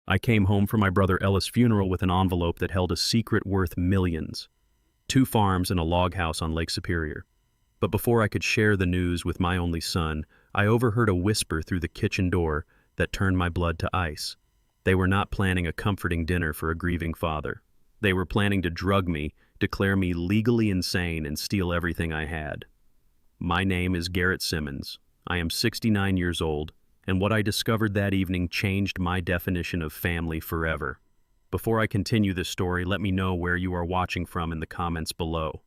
I came home from my brother Ellis' funeral with an envelope that held a secret worth millions. 2 farms and a log house on Lake Superior. But before I could share the news with my only son, I overheard a whisper through the kitchen door that turned my blood to ice. They were not planning a comforting dinner for a grieving father. They were planning to drug me, declare me legally insane, and steal everything I had. My name is Garrett Simmons. I am 69 years old, and what I discovered that evening changed my definition of family forever. Before I continue this story, let me know where you are watching from in the comments below.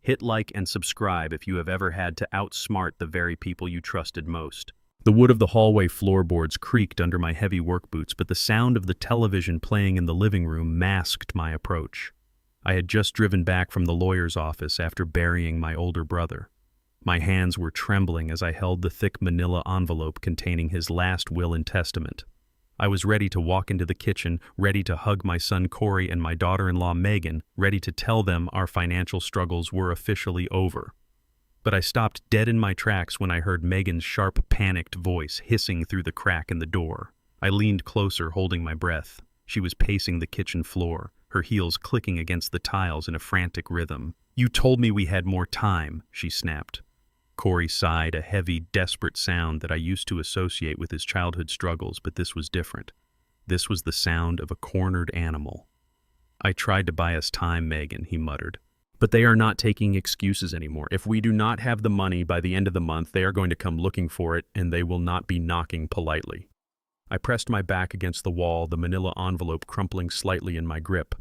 Hit like and subscribe if you have ever had to outsmart the very people you trusted most. The wood of the hallway floorboards creaked under my heavy work boots, but the sound of the television playing in the living room masked my approach. I had just driven back from the lawyer's office after burying my older brother. My hands were trembling as I held the thick manila envelope containing his last will and testament. I was ready to walk into the kitchen, ready to hug my son Corey and my daughter-in-law Megan, ready to tell them our financial struggles were officially over. But I stopped dead in my tracks when I heard Megan's sharp, panicked voice hissing through the crack in the door. I leaned closer, holding my breath. She was pacing the kitchen floor, her heels clicking against the tiles in a frantic rhythm. "You told me we had more time," she snapped. Corey sighed, a heavy, desperate sound that I used to associate with his childhood struggles, but this was different. This was the sound of a cornered animal. "I tried to buy us time, Megan," he muttered. "But they are not taking excuses anymore. If we do not have the money by the end of the month, they are going to come looking for it, and they will not be knocking politely." I pressed my back against the wall, the manila envelope crumpling slightly in my grip.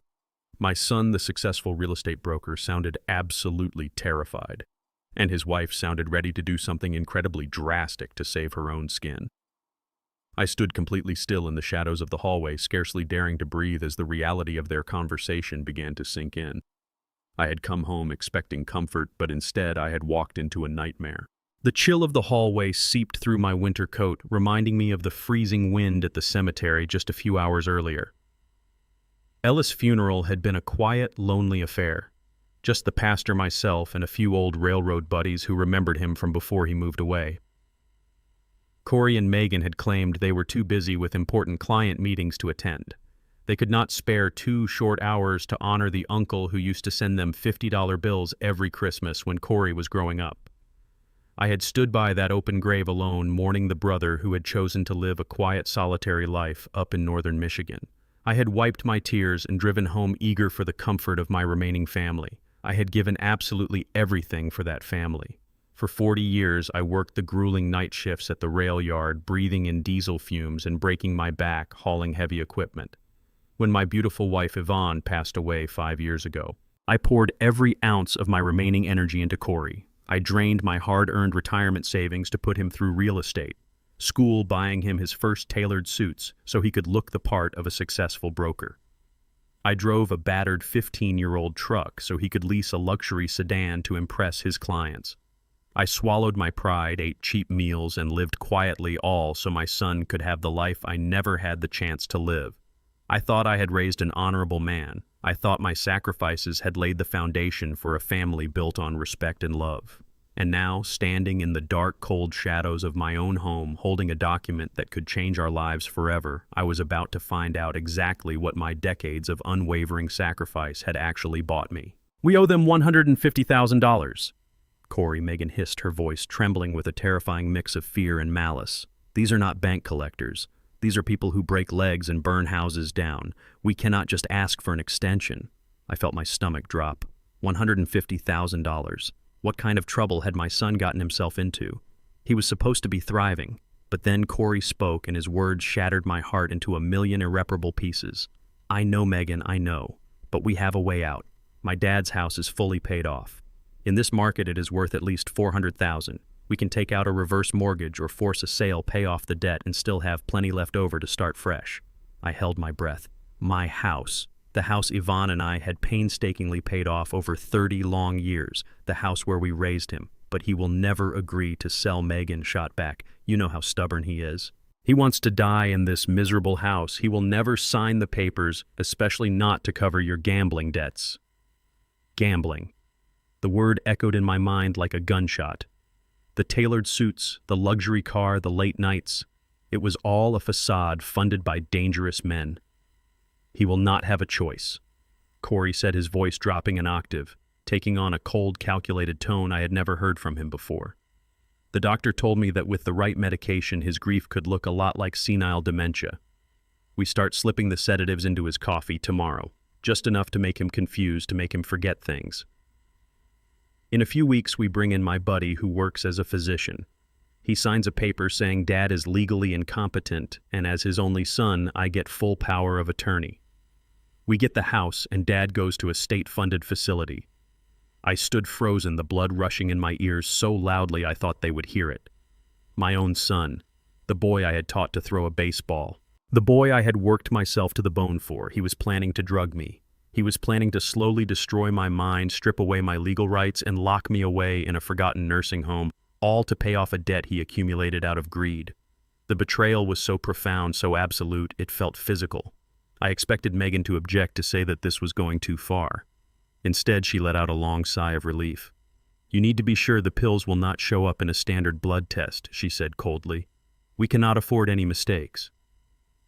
My son, the successful real estate broker, sounded absolutely terrified, and his wife sounded ready to do something incredibly drastic to save her own skin. I stood completely still in the shadows of the hallway, scarcely daring to breathe as the reality of their conversation began to sink in. I had come home expecting comfort, but instead I had walked into a nightmare. The chill of the hallway seeped through my winter coat, reminding me of the freezing wind at the cemetery just a few hours earlier. Ellis' funeral had been a quiet, lonely affair. Just the pastor, myself, and a few old railroad buddies who remembered him from before he moved away. Corey and Megan had claimed they were too busy with important client meetings to attend. They could not spare 2 short hours to honor the uncle who used to send them $50 bills every Christmas when Corey was growing up. I had stood by that open grave alone, mourning the brother who had chosen to live a quiet, solitary life up in northern Michigan. I had wiped my tears and driven home eager for the comfort of my remaining family. I had given absolutely everything for that family. For 40 years, I worked the grueling night shifts at the rail yard, breathing in diesel fumes and breaking my back hauling heavy equipment. When my beautiful wife Yvonne passed away 5 years ago, I poured every ounce of my remaining energy into Corey. I drained my hard-earned retirement savings to put him through real estate, school buying him his first tailored suits so he could look the part of a successful broker. I drove a battered 15-year-old truck so he could lease a luxury sedan to impress his clients. I swallowed my pride, ate cheap meals, and lived quietly, all so my son could have the life I never had the chance to live. I thought I had raised an honorable man. I thought my sacrifices had laid the foundation for a family built on respect and love. And now, standing in the dark, cold shadows of my own home, holding a document that could change our lives forever, I was about to find out exactly what my decades of unwavering sacrifice had actually bought me. "We owe them $150,000. Corey, Megan hissed, her voice trembling with a terrifying mix of fear and malice. "These are not bank collectors. These are people who break legs and burn houses down. We cannot just ask for an extension." I felt my stomach drop. $150,000. What kind of trouble had my son gotten himself into? He was supposed to be thriving. But then Corey spoke, and his words shattered my heart into a million irreparable pieces. "I know, Megan, I know. But we have a way out. My dad's house is fully paid off. In this market, it is worth at least $400,000. We can take out a reverse mortgage or force a sale, pay off the debt, and still have plenty left over to start fresh." I held my breath. My house. The house Yvonne and I had painstakingly paid off over 30 long years. The house where we raised him. But he will never agree to sell, Megan shot back. You know how stubborn he is. He wants to die in this miserable house. He will never sign the papers, especially not to cover your gambling debts. Gambling. The word echoed in my mind like a gunshot. The tailored suits, the luxury car, the late nights. It was all a facade funded by dangerous men. "He will not have a choice," Corey said, his voice dropping an octave, taking on a cold, calculated tone I had never heard from him before. "The doctor told me that with the right medication, his grief could look a lot like senile dementia. We start slipping the sedatives into his coffee tomorrow, just enough to make him confused, to make him forget things. In a few weeks, we bring in my buddy who works as a physician. He signs a paper saying Dad is legally incompetent, and as his only son, I get full power of attorney. We get the house, and Dad goes to a state-funded facility. I stood frozen, the blood rushing in my ears so loudly I thought they would hear it. My own son, the boy I had taught to throw a baseball, the boy I had worked myself to the bone for, he was planning to drug me. He was planning to slowly destroy my mind, strip away my legal rights, and lock me away in a forgotten nursing home, all to pay off a debt he accumulated out of greed. The betrayal was so profound, so absolute, it felt physical. I expected Megan to object, to say that this was going too far. Instead, she let out a long sigh of relief. "You need to be sure the pills will not show up in a standard blood test," she said coldly. "We cannot afford any mistakes."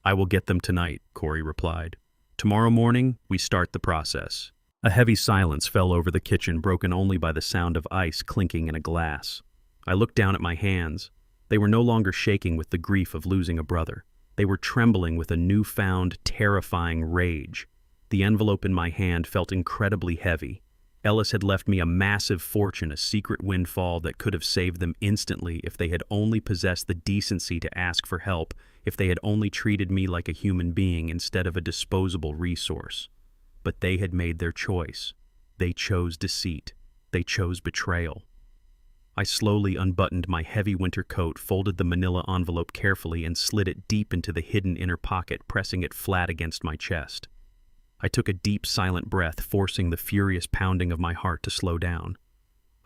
"I will get them tonight," Corey replied. "Tomorrow morning, we start the process." A heavy silence fell over the kitchen, broken only by the sound of ice clinking in a glass. I looked down at my hands. They were no longer shaking with the grief of losing a brother. They were trembling with a newfound, terrifying rage. The envelope in my hand felt incredibly heavy. Ellis had left me a massive fortune, a secret windfall that could have saved them instantly if they had only possessed the decency to ask for help, if they had only treated me like a human being instead of a disposable resource. But they had made their choice. They chose deceit. They chose betrayal. I slowly unbuttoned my heavy winter coat, folded the manila envelope carefully, and slid it deep into the hidden inner pocket, pressing it flat against my chest. I took a deep, silent breath, forcing the furious pounding of my heart to slow down.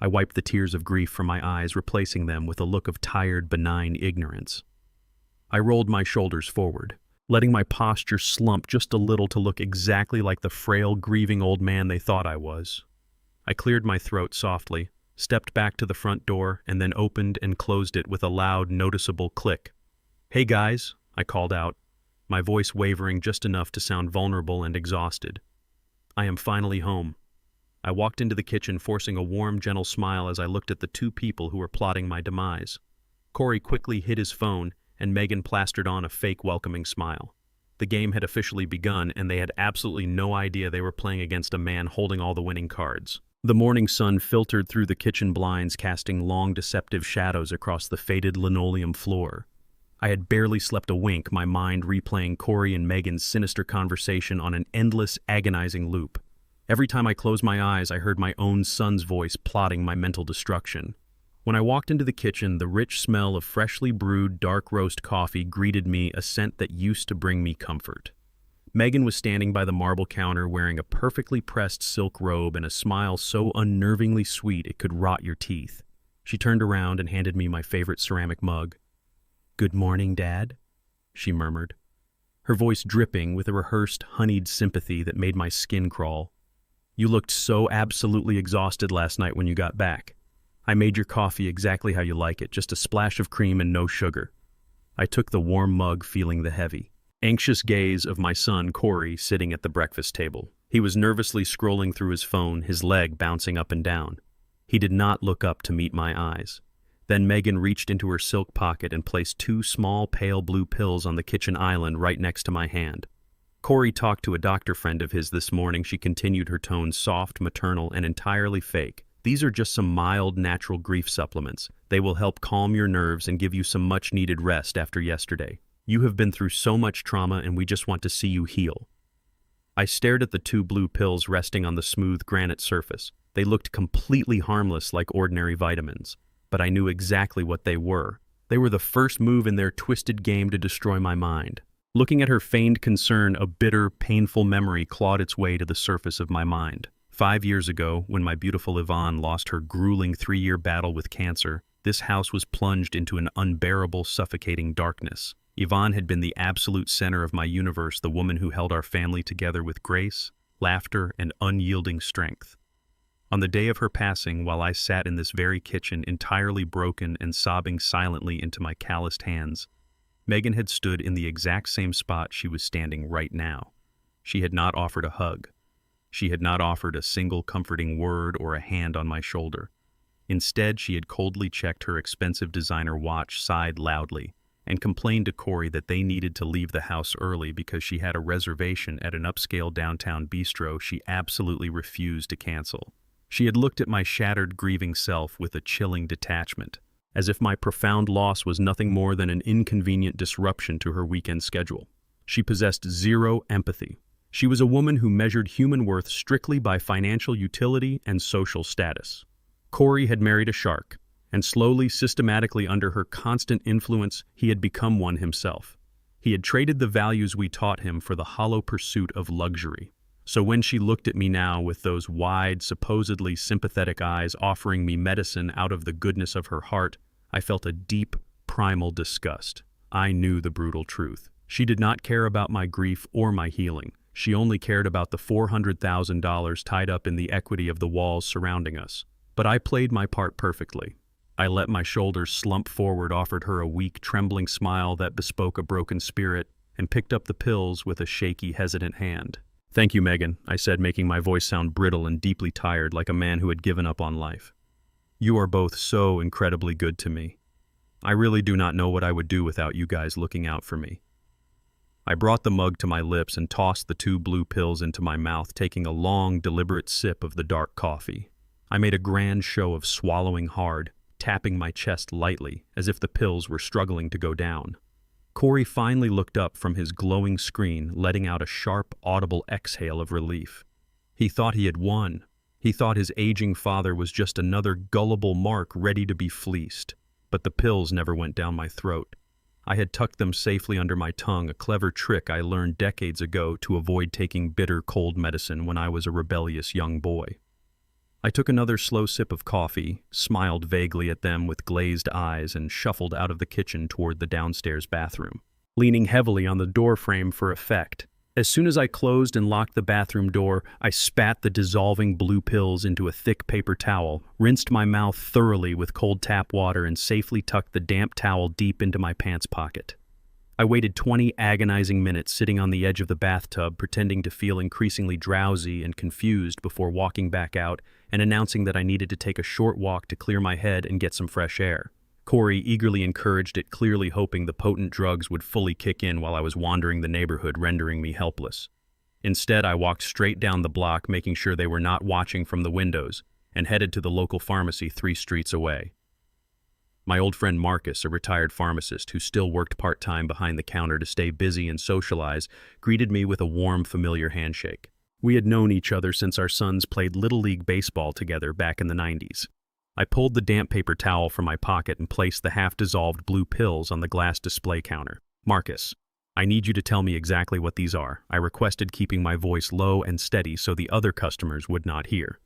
I wiped the tears of grief from my eyes, replacing them with a look of tired, benign ignorance. I rolled my shoulders forward, letting my posture slump just a little to look exactly like the frail, grieving old man they thought I was. I cleared my throat softly, stepped back to the front door, and then opened and closed it with a loud, noticeable click. "Hey guys," I called out, my voice wavering just enough to sound vulnerable and exhausted. "I am finally home." I walked into the kitchen, forcing a warm, gentle smile as I looked at the two people who were plotting my demise. Corey quickly hid his phone, and Megan plastered on a fake welcoming smile. The game had officially begun, and they had absolutely no idea they were playing against a man holding all the winning cards. The morning sun filtered through the kitchen blinds, casting long, deceptive shadows across the faded linoleum floor. I had barely slept a wink, my mind replaying Corey and Megan's sinister conversation on an endless, agonizing loop. Every time I closed my eyes, I heard my own son's voice plotting my mental destruction. When I walked into the kitchen, the rich smell of freshly brewed dark roast coffee greeted me, a scent that used to bring me comfort. Megan was standing by the marble counter wearing a perfectly pressed silk robe and a smile so unnervingly sweet it could rot your teeth. She turned around and handed me my favorite ceramic mug. "Good morning, Dad," she murmured, her voice dripping with a rehearsed, honeyed sympathy that made my skin crawl. "You looked so absolutely exhausted last night when you got back. I made your coffee exactly how you like it, just a splash of cream and no sugar." I took the warm mug, feeling the heavy, anxious gaze of my son, Corey, sitting at the breakfast table. He was nervously scrolling through his phone, his leg bouncing up and down. He did not look up to meet my eyes. Then Megan reached into her silk pocket and placed 2 small, pale blue pills on the kitchen island right next to my hand. "Corey talked to a doctor friend of his this morning," she continued, her tone soft, maternal, and entirely fake. "These are just some mild, natural grief supplements. They will help calm your nerves and give you some much-needed rest after yesterday. You have been through so much trauma, and we just want to see you heal." I stared at the 2 blue pills resting on the smooth granite surface. They looked completely harmless, like ordinary vitamins. But I knew exactly what they were. They were the first move in their twisted game to destroy my mind. Looking at her feigned concern, a bitter, painful memory clawed its way to the surface of my mind. 5 years ago, when my beautiful Yvonne lost her grueling 3-year battle with cancer, this house was plunged into an unbearable, suffocating darkness. Yvonne had been the absolute center of my universe, the woman who held our family together with grace, laughter, and unyielding strength. On the day of her passing, while I sat in this very kitchen, entirely broken and sobbing silently into my calloused hands, Megan had stood in the exact same spot she was standing right now. She had not offered a hug. She had not offered a single comforting word or a hand on my shoulder. Instead, she had coldly checked her expensive designer watch, sighed loudly, and complained to Corey that they needed to leave the house early because she had a reservation at an upscale downtown bistro she absolutely refused to cancel. She had looked at my shattered, grieving self with a chilling detachment, as if my profound loss was nothing more than an inconvenient disruption to her weekend schedule. She possessed zero empathy. She was a woman who measured human worth strictly by financial utility and social status. Corey had married a shark, and slowly, systematically, under her constant influence, he had become one himself. He had traded the values we taught him for the hollow pursuit of luxury. So when she looked at me now with those wide, supposedly sympathetic eyes offering me medicine out of the goodness of her heart, I felt a deep, primal disgust. I knew the brutal truth. She did not care about my grief or my healing. She only cared about the $400,000 tied up in the equity of the walls surrounding us. But I played my part perfectly. I let my shoulders slump forward, offered her a weak, trembling smile that bespoke a broken spirit, and picked up the pills with a shaky, hesitant hand. "Thank you, Megan," I said, making my voice sound brittle and deeply tired, like a man who had given up on life. "You are both so incredibly good to me. I really do not know what I would do without you guys looking out for me." I brought the mug to my lips and tossed the 2 blue pills into my mouth, taking a long, deliberate sip of the dark coffee. I made a grand show of swallowing hard, tapping my chest lightly, as if the pills were struggling to go down. Corey finally looked up from his glowing screen, letting out a sharp, audible exhale of relief. He thought he had won. He thought his aging father was just another gullible mark ready to be fleeced. But the pills never went down my throat. I had tucked them safely under my tongue, a clever trick I learned decades ago to avoid taking bitter, cold medicine when I was a rebellious young boy. I took another slow sip of coffee, smiled vaguely at them with glazed eyes, and shuffled out of the kitchen toward the downstairs bathroom, leaning heavily on the doorframe for effect. As soon as I closed and locked the bathroom door, I spat the dissolving blue pills into a thick paper towel, rinsed my mouth thoroughly with cold tap water, and safely tucked the damp towel deep into my pants pocket. I waited 20 agonizing minutes sitting on the edge of the bathtub, pretending to feel increasingly drowsy and confused before walking back out and announcing that I needed to take a short walk to clear my head and get some fresh air. Corey eagerly encouraged it, clearly hoping the potent drugs would fully kick in while I was wandering the neighborhood, rendering me helpless. Instead, I walked straight down the block, making sure they were not watching from the windows, and headed to the local pharmacy 3 streets away. My old friend Marcus, a retired pharmacist who still worked part-time behind the counter to stay busy and socialize, greeted me with a warm, familiar handshake. We had known each other since our sons played Little League baseball together back in the 90s. I pulled the damp paper towel from my pocket and placed the half-dissolved blue pills on the glass display counter. "Marcus, I need you to tell me exactly what these are," I requested, keeping my voice low and steady so the other customers would not hear.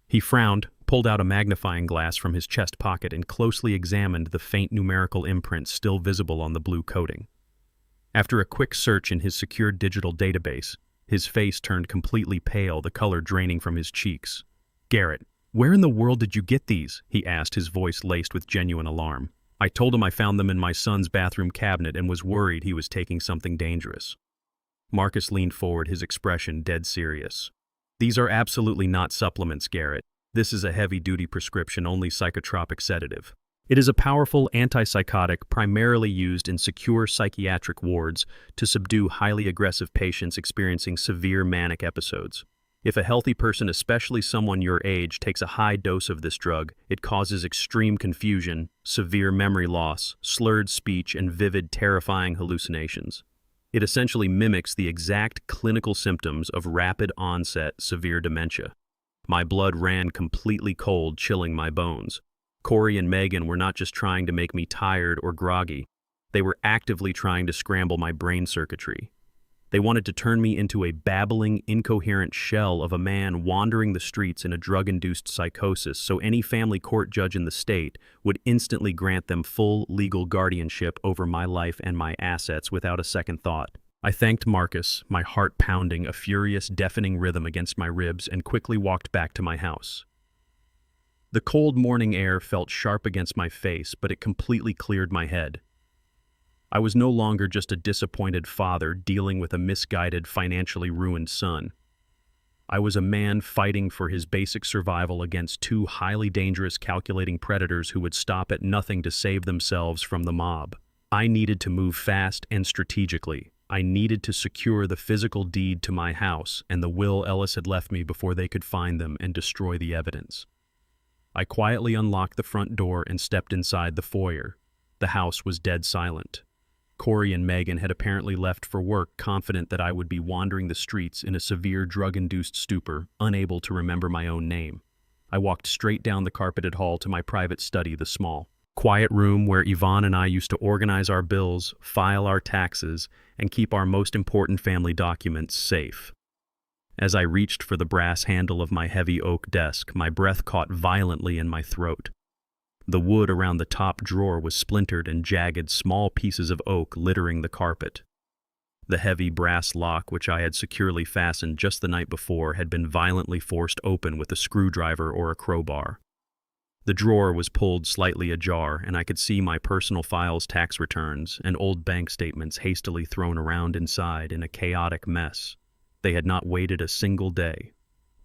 He frowned, pulled out a magnifying glass from his chest pocket, and closely examined the faint numerical imprints still visible on the blue coating. After a quick search in his secured digital database, his face turned completely pale, the color draining from his cheeks. "Garrett, where in the world did you get these?" he asked, his voice laced with genuine alarm. I told him I found them in my son's bathroom cabinet and was worried he was taking something dangerous. Marcus leaned forward, his expression dead serious. "These are absolutely not supplements, Garrett. This is a heavy-duty prescription-only psychotropic sedative. It is a powerful antipsychotic primarily used in secure psychiatric wards to subdue highly aggressive patients experiencing severe manic episodes. If a healthy person, especially someone your age, takes a high dose of this drug, it causes extreme confusion, severe memory loss, slurred speech, and vivid, terrifying hallucinations. It essentially mimics the exact clinical symptoms of rapid-onset severe dementia. My blood ran completely cold, chilling my bones. Corey and Megan were not just trying to make me tired or groggy. They were actively trying to scramble my brain circuitry. They wanted to turn me into a babbling, incoherent shell of a man wandering the streets in a drug-induced psychosis, so any family court judge in the state would instantly grant them full legal guardianship over my life and my assets without a second thought. I thanked Marcus, my heart pounding a furious, deafening rhythm against my ribs, and quickly walked back to my house. The cold morning air felt sharp against my face, but it completely cleared my head. I was no longer just a disappointed father dealing with a misguided, financially ruined son. I was a man fighting for his basic survival against two highly dangerous, calculating predators who would stop at nothing to save themselves from the mob. I needed to move fast and strategically. I needed to secure the physical deed to my house and the will Ellis had left me before they could find them and destroy the evidence. I quietly unlocked the front door and stepped inside the foyer. The house was dead silent. Corey and Megan had apparently left for work, confident that I would be wandering the streets in a severe drug-induced stupor, unable to remember my own name. I walked straight down the carpeted hall to my private study, the small, quiet room where Yvonne and I used to organize our bills, file our taxes, and keep our most important family documents safe. As I reached for the brass handle of my heavy oak desk, my breath caught violently in my throat. The wood around the top drawer was splintered and jagged, small pieces of oak littering the carpet. The heavy brass lock, which I had securely fastened just the night before, had been violently forced open with a screwdriver or a crowbar. The drawer was pulled slightly ajar, and I could see my personal files, tax returns, and old bank statements hastily thrown around inside in a chaotic mess. They had not waited a single day.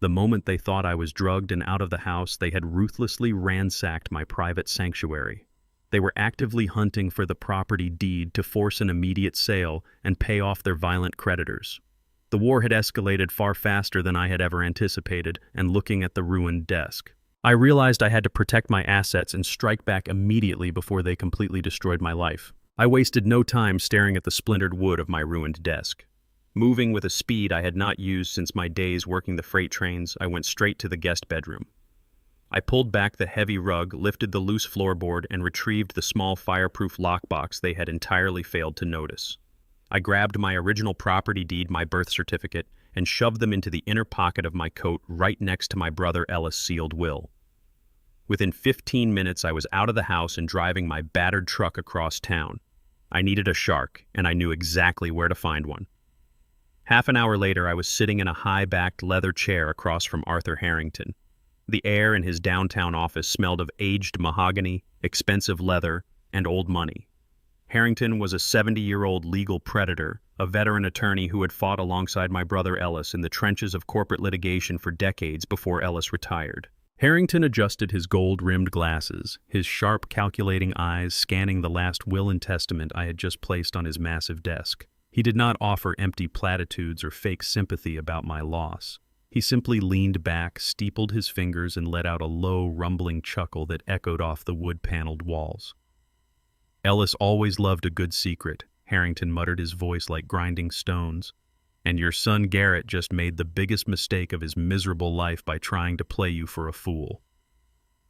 The moment they thought I was drugged and out of the house, they had ruthlessly ransacked my private sanctuary. They were actively hunting for the property deed to force an immediate sale and pay off their violent creditors. The war had escalated far faster than I had ever anticipated, and looking at the ruined desk, I realized I had to protect my assets and strike back immediately before they completely destroyed my life. I wasted no time staring at the splintered wood of my ruined desk. Moving with a speed I had not used since my days working the freight trains, I went straight to the guest bedroom. I pulled back the heavy rug, lifted the loose floorboard, and retrieved the small fireproof lockbox they had entirely failed to notice. I grabbed my original property deed, my birth certificate, and shoved them into the inner pocket of my coat right next to my brother Ellis' sealed will. Within 15 minutes, I was out of the house and driving my battered truck across town. I needed a shark, and I knew exactly where to find one. Half an hour later, I was sitting in a high-backed leather chair across from Arthur Harrington. The air in his downtown office smelled of aged mahogany, expensive leather, and old money. Harrington was a 70-year-old legal predator, a veteran attorney who had fought alongside my brother Ellis in the trenches of corporate litigation for decades before Ellis retired. Harrington adjusted his gold-rimmed glasses, his sharp, calculating eyes scanning the last will and testament I had just placed on his massive desk. He did not offer empty platitudes or fake sympathy about my loss. He simply leaned back, steepled his fingers, and let out a low, rumbling chuckle that echoed off the wood-paneled walls. "Ellis always loved a good secret," Harrington muttered, his voice like grinding stones. "And your son Garrett just made the biggest mistake of his miserable life by trying to play you for a fool."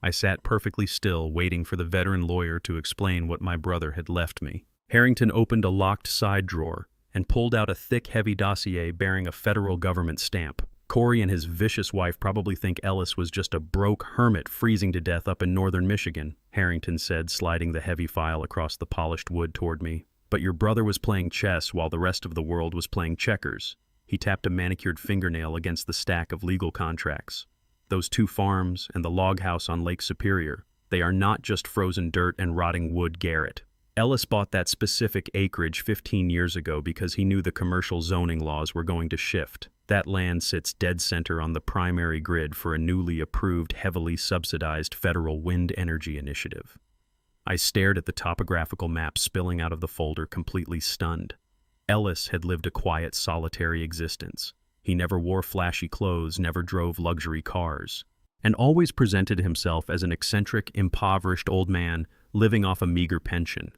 I sat perfectly still, waiting for the veteran lawyer to explain what my brother had left me. Harrington opened a locked side drawer and pulled out a thick, heavy dossier bearing a federal government stamp. "Corey and his vicious wife probably think Ellis was just a broke hermit freezing to death up in northern Michigan," Harrington said, sliding the heavy file across the polished wood toward me. "But your brother was playing chess while the rest of the world was playing checkers." He tapped a manicured fingernail against the stack of legal contracts. "Those 2 farms and the log house on Lake Superior, they are not just frozen dirt and rotting wood, Garrett. Ellis bought that specific acreage 15 years ago because he knew the commercial zoning laws were going to shift. That land sits dead center on the primary grid for a newly approved, heavily subsidized federal wind energy initiative." I stared at the topographical map spilling out of the folder, completely stunned. Ellis had lived a quiet, solitary existence. He never wore flashy clothes, never drove luxury cars, and always presented himself as an eccentric, impoverished old man living off a meager pension.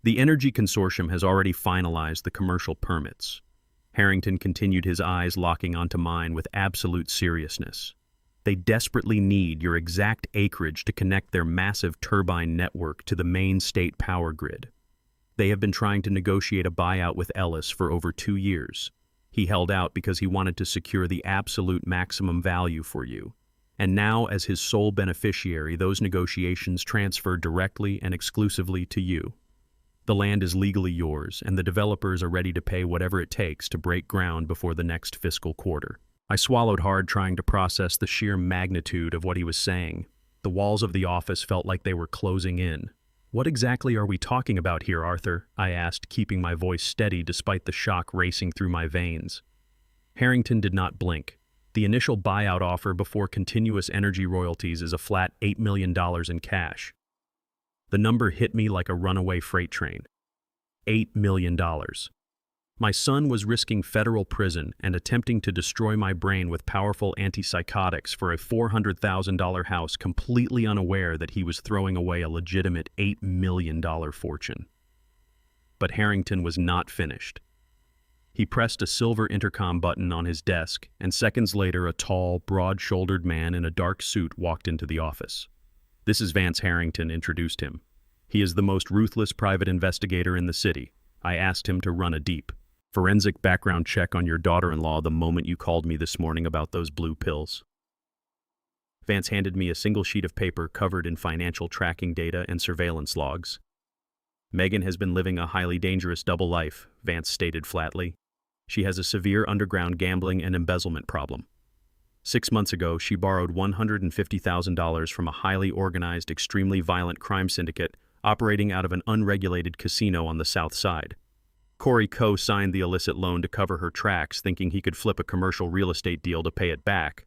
"The Energy Consortium has already finalized the commercial permits." Harrington continued, his eyes locking onto mine with absolute seriousness. "They desperately need your exact acreage to connect their massive turbine network to the main state power grid. They have been trying to negotiate a buyout with Ellis for over 2 years. He held out because he wanted to secure the absolute maximum value for you. And now, as his sole beneficiary, those negotiations transfer directly and exclusively to you. The land is legally yours, and the developers are ready to pay whatever it takes to break ground before the next fiscal quarter." I swallowed hard, trying to process the sheer magnitude of what he was saying. The walls of the office felt like they were closing in. What exactly are we talking about here, Arthur? I asked, keeping my voice steady despite the shock racing through my veins. Harrington did not blink. The initial buyout offer before continuous energy royalties is a flat $8 million in cash. The number hit me like a runaway freight train. $8 million. My son was risking federal prison and attempting to destroy my brain with powerful antipsychotics for a $400,000 house, completely unaware that he was throwing away a legitimate $8 million fortune. But Harrington was not finished. He pressed a silver intercom button on his desk, and seconds later a tall, broad-shouldered man in a dark suit walked into the office. "This is Vance Harrington," introduced him. "He is the most ruthless private investigator in the city. I asked him to run a deep forensic background check on your daughter-in-law the moment you called me this morning about those blue pills." Vance handed me a single sheet of paper covered in financial tracking data and surveillance logs. "Megan has been living a highly dangerous double life," Vance stated flatly. "She has a severe underground gambling and embezzlement problem. 6 months ago, she borrowed $150,000 from a highly organized, extremely violent crime syndicate operating out of an unregulated casino on the South Side. Corey co-signed the illicit loan to cover her tracks, thinking he could flip a commercial real estate deal to pay it back.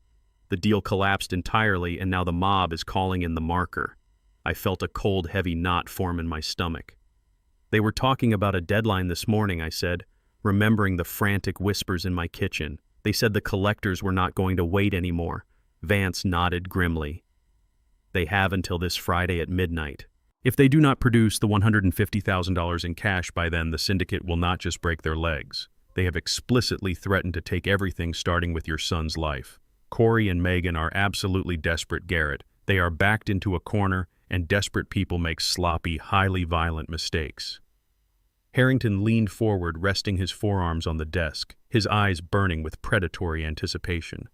The deal collapsed entirely, and now the mob is calling in the marker." I felt a cold, heavy knot form in my stomach. "They were talking about a deadline this morning," I said, remembering the frantic whispers in my kitchen. "They said the collectors were not going to wait anymore." Vance nodded grimly. "They have until this Friday at midnight. If they do not produce the $150,000 in cash by then, the syndicate will not just break their legs. They have explicitly threatened to take everything, starting with your son's life. Corey and Megan are absolutely desperate, Garrett. They are backed into a corner, and desperate people make sloppy, highly violent mistakes." Harrington leaned forward, resting his forearms on the desk, his eyes burning with predatory anticipation.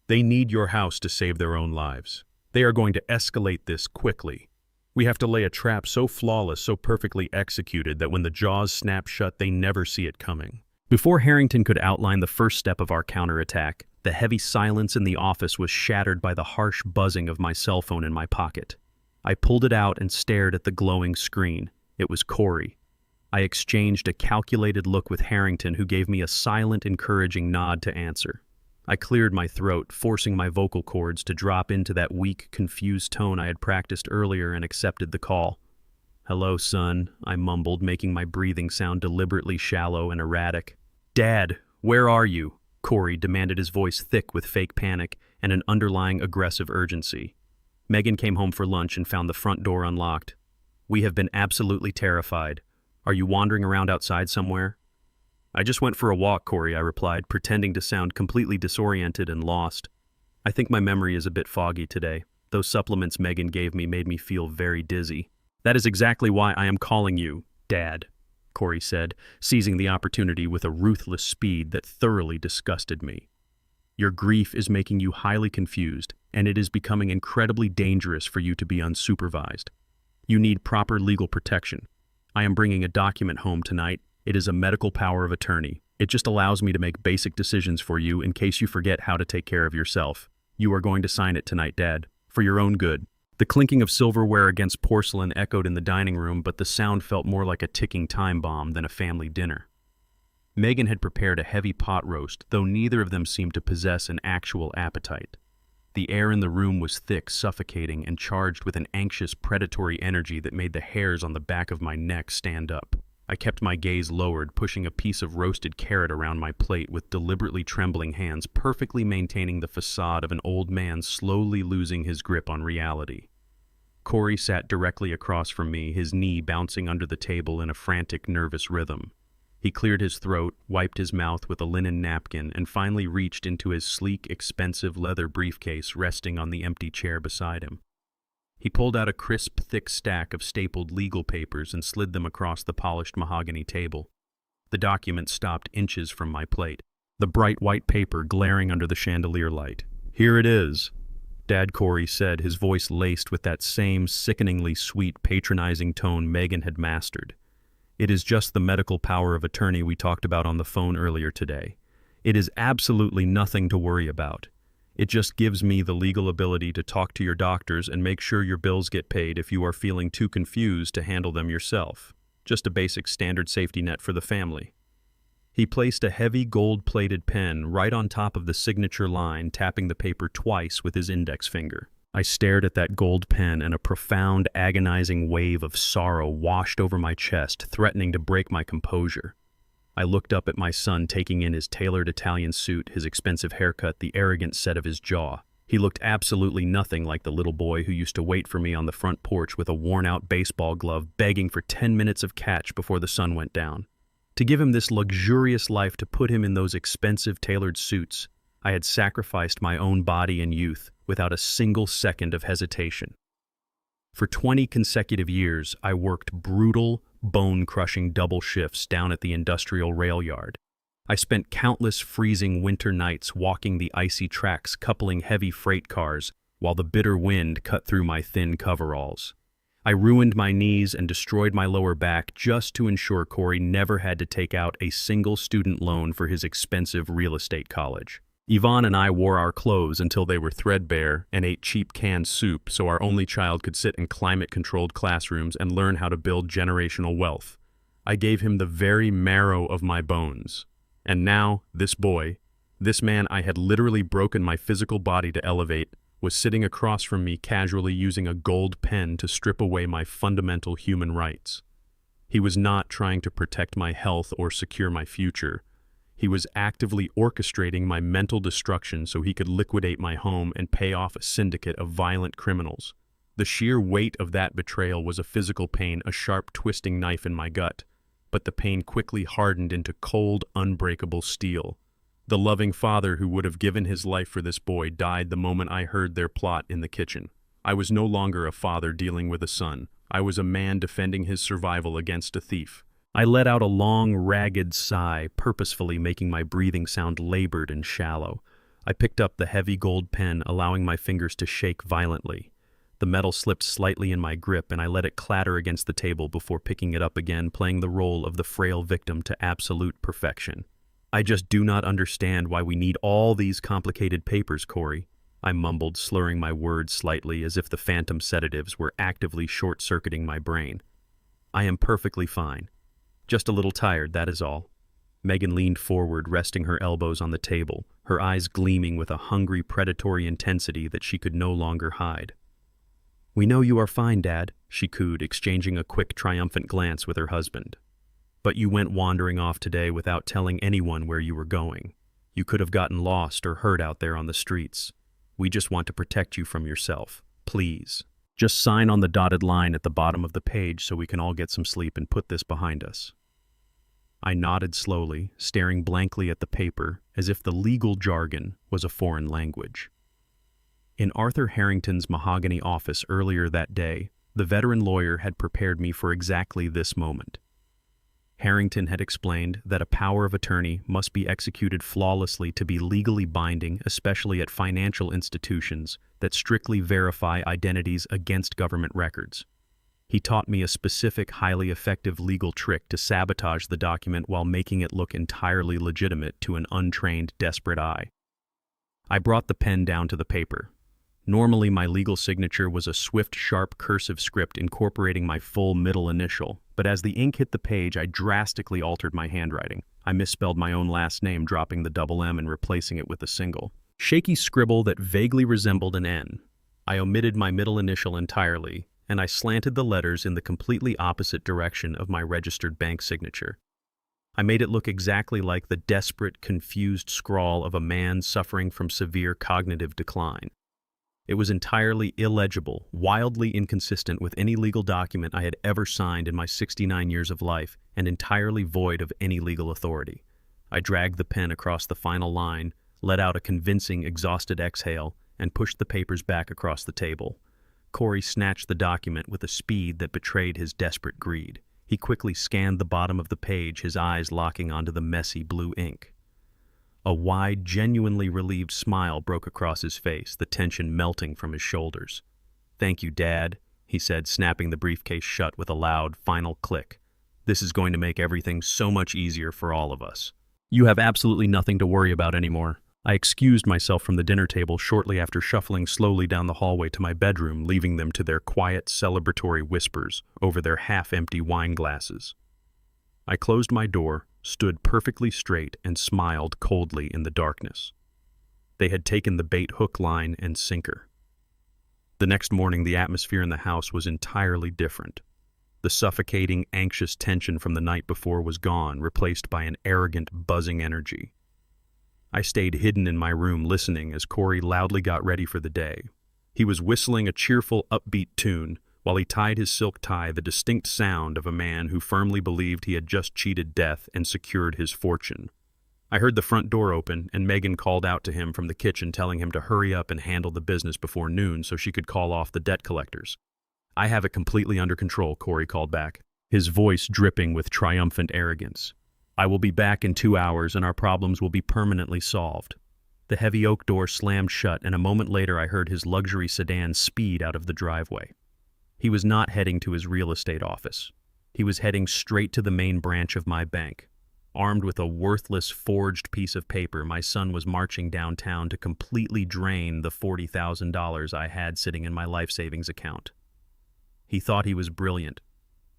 "They need your house to save their own lives. They are going to escalate this quickly. We have to lay a trap so flawless, so perfectly executed that when the jaws snap shut, they never see it coming." Before Harrington could outline the first step of our counterattack, the heavy silence in the office was shattered by the harsh buzzing of my cell phone in my pocket. I pulled it out and stared at the glowing screen. It was Corey. I exchanged a calculated look with Harrington, who gave me a silent, encouraging nod to answer. I cleared my throat, forcing my vocal cords to drop into that weak, confused tone I had practiced earlier, and accepted the call. "Hello, son," I mumbled, making my breathing sound deliberately shallow and erratic. "Dad, where are you?" Corey demanded, his voice thick with fake panic and an underlying aggressive urgency. "Megan came home for lunch and found the front door unlocked. We have been absolutely terrified. Are you wandering around outside somewhere?" "I just went for a walk, Corey," I replied, pretending to sound completely disoriented and lost. "I think my memory is a bit foggy today. Those supplements Megan gave me made me feel very dizzy." "That is exactly why I am calling you, Dad," Corey said, seizing the opportunity with a ruthless speed that thoroughly disgusted me. "Your grief is making you highly confused, and it is becoming incredibly dangerous for you to be unsupervised. You need proper legal protection. I am bringing a document home tonight. It is a medical power of attorney. It just allows me to make basic decisions for you in case you forget how to take care of yourself. You are going to sign it tonight, Dad, for your own good." The clinking of silverware against porcelain echoed in the dining room, but the sound felt more like a ticking time bomb than a family dinner. Megan had prepared a heavy pot roast, though neither of them seemed to possess an actual appetite. The air in the room was thick, suffocating, and charged with an anxious, predatory energy that made the hairs on the back of my neck stand up. I kept my gaze lowered, pushing a piece of roasted carrot around my plate with deliberately trembling hands, perfectly maintaining the facade of an old man slowly losing his grip on reality. Corey sat directly across from me, his knee bouncing under the table in a frantic, nervous rhythm. He cleared his throat, wiped his mouth with a linen napkin, and finally reached into his sleek, expensive leather briefcase resting on the empty chair beside him. He pulled out a crisp, thick stack of stapled legal papers and slid them across the polished mahogany table. The document stopped inches from my plate, the bright white paper glaring under the chandelier light. "Here it is," Dad, Corey said, his voice laced with that same sickeningly sweet, patronizing tone Megan had mastered. "It is just the medical power of attorney we talked about on the phone earlier today. It is absolutely nothing to worry about. It just gives me the legal ability to talk to your doctors and make sure your bills get paid if you are feeling too confused to handle them yourself. Just a basic standard safety net for the family." He placed a heavy gold-plated pen right on top of the signature line, tapping the paper twice with his index finger. I stared at that gold pen, and a profound, agonizing wave of sorrow washed over my chest, threatening to break my composure. I looked up at my son, taking in his tailored Italian suit, his expensive haircut, the arrogant set of his jaw. He looked absolutely nothing like the little boy who used to wait for me on the front porch with a worn-out baseball glove, begging for 10 minutes of catch before the sun went down. To give him this luxurious life, to put him in those expensive tailored suits, I had sacrificed my own body and youth without a single second of hesitation. For 20 consecutive years, I worked brutal, bone-crushing double shifts down at the industrial rail yard. I spent countless freezing winter nights walking the icy tracks, coupling heavy freight cars, while the bitter wind cut through my thin coveralls. I ruined my knees and destroyed my lower back just to ensure Corey never had to take out a single student loan for his expensive real estate college. Yvonne and I wore our clothes until they were threadbare and ate cheap canned soup so our only child could sit in climate-controlled classrooms and learn how to build generational wealth. I gave him the very marrow of my bones. And now, this boy, this man I had literally broken my physical body to elevate, was sitting across from me casually using a gold pen to strip away my fundamental human rights. He was not trying to protect my health or secure my future. He was actively orchestrating my mental destruction so he could liquidate my home and pay off a syndicate of violent criminals. The sheer weight of that betrayal was a physical pain, a sharp, twisting knife in my gut. But the pain quickly hardened into cold, unbreakable steel. The loving father who would have given his life for this boy died the moment I heard their plot in the kitchen. I was no longer a father dealing with a son. I was a man defending his survival against a thief. I let out a long, ragged sigh, purposefully making my breathing sound labored and shallow. I picked up the heavy gold pen, allowing my fingers to shake violently. The metal slipped slightly in my grip, and I let it clatter against the table before picking it up again, playing the role of the frail victim to absolute perfection. "I just do not understand why we need all these complicated papers, Corey," I mumbled, slurring my words slightly as if the phantom sedatives were actively short-circuiting my brain. "I am perfectly fine. Just a little tired, that is all." Megan leaned forward, resting her elbows on the table, her eyes gleaming with a hungry, predatory intensity that she could no longer hide. "We know you are fine, Dad," she cooed, exchanging a quick, triumphant glance with her husband. "But you went wandering off today without telling anyone where you were going. You could have gotten lost or hurt out there on the streets. We just want to protect you from yourself. Please. Just sign on the dotted line at the bottom of the page so we can all get some sleep and put this behind us." I nodded slowly, staring blankly at the paper, as if the legal jargon was a foreign language. In Arthur Harrington's mahogany office earlier that day, the veteran lawyer had prepared me for exactly this moment. Harrington had explained that a power of attorney must be executed flawlessly to be legally binding, especially at financial institutions that strictly verify identities against government records. He taught me a specific, highly effective legal trick to sabotage the document while making it look entirely legitimate to an untrained, desperate eye. I brought the pen down to the paper. Normally, my legal signature was a swift, sharp cursive script incorporating my full middle initial, but as the ink hit the page, I drastically altered my handwriting. I misspelled my own last name, dropping the double M and replacing it with a single, shaky scribble that vaguely resembled an N. I omitted my middle initial entirely, and I slanted the letters in the completely opposite direction of my registered bank signature. I made it look exactly like the desperate, confused scrawl of a man suffering from severe cognitive decline. It was entirely illegible, wildly inconsistent with any legal document I had ever signed in my 69 years of life, and entirely void of any legal authority. I dragged the pen across the final line, let out a convincing, exhausted exhale, and pushed the papers back across the table. Corey snatched the document with a speed that betrayed his desperate greed. He quickly scanned the bottom of the page, his eyes locking onto the messy blue ink. A wide, genuinely relieved smile broke across his face, the tension melting from his shoulders. "Thank you, Dad," he said, snapping the briefcase shut with a loud, final click. "This is going to make everything so much easier for all of us. You have absolutely nothing to worry about anymore." I excused myself from the dinner table shortly after shuffling slowly down the hallway to my bedroom, leaving them to their quiet, celebratory whispers over their half-empty wine glasses. I closed my door, stood perfectly straight, and smiled coldly in the darkness. They had taken the bait hook, line, and sinker. The next morning, the atmosphere in the house was entirely different. The suffocating, anxious tension from the night before was gone, replaced by an arrogant, buzzing energy. I stayed hidden in my room listening as Corey loudly got ready for the day. He was whistling a cheerful, upbeat tune while he tied his silk tie, the distinct sound of a man who firmly believed he had just cheated death and secured his fortune. I heard the front door open, and Megan called out to him from the kitchen, telling him to hurry up and handle the business before noon so she could call off the debt collectors. "I have it completely under control," Corey called back, his voice dripping with triumphant arrogance. "I will be back in 2 hours, and our problems will be permanently solved." The heavy oak door slammed shut, and a moment later I heard his luxury sedan speed out of the driveway. He was not heading to his real estate office. He was heading straight to the main branch of my bank. Armed with a worthless, forged piece of paper, my son was marching downtown to completely drain the $40,000 I had sitting in my life savings account. He thought he was brilliant.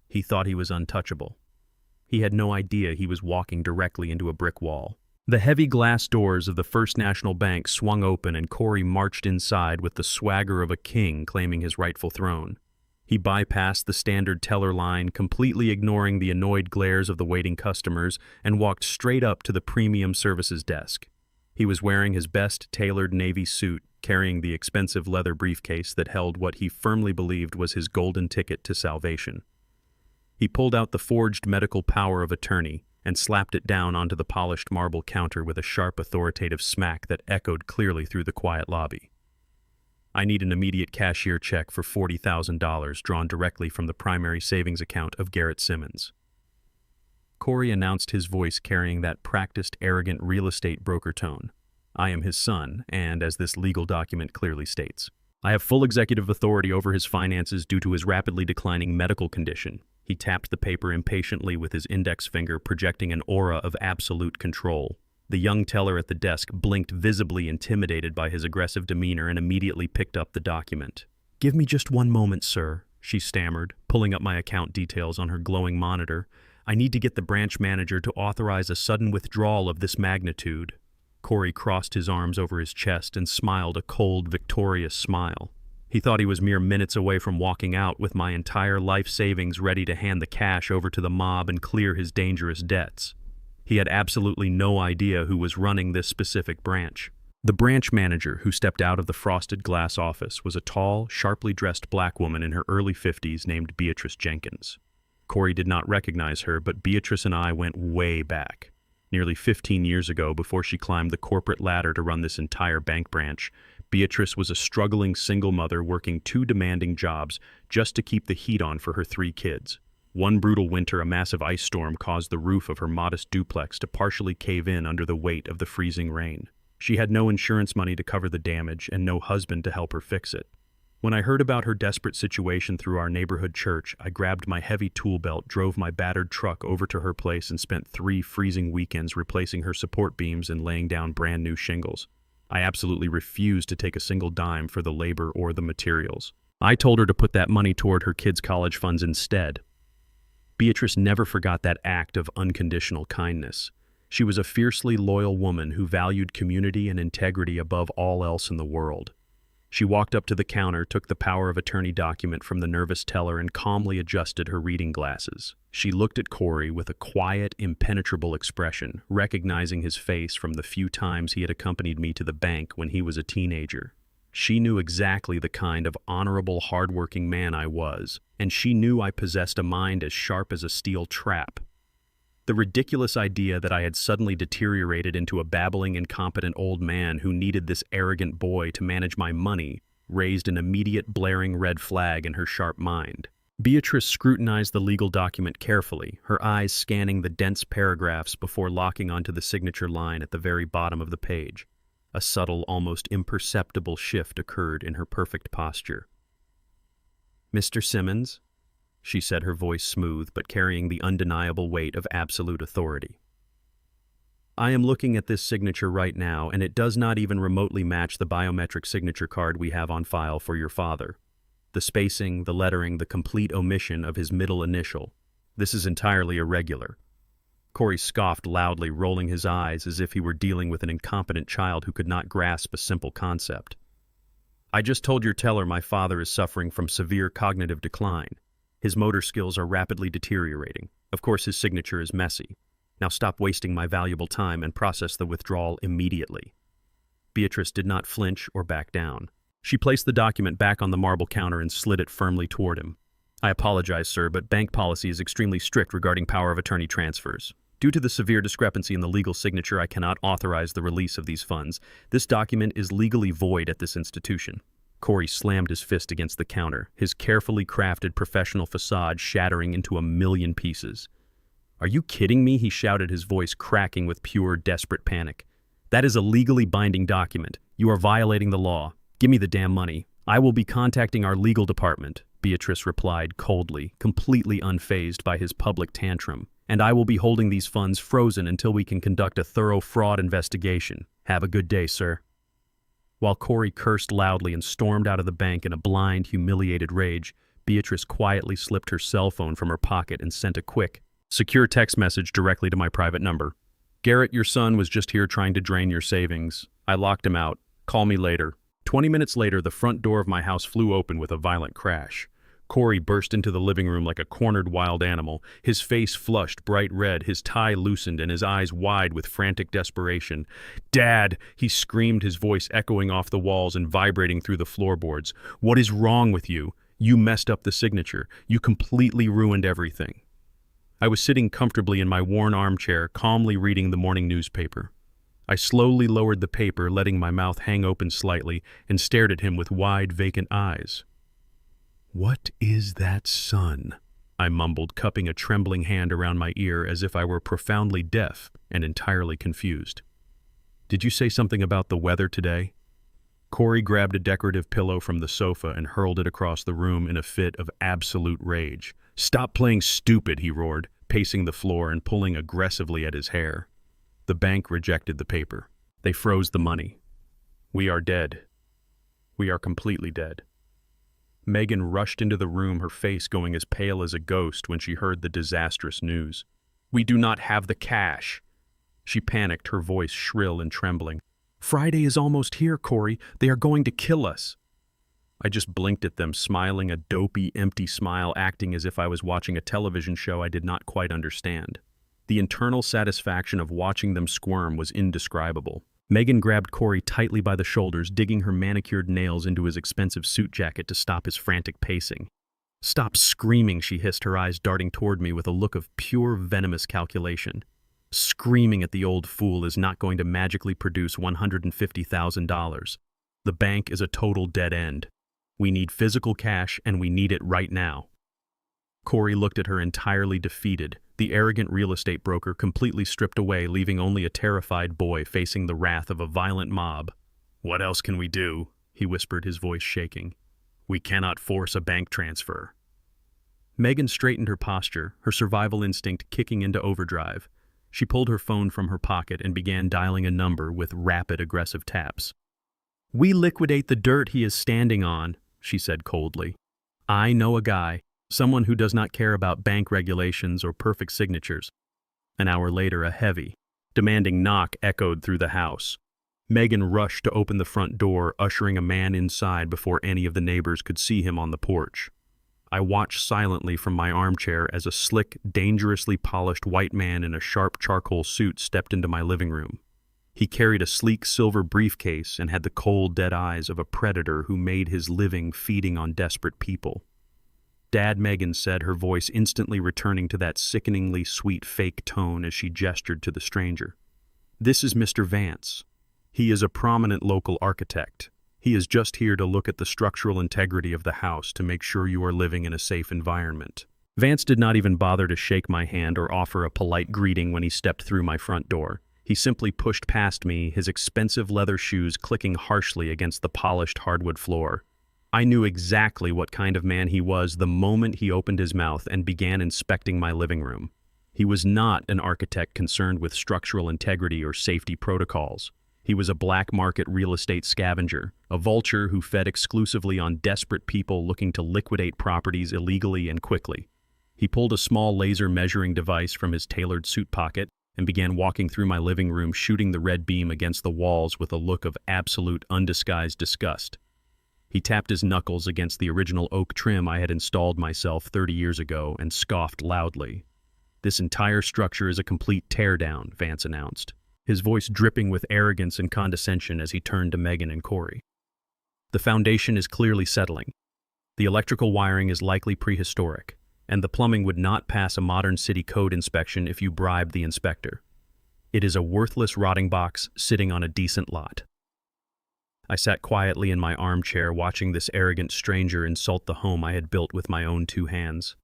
He thought he was untouchable. He had no idea he was walking directly into a brick wall. The heavy glass doors of the First National Bank swung open, and Corey marched inside with the swagger of a king claiming his rightful throne. He bypassed the standard teller line, completely ignoring the annoyed glares of the waiting customers, and walked straight up to the premium services desk. He was wearing his best tailored navy suit, carrying the expensive leather briefcase that held what he firmly believed was his golden ticket to salvation. He pulled out the forged medical power of attorney and slapped it down onto the polished marble counter with a sharp, authoritative smack that echoed clearly through the quiet lobby. "I need an immediate cashier check for $40,000 drawn directly from the primary savings account of Garrett Simmons." Corey announced, his voice carrying that practiced, arrogant real estate broker tone. "I am his son, and as this legal document clearly states, I have full executive authority over his finances due to his rapidly declining medical condition." He tapped the paper impatiently with his index finger, projecting an aura of absolute control. The young teller at the desk blinked, visibly intimidated by his aggressive demeanor, and immediately picked up the document. "Give me just one moment, sir," she stammered, pulling up my account details on her glowing monitor. "I need to get the branch manager to authorize a sudden withdrawal of this magnitude." Corey crossed his arms over his chest and smiled a cold, victorious smile. He thought he was mere minutes away from walking out with my entire life savings, ready to hand the cash over to the mob and clear his dangerous debts. He had absolutely no idea who was running this specific branch. The branch manager, who stepped out of the frosted glass office, was a tall, sharply dressed black woman in her early 50s named Beatrice Jenkins. Corey did not recognize her, but Beatrice and I went way back. Nearly 15 years ago, before she climbed the corporate ladder to run this entire bank branch, Beatrice was a struggling single mother working 2 demanding jobs just to keep the heat on for her 3 kids. One brutal winter, a massive ice storm caused the roof of her modest duplex to partially cave in under the weight of the freezing rain. She had no insurance money to cover the damage and no husband to help her fix it. When I heard about her desperate situation through our neighborhood church, I grabbed my heavy tool belt, drove my battered truck over to her place, and spent 3 freezing weekends replacing her support beams and laying down brand new shingles. I absolutely refused to take a single dime for the labor or the materials. I told her to put that money toward her kids' college funds instead. Beatrice never forgot that act of unconditional kindness. She was a fiercely loyal woman who valued community and integrity above all else in the world. She walked up to the counter, took the power of attorney document from the nervous teller, and calmly adjusted her reading glasses. She looked at Corey with a quiet, impenetrable expression, recognizing his face from the few times he had accompanied me to the bank when he was a teenager. She knew exactly the kind of honorable, hard-working man I was, and she knew I possessed a mind as sharp as a steel trap. The ridiculous idea that I had suddenly deteriorated into a babbling, incompetent old man who needed this arrogant boy to manage my money raised an immediate blaring red flag in her sharp mind. Beatrice scrutinized the legal document carefully, her eyes scanning the dense paragraphs before locking onto the signature line at the very bottom of the page. A subtle, almost imperceptible shift occurred in her perfect posture. "Mr. Simmons," she said, her voice smooth but carrying the undeniable weight of absolute authority, I am looking at this signature right now, and it does not even remotely match the biometric signature card we have on file for your father. The spacing, the lettering, the complete omission of his middle initial. This is entirely irregular. Corey scoffed loudly, rolling his eyes as if he were dealing with an incompetent child who could not grasp a simple concept. I just told your teller my father is suffering from severe cognitive decline. His motor skills are rapidly deteriorating. Of course, his signature is messy. Now stop wasting my valuable time and process the withdrawal immediately. Beatrice did not flinch or back down. She placed the document back on the marble counter and slid it firmly toward him. I apologize, sir, but bank policy is extremely strict regarding power of attorney transfers. Due to the severe discrepancy in the legal signature, I cannot authorize the release of these funds. This document is legally void at this institution. Corey slammed his fist against the counter, his carefully crafted professional facade shattering into a million pieces. Are you kidding me? He shouted, his voice cracking with pure, desperate panic. That is a legally binding document. You are violating the law. Give me the damn money. I will be contacting our legal department, Beatrice replied coldly, completely unfazed by his public tantrum. And I will be holding these funds frozen until we can conduct a thorough fraud investigation. Have a good day, sir. While Corey cursed loudly and stormed out of the bank in a blind, humiliated rage, Beatrice quietly slipped her cell phone from her pocket and sent a quick, secure text message directly to my private number. Garrett, your son was just here trying to drain your savings. I locked him out. Call me later. 20 minutes later, the front door of my house flew open with a violent crash. Corey burst into the living room like a cornered wild animal, his face flushed bright red, his tie loosened, and his eyes wide with frantic desperation. "Dad!" he screamed, his voice echoing off the walls and vibrating through the floorboards. "What is wrong with you? You messed up the signature. You completely ruined everything." I was sitting comfortably in my worn armchair, calmly reading the morning newspaper. I slowly lowered the paper, letting my mouth hang open slightly, and stared at him with wide, vacant eyes. "What is that, son?" I mumbled, cupping a trembling hand around my ear as if I were profoundly deaf and entirely confused. "Did you say something about the weather today?" Corey grabbed a decorative pillow from the sofa and hurled it across the room in a fit of absolute rage. "Stop playing stupid," he roared, pacing the floor and pulling aggressively at his hair. The bank rejected the paper. They froze the money. We are dead. We are completely dead. Megan rushed into the room, her face going as pale as a ghost when she heard the disastrous news. "We do not have the cash." She panicked, her voice shrill and trembling. "Friday is almost here, Corey. They are going to kill us." I just blinked at them, smiling a dopey, empty smile, acting as if I was watching a television show I did not quite understand. The internal satisfaction of watching them squirm was indescribable. Megan grabbed Corey tightly by the shoulders, digging her manicured nails into his expensive suit jacket to stop his frantic pacing. "Stop screaming," she hissed, her eyes darting toward me with a look of pure venomous calculation. "Screaming at the old fool is not going to magically produce $150,000. The bank is a total dead end. We need physical cash, and we need it right now." Corey looked at her entirely defeated, the arrogant real estate broker completely stripped away, leaving only a terrified boy facing the wrath of a violent mob. "What else can we do?" he whispered, his voice shaking. "We cannot force a bank transfer." Megan straightened her posture, her survival instinct kicking into overdrive. She pulled her phone from her pocket and began dialing a number with rapid, aggressive taps. "We liquidate the dirt he is standing on," she said coldly. "I know a guy. Someone who does not care about bank regulations or perfect signatures." An hour later, a heavy, demanding knock echoed through the house. Megan rushed to open the front door, ushering a man inside before any of the neighbors could see him on the porch. I watched silently from my armchair as a slick, dangerously polished white man in a sharp charcoal suit stepped into my living room. He carried a sleek silver briefcase and had the cold, dead eyes of a predator who made his living feeding on desperate people. "Dad," Megan said, her voice instantly returning to that sickeningly sweet fake tone as she gestured to the stranger. "This is Mr. Vance. He is a prominent local architect. He is just here to look at the structural integrity of the house to make sure you are living in a safe environment." Vance did not even bother to shake my hand or offer a polite greeting when he stepped through my front door. He simply pushed past me, his expensive leather shoes clicking harshly against the polished hardwood floor. I knew exactly what kind of man he was the moment he opened his mouth and began inspecting my living room. He was not an architect concerned with structural integrity or safety protocols. He was a black market real estate scavenger, a vulture who fed exclusively on desperate people looking to liquidate properties illegally and quickly. He pulled a small laser measuring device from his tailored suit pocket and began walking through my living room, shooting the red beam against the walls with a look of absolute undisguised disgust. He tapped his knuckles against the original oak trim I had installed myself 30 years ago and scoffed loudly. "This entire structure is a complete teardown," Vance announced, his voice dripping with arrogance and condescension as he turned to Megan and Corey. "The foundation is clearly settling. The electrical wiring is likely prehistoric, and the plumbing would not pass a modern city code inspection if you bribed the inspector. It is a worthless rotting box sitting on a decent lot." I sat quietly in my armchair watching this arrogant stranger insult the home I had built with my own two hands.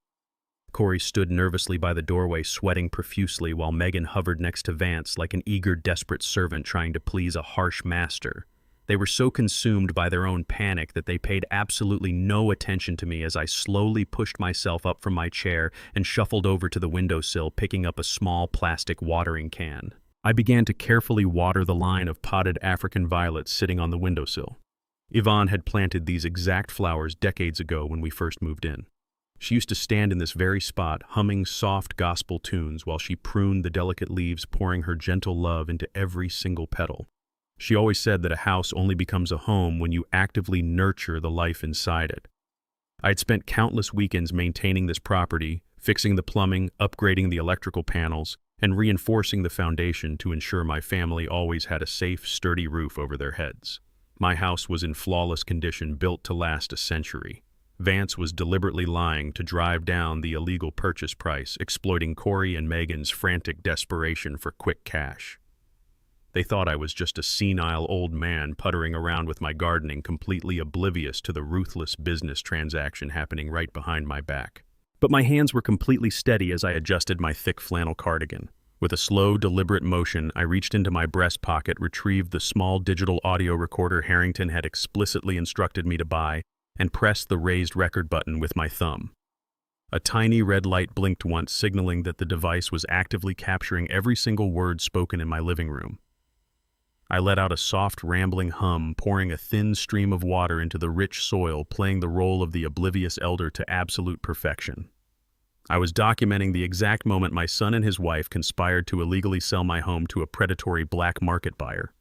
Corey stood nervously by the doorway, sweating profusely, while Megan hovered next to Vance like an eager, desperate servant trying to please a harsh master. They were so consumed by their own panic that they paid absolutely no attention to me as I slowly pushed myself up from my chair and shuffled over to the windowsill, picking up a small plastic watering can. I began to carefully water the line of potted African violets sitting on the windowsill. Yvonne had planted these exact flowers decades ago when we first moved in. She used to stand in this very spot, humming soft gospel tunes while she pruned the delicate leaves, pouring her gentle love into every single petal. She always said that a house only becomes a home when you actively nurture the life inside it. I had spent countless weekends maintaining this property, fixing the plumbing, upgrading the electrical panels, and reinforcing the foundation to ensure my family always had a safe, sturdy roof over their heads. My house was in flawless condition, built to last a century. Vance was deliberately lying to drive down the illegal purchase price, exploiting Corey and Megan's frantic desperation for quick cash. They thought I was just a senile old man puttering around with my gardening, completely oblivious to the ruthless business transaction happening right behind my back. But my hands were completely steady as I adjusted my thick flannel cardigan. With a slow, deliberate motion, I reached into my breast pocket, retrieved the small digital audio recorder Harrington had explicitly instructed me to buy, and pressed the raised record button with my thumb. A tiny red light blinked once, signaling that the device was actively capturing every single word spoken in my living room. I let out a soft, rambling hum, pouring a thin stream of water into the rich soil, playing the role of the oblivious elder to absolute perfection. I was documenting the exact moment my son and his wife conspired to illegally sell my home to a predatory black market buyer.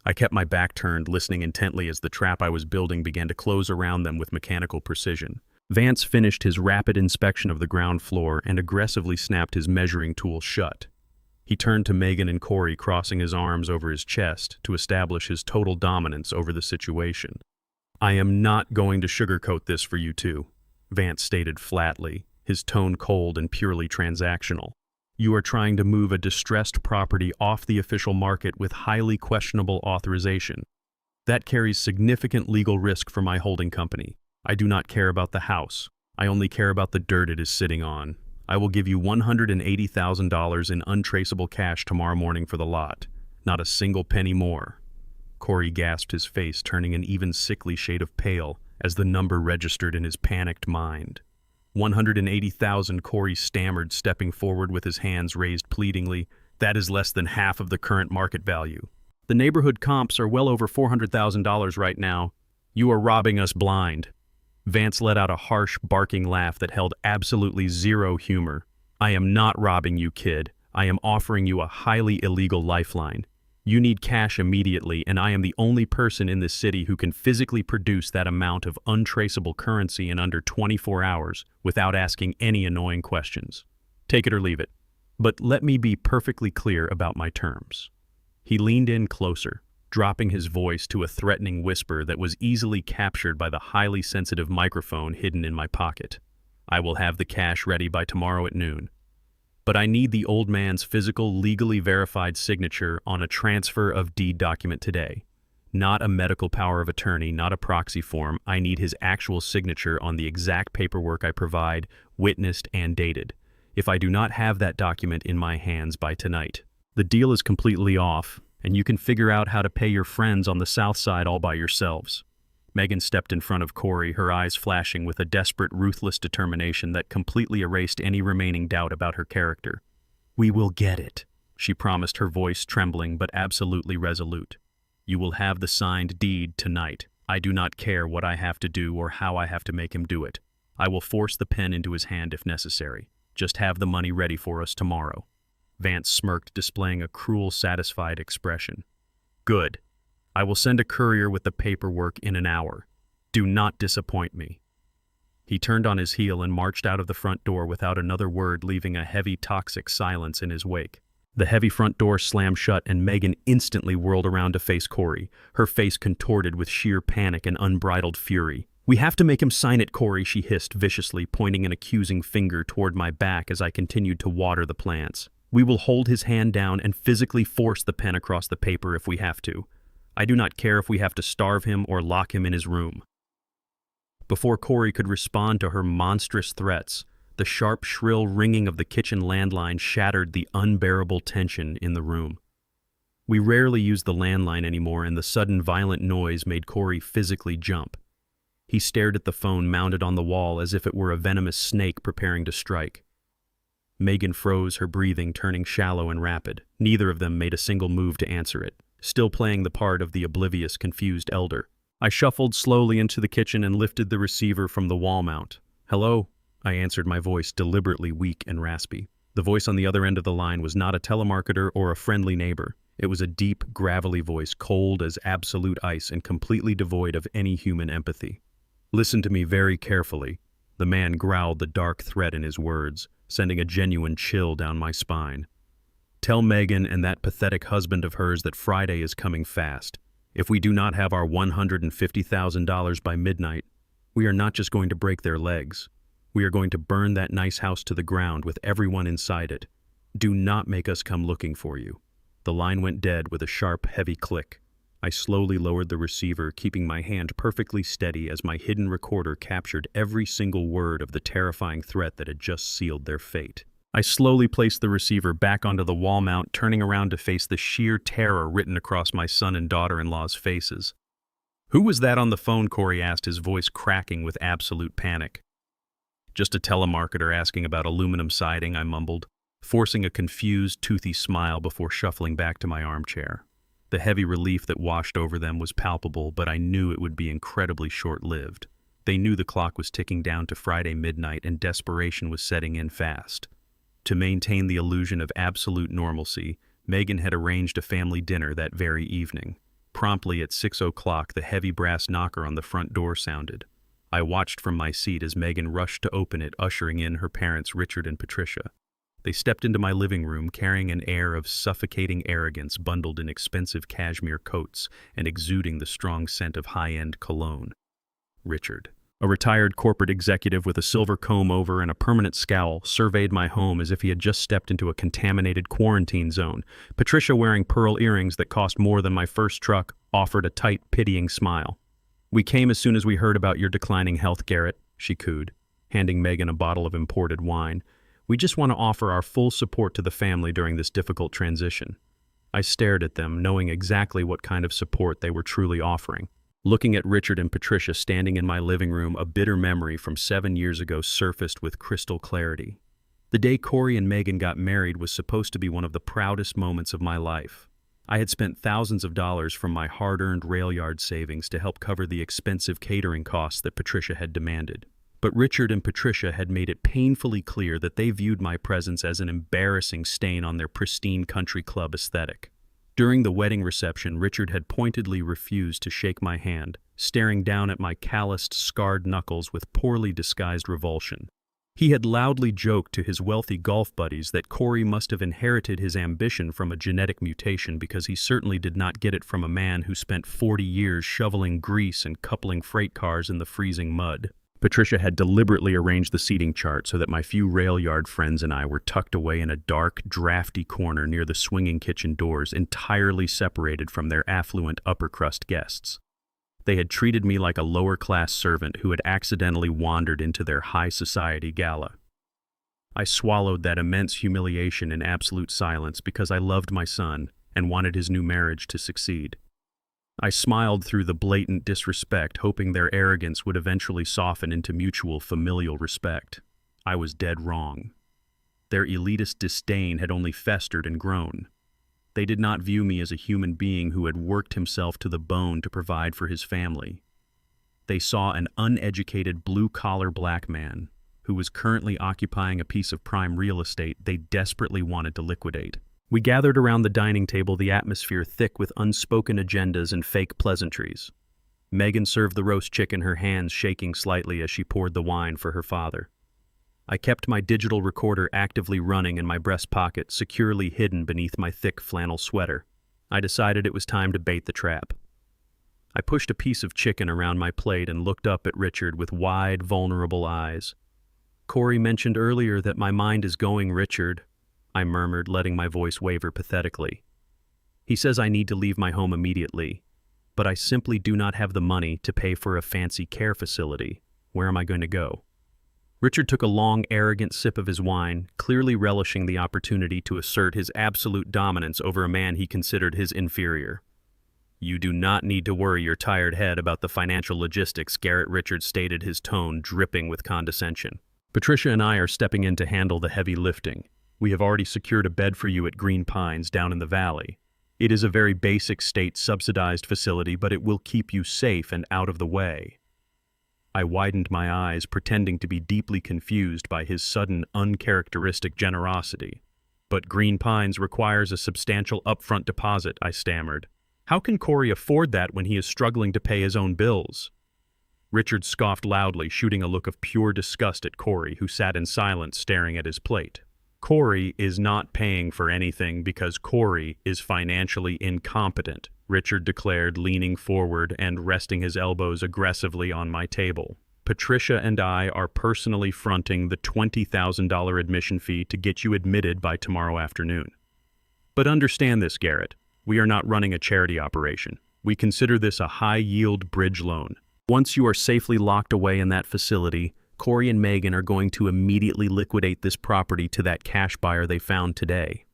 I kept my back turned, listening intently as the trap I was building began to close around them with mechanical precision. Vance finished his rapid inspection of the ground floor and aggressively snapped his measuring tool shut. He turned to Megan and Corey, crossing his arms over his chest to establish his total dominance over the situation. "I am not going to sugarcoat this for you two," Vance stated flatly, his tone cold and purely transactional. "You are trying to move a distressed property off the official market with highly questionable authorization. That carries significant legal risk for my holding company. I do not care about the house. I only care about the dirt it is sitting on. I will give you $180,000 in untraceable cash tomorrow morning for the lot. Not a single penny more." Corey gasped, his face turning an even sickly shade of pale as the number registered in his panicked mind. 180,000, Corey stammered, stepping forward with his hands raised pleadingly. "That is less than half of the current market value. The neighborhood comps are well over $400,000 right now. You are robbing us blind." Vance let out a harsh, barking laugh that held absolutely zero humor. "I am not robbing you, kid. I am offering you a highly illegal lifeline. You need cash immediately, and I am the only person in this city who can physically produce that amount of untraceable currency in under 24 hours without asking any annoying questions. Take it or leave it. But let me be perfectly clear about my terms." He leaned in closer, dropping his voice to a threatening whisper that was easily captured by the highly sensitive microphone hidden in my pocket. "I will have the cash ready by tomorrow at noon. But I need the old man's physical, legally verified signature on a transfer of deed document today. Not a medical power of attorney, not a proxy form. I need his actual signature on the exact paperwork I provide, witnessed and dated. If I do not have that document in my hands by tonight, the deal is completely off, and you can figure out how to pay your friends on the south side all by yourselves." Megan stepped in front of Corey, her eyes flashing with a desperate, ruthless determination that completely erased any remaining doubt about her character. "We will get it," she promised, her voice trembling but absolutely resolute. "You will have the signed deed tonight. I do not care what I have to do or how I have to make him do it. I will force the pen into his hand if necessary. Just have the money ready for us tomorrow." Vance smirked, displaying a cruel, satisfied expression. "Good. I will send a courier with the paperwork in an hour. Do not disappoint me." He turned on his heel and marched out of the front door without another word, leaving a heavy, toxic silence in his wake. The heavy front door slammed shut, and Megan instantly whirled around to face Corey, her face contorted with sheer panic and unbridled fury. "We have to make him sign it, Corey," she hissed viciously, pointing an accusing finger toward my back as I continued to water the plants. "We will hold his hand down and physically force the pen across the paper if we have to. I do not care if we have to starve him or lock him in his room." Before Corey could respond to her monstrous threats, the sharp, shrill ringing of the kitchen landline shattered the unbearable tension in the room. We rarely used the landline anymore, and the sudden violent noise made Corey physically jump. He stared at the phone mounted on the wall as if it were a venomous snake preparing to strike. Megan froze, her breathing turning shallow and rapid. Neither of them made a single move to answer it, still playing the part of the oblivious, confused elder. I shuffled slowly into the kitchen and lifted the receiver from the wall mount. "Hello?" I answered, my voice deliberately weak and raspy. The voice on the other end of the line was not a telemarketer or a friendly neighbor. It was a deep, gravelly voice, cold as absolute ice and completely devoid of any human empathy. "Listen to me very carefully." The man growled the dark threat in his words, sending a genuine chill down my spine. "Tell Megan and that pathetic husband of hers that Friday is coming fast. If we do not have our $150,000 by midnight, we are not just going to break their legs. We are going to burn that nice house to the ground with everyone inside it. Do not make us come looking for you." The line went dead with a sharp, heavy click. I slowly lowered the receiver, keeping my hand perfectly steady as my hidden recorder captured every single word of the terrifying threat that had just sealed their fate. I slowly placed the receiver back onto the wall mount, turning around to face the sheer terror written across my son and daughter-in-law's faces. "Who was that on the phone?" Corey asked, his voice cracking with absolute panic. "Just a telemarketer asking about aluminum siding," I mumbled, forcing a confused, toothy smile before shuffling back to my armchair. The heavy relief that washed over them was palpable, but I knew it would be incredibly short-lived. They knew the clock was ticking down to Friday midnight, and desperation was setting in fast. To maintain the illusion of absolute normalcy, Megan had arranged a family dinner that very evening. Promptly at 6 o'clock, the heavy brass knocker on the front door sounded. I watched from my seat as Megan rushed to open it, ushering in her parents, Richard and Patricia. They stepped into my living room carrying an air of suffocating arrogance, bundled in expensive cashmere coats and exuding the strong scent of high-end cologne. Richard, a retired corporate executive with a silver comb-over and a permanent scowl, surveyed my home as if he had just stepped into a contaminated quarantine zone. Patricia, wearing pearl earrings that cost more than my first truck, offered a tight, pitying smile. "We came as soon as we heard about your declining health, Garrett," she cooed, handing Megan a bottle of imported wine. "We just want to offer our full support to the family during this difficult transition." I stared at them, knowing exactly what kind of support they were truly offering. Looking at Richard and Patricia standing in my living room, a bitter memory from 7 years ago surfaced with crystal clarity. The day Corey and Megan got married was supposed to be one of the proudest moments of my life. I had spent thousands of dollars from my hard-earned rail yard savings to help cover the expensive catering costs that Patricia had demanded. But Richard and Patricia had made it painfully clear that they viewed my presence as an embarrassing stain on their pristine country club aesthetic. During the wedding reception, Richard had pointedly refused to shake my hand, staring down at my calloused, scarred knuckles with poorly disguised revulsion. He had loudly joked to his wealthy golf buddies that Corey must have inherited his ambition from a genetic mutation, because he certainly did not get it from a man who spent 40 years shoveling grease and coupling freight cars in the freezing mud. Patricia had deliberately arranged the seating chart so that my few rail yard friends and I were tucked away in a dark, drafty corner near the swinging kitchen doors, entirely separated from their affluent upper-crust guests. They had treated me like a lower-class servant who had accidentally wandered into their high-society gala. I swallowed that immense humiliation in absolute silence because I loved my son and wanted his new marriage to succeed. I smiled through the blatant disrespect, hoping their arrogance would eventually soften into mutual familial respect. I was dead wrong. Their elitist disdain had only festered and grown. They did not view me as a human being who had worked himself to the bone to provide for his family. They saw an uneducated blue-collar black man who was currently occupying a piece of prime real estate they desperately wanted to liquidate. We gathered around the dining table, the atmosphere thick with unspoken agendas and fake pleasantries. Megan served the roast chicken, her hands shaking slightly as she poured the wine for her father. I kept my digital recorder actively running in my breast pocket, securely hidden beneath my thick flannel sweater. I decided it was time to bait the trap. I pushed a piece of chicken around my plate and looked up at Richard with wide, vulnerable eyes. "Corey mentioned earlier that my mind is going, Richard," I murmured, letting my voice waver pathetically. "He says I need to leave my home immediately, but I simply do not have the money to pay for a fancy care facility. Where am I going to go?" Richard took a long, arrogant sip of his wine, clearly relishing the opportunity to assert his absolute dominance over a man he considered his inferior. "You do not need to worry your tired head about the financial logistics," Garrett Richards stated, his tone dripping with condescension. "Patricia and I are stepping in to handle the heavy lifting. We have already secured a bed for you at Green Pines down in the valley. It is a very basic state-subsidized facility, but it will keep you safe and out of the way." I widened my eyes, pretending to be deeply confused by his sudden, uncharacteristic generosity. "But Green Pines requires a substantial upfront deposit," I stammered. "How can Corey afford that when he is struggling to pay his own bills?" Richard scoffed loudly, shooting a look of pure disgust at Corey, who sat in silence staring at his plate. "Corey is not paying for anything because Corey is financially incompetent," Richard declared, leaning forward and resting his elbows aggressively on my table. "Patricia and I are personally fronting the $20,000 admission fee to get you admitted by tomorrow afternoon. But understand this, Garrett. We are not running a charity operation. We consider this a high-yield bridge loan. Once you are safely locked away in that facility, Corey and Megan are going to immediately liquidate this property to that cash buyer they found today.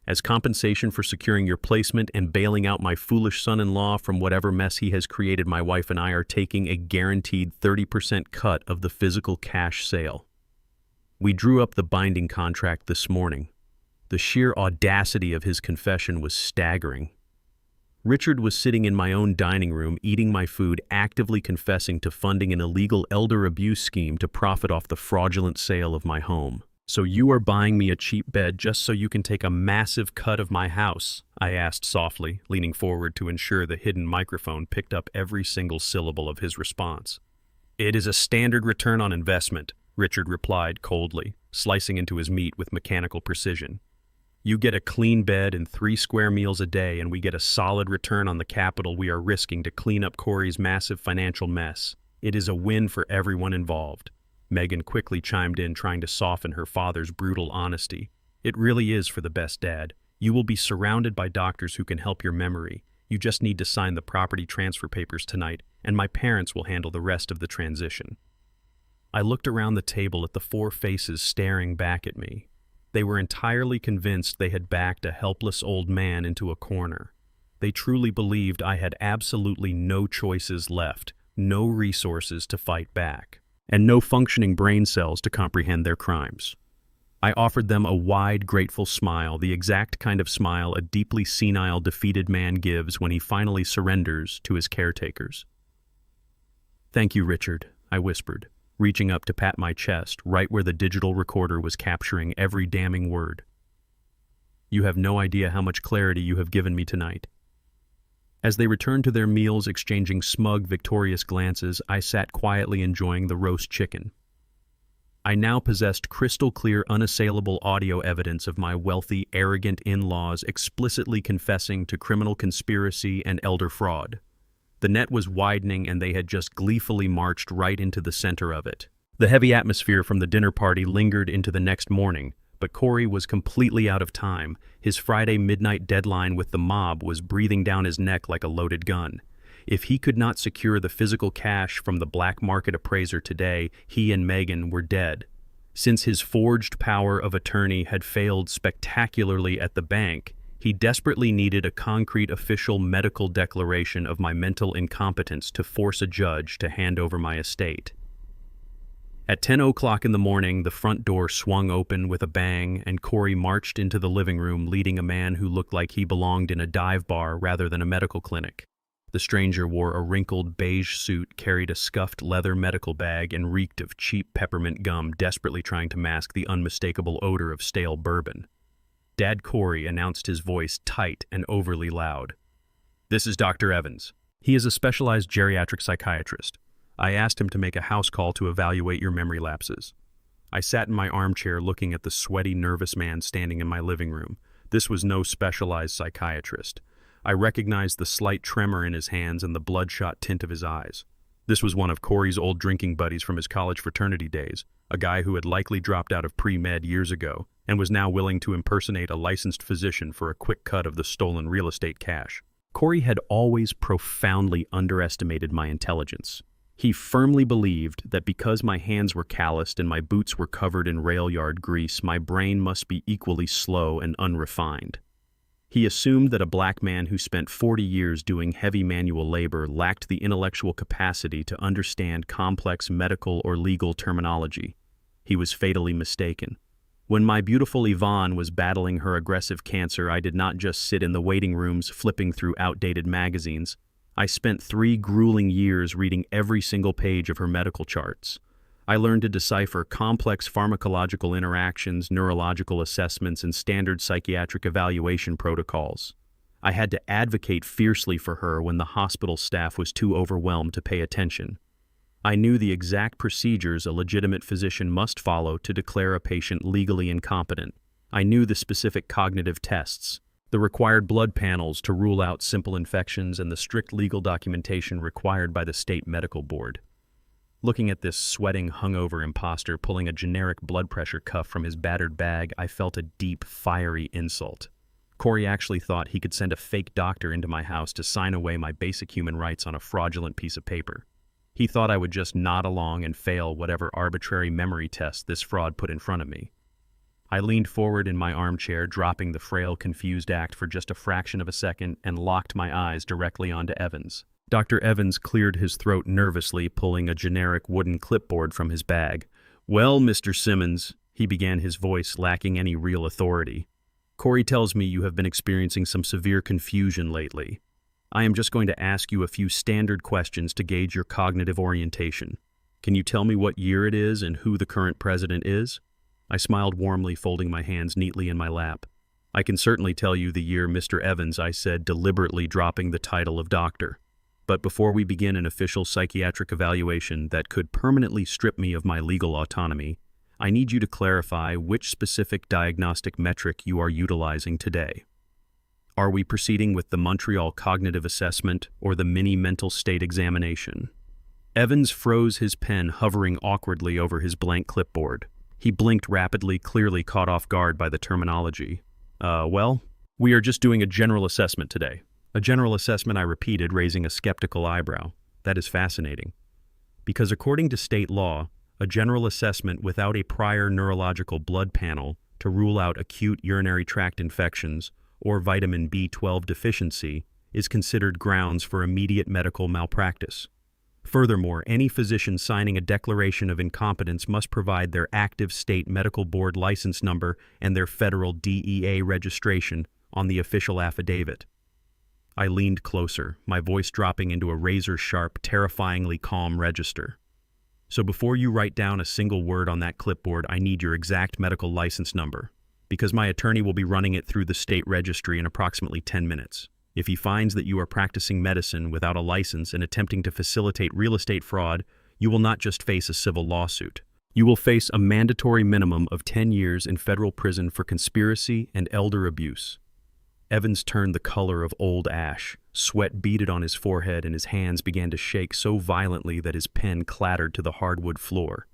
As compensation for securing your placement and bailing out my foolish son-in-law from whatever mess he has created, my wife and I are taking a guaranteed 30% cut of the physical cash sale." We drew up the binding contract this morning. The sheer audacity of his confession was staggering. Richard was sitting in my own dining room, eating my food, actively confessing to funding an illegal elder abuse scheme to profit off the fraudulent sale of my home. "So you are buying me a cheap bed just so you can take a massive cut of my house?" I asked softly, leaning forward to ensure the hidden microphone picked up every single syllable of his response. "It is a standard return on investment," Richard replied coldly, slicing into his meat with mechanical precision. "You get a clean bed and 3 square meals a day, and we get a solid return on the capital we are risking to clean up Corey's massive financial mess. It is a win for everyone involved." Megan quickly chimed in, trying to soften her father's brutal honesty. "It really is for the best, Dad. You will be surrounded by doctors who can help your memory. You just need to sign the property transfer papers tonight, and my parents will handle the rest of the transition." I looked around the table at the 4 faces staring back at me. They were entirely convinced they had backed a helpless old man into a corner. They truly believed I had absolutely no choices left, no resources to fight back, and no functioning brain cells to comprehend their crimes. I offered them a wide, grateful smile, the exact kind of smile a deeply senile, defeated man gives when he finally surrenders to his caretakers. "Thank you, Richard," I whispered, reaching up to pat my chest right where the digital recorder was capturing every damning word. "You have no idea how much clarity you have given me tonight." As they returned to their meals, exchanging smug, victorious glances, I sat quietly enjoying the roast chicken. I now possessed crystal-clear, unassailable audio evidence of my wealthy, arrogant in-laws explicitly confessing to criminal conspiracy and elder fraud. The net was widening, and they had just gleefully marched right into the center of it. The heavy atmosphere from the dinner party lingered into the next morning, but Corey was completely out of time. His Friday midnight deadline with the mob was breathing down his neck like a loaded gun. If he could not secure the physical cash from the black market appraiser today, he and Megan were dead. Since his forged power of attorney had failed spectacularly at the bank, he desperately needed a concrete official medical declaration of my mental incompetence to force a judge to hand over my estate. At 10 o'clock in the morning, the front door swung open with a bang, and Corey marched into the living room leading a man who looked like he belonged in a dive bar rather than a medical clinic. The stranger wore a wrinkled beige suit, carried a scuffed leather medical bag, and reeked of cheap peppermint gum, desperately trying to mask the unmistakable odor of stale bourbon. Dad Corey announced, his voice tight and overly loud. "This is Dr. Evans. He is a specialized geriatric psychiatrist. I asked him to make a house call to evaluate your memory lapses." I sat in my armchair looking at the sweaty, nervous man standing in my living room. This was no specialized psychiatrist. I recognized the slight tremor in his hands and the bloodshot tint of his eyes. This was one of Corey's old drinking buddies from his college fraternity days, a guy who had likely dropped out of pre-med years ago and was now willing to impersonate a licensed physician for a quick cut of the stolen real estate cash. Corey had always profoundly underestimated my intelligence. He firmly believed that because my hands were calloused and my boots were covered in rail yard grease, my brain must be equally slow and unrefined. He assumed that a black man who spent 40 years doing heavy manual labor lacked the intellectual capacity to understand complex medical or legal terminology. He was fatally mistaken. When my beautiful Yvonne was battling her aggressive cancer, I did not just sit in the waiting rooms flipping through outdated magazines. I spent 3 grueling years reading every single page of her medical charts. I learned to decipher complex pharmacological interactions, neurological assessments, and standard psychiatric evaluation protocols. I had to advocate fiercely for her when the hospital staff was too overwhelmed to pay attention. I knew the exact procedures a legitimate physician must follow to declare a patient legally incompetent. I knew the specific cognitive tests, the required blood panels to rule out simple infections, and the strict legal documentation required by the state medical board. Looking at this sweating, hungover imposter pulling a generic blood pressure cuff from his battered bag, I felt a deep, fiery insult. Corey actually thought he could send a fake doctor into my house to sign away my basic human rights on a fraudulent piece of paper. He thought I would just nod along and fail whatever arbitrary memory test this fraud put in front of me. I leaned forward in my armchair, dropping the frail, confused act for just a fraction of a second, and locked my eyes directly onto Evans. Dr. Evans cleared his throat nervously, pulling a generic wooden clipboard from his bag. "Well, Mr. Simmons," he began, his voice lacking any real authority, "Corey tells me you have been experiencing some severe confusion lately. I am just going to ask you a few standard questions to gauge your cognitive orientation. Can you tell me what year it is and who the current president is?" I smiled warmly, folding my hands neatly in my lap. "I can certainly tell you the year, Mr. Evans," I said, deliberately dropping the title of doctor. "But before we begin an official psychiatric evaluation that could permanently strip me of my legal autonomy, I need you to clarify which specific diagnostic metric you are utilizing today. Are we proceeding with the Montreal Cognitive Assessment or the Mini Mental State Examination?" Evans froze, his pen hovering awkwardly over his blank clipboard. He blinked rapidly, clearly caught off guard by the terminology. Well, we are just doing a general assessment today." "A general assessment," I repeated, raising a skeptical eyebrow. "That is fascinating. Because according to state law, a general assessment without a prior neurological blood panel to rule out acute urinary tract infections or vitamin B12 deficiency is considered grounds for immediate medical malpractice. Furthermore, any physician signing a declaration of incompetence must provide their active state medical board license number and their federal DEA registration on the official affidavit." I leaned closer, my voice dropping into a razor-sharp, terrifyingly calm register. "So before you write down a single word on that clipboard, I need your exact medical license number, because my attorney will be running it through the state registry in approximately 10 minutes. If he finds that you are practicing medicine without a license and attempting to facilitate real estate fraud, you will not just face a civil lawsuit. You will face a mandatory minimum of 10 years in federal prison for conspiracy and elder abuse." Evans turned the color of old ash. Sweat beaded on his forehead and his hands began to shake so violently that his pen clattered to the hardwood floor.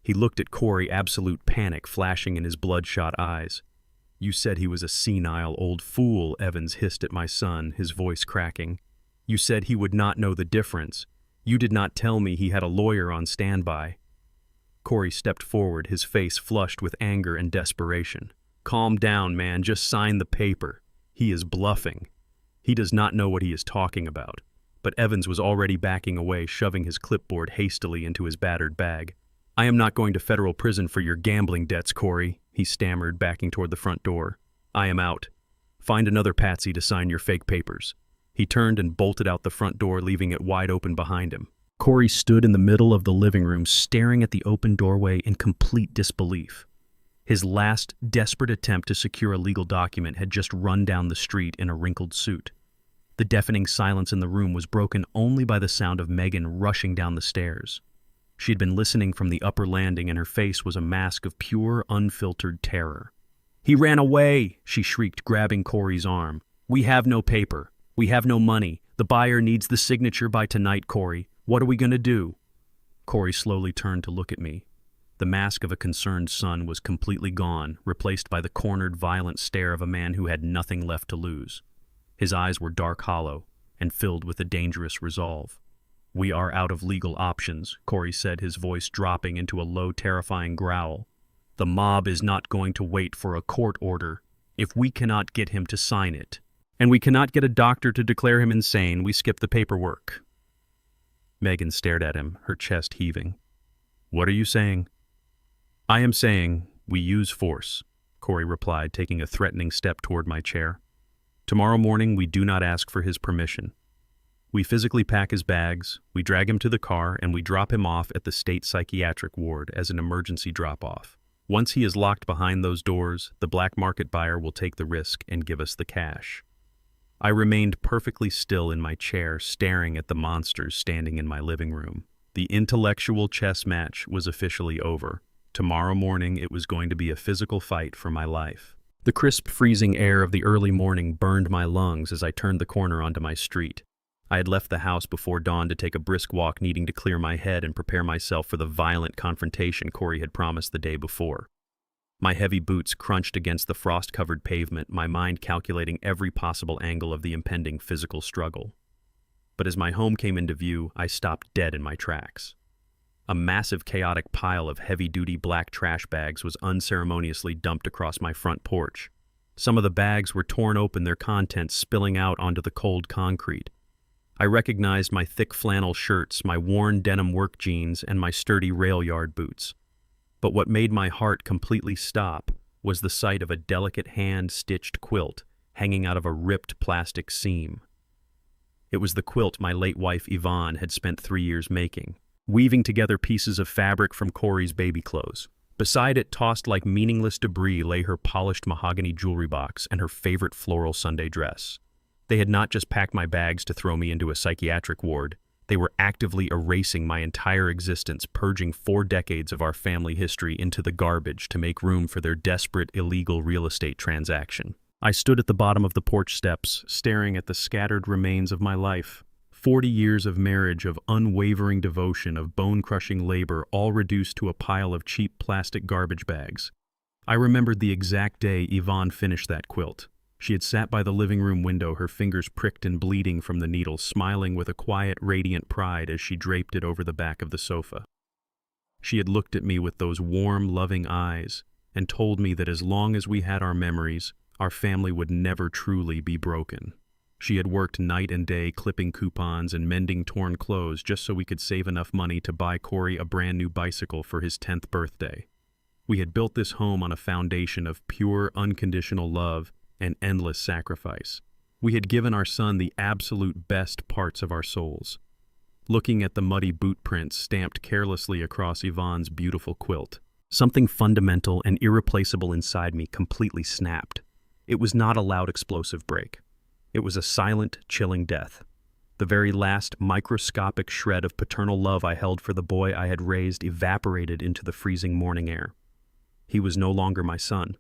He looked at Corey, absolute panic flashing in his bloodshot eyes. "You said he was a senile old fool," Evans hissed at my son, his voice cracking. "You said he would not know the difference. You did not tell me he had a lawyer on standby." Corey stepped forward, his face flushed with anger and desperation. "Calm down, man. Just sign the paper. He is bluffing. He does not know what he is talking about." But Evans was already backing away, shoving his clipboard hastily into his battered bag. "I am not going to federal prison for your gambling debts, Corey," he stammered, backing toward the front door. "I am out. Find another patsy to sign your fake papers." He turned and bolted out the front door, leaving it wide open behind him. Corey stood in the middle of the living room, staring at the open doorway in complete disbelief. His last desperate attempt to secure a legal document had just run down the street in a wrinkled suit. The deafening silence in the room was broken only by the sound of Megan rushing down the stairs. She had been listening from the upper landing, and her face was a mask of pure, unfiltered terror. "He ran away!" she shrieked, grabbing Corey's arm. "We have no paper. We have no money. The buyer needs the signature by tonight, Corey. What are we going to do?" Corey slowly turned to look at me. The mask of a concerned son was completely gone, replaced by the cornered, violent stare of a man who had nothing left to lose. His eyes were dark hollow and filled with a dangerous resolve. "We are out of legal options," Corey said, his voice dropping into a low, terrifying growl. "The mob is not going to wait for a court order. If we cannot get him to sign it, and we cannot get a doctor to declare him insane, we skip the paperwork." Megan stared at him, her chest heaving. "What are you saying?" "I am saying we use force," Corey replied, taking a threatening step toward my chair. "Tomorrow morning we do not ask for his permission. We physically pack his bags, we drag him to the car, and we drop him off at the state psychiatric ward as an emergency drop-off. Once he is locked behind those doors, the black market buyer will take the risk and give us the cash." I remained perfectly still in my chair, staring at the monsters standing in my living room. The intellectual chess match was officially over. Tomorrow morning it was going to be a physical fight for my life. The crisp, freezing air of the early morning burned my lungs as I turned the corner onto my street. I had left the house before dawn to take a brisk walk, needing to clear my head and prepare myself for the violent confrontation Corey had promised the day before. My heavy boots crunched against the frost-covered pavement, my mind calculating every possible angle of the impending physical struggle. But as my home came into view, I stopped dead in my tracks. A massive, chaotic pile of heavy-duty black trash bags was unceremoniously dumped across my front porch. Some of the bags were torn open, their contents spilling out onto the cold concrete. I recognized my thick flannel shirts, my worn denim work jeans, and my sturdy rail yard boots. But what made my heart completely stop was the sight of a delicate hand-stitched quilt hanging out of a ripped plastic seam. It was the quilt my late wife Yvonne had spent 3 years making, weaving together pieces of fabric from Corey's baby clothes. Beside it, tossed like meaningless debris, lay her polished mahogany jewelry box and her favorite floral Sunday dress. They had not just packed my bags to throw me into a psychiatric ward. They were actively erasing my entire existence, purging 4 decades of our family history into the garbage to make room for their desperate, illegal real estate transaction. I stood at the bottom of the porch steps, staring at the scattered remains of my life. 40 years of marriage, of unwavering devotion, of bone-crushing labor, all reduced to a pile of cheap plastic garbage bags. I remembered the exact day Yvonne finished that quilt. She had sat by the living room window, her fingers pricked and bleeding from the needle, smiling with a quiet, radiant pride as she draped it over the back of the sofa. She had looked at me with those warm, loving eyes and told me that as long as we had our memories, our family would never truly be broken. She had worked night and day clipping coupons and mending torn clothes just so we could save enough money to buy Corey a brand new bicycle for his 10th birthday. We had built this home on a foundation of pure, unconditional love and endless sacrifice. We had given our son the absolute best parts of our souls. Looking at the muddy boot prints stamped carelessly across Yvonne's beautiful quilt, something fundamental and irreplaceable inside me completely snapped. It was not a loud explosive break. It was a silent, chilling death. The very last microscopic shred of paternal love I held for the boy I had raised evaporated into the freezing morning air. He was no longer my son.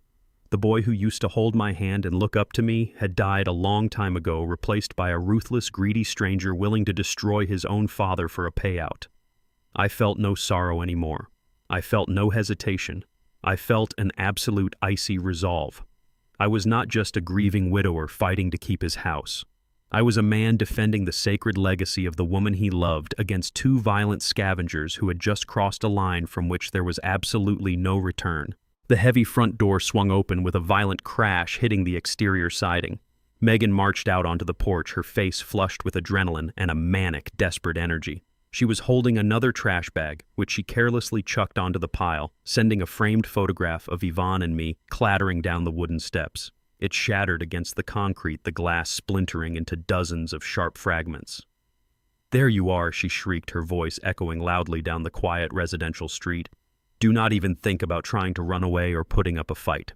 The boy who used to hold my hand and look up to me had died a long time ago, replaced by a ruthless, greedy stranger willing to destroy his own father for a payout. I felt no sorrow anymore. I felt no hesitation. I felt an absolute icy resolve. I was not just a grieving widower fighting to keep his house. I was a man defending the sacred legacy of the woman he loved against 2 violent scavengers who had just crossed a line from which there was absolutely no return. The heavy front door swung open with a violent crash, hitting the exterior siding. Megan marched out onto the porch, her face flushed with adrenaline and a manic, desperate energy. She was holding another trash bag, which she carelessly chucked onto the pile, sending a framed photograph of Yvonne and me clattering down the wooden steps. It shattered against the concrete, the glass splintering into dozens of sharp fragments. "There you are," she shrieked, her voice echoing loudly down the quiet residential street. "Do not even think about trying to run away or putting up a fight.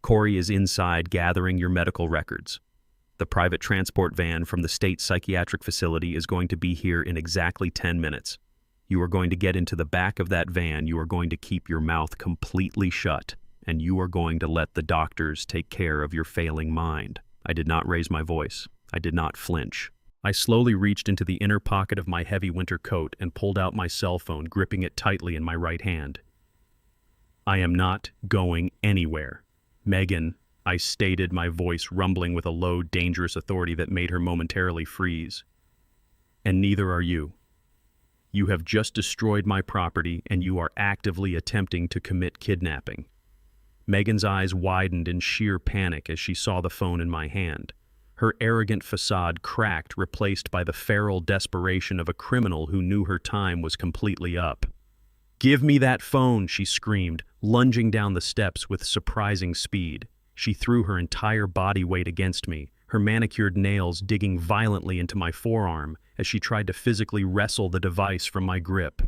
Corey is inside gathering your medical records. The private transport van from the state psychiatric facility is going to be here in exactly 10 minutes. You are going to get into the back of that van, you are going to keep your mouth completely shut, and you are going to let the doctors take care of your failing mind." I did not raise my voice. I did not flinch. I slowly reached into the inner pocket of my heavy winter coat and pulled out my cell phone, gripping it tightly in my right hand. "I am not going anywhere. Megan," I stated, my voice rumbling with a low, dangerous authority that made her momentarily freeze. "And neither are you. You have just destroyed my property, and you are actively attempting to commit kidnapping." Megan's eyes widened in sheer panic as she saw the phone in my hand. Her arrogant facade cracked, replaced by the feral desperation of a criminal who knew her time was completely up. "Give me that phone," she screamed, lunging down the steps with surprising speed. She threw her entire body weight against me, her manicured nails digging violently into my forearm as she tried to physically wrestle the device from my grip.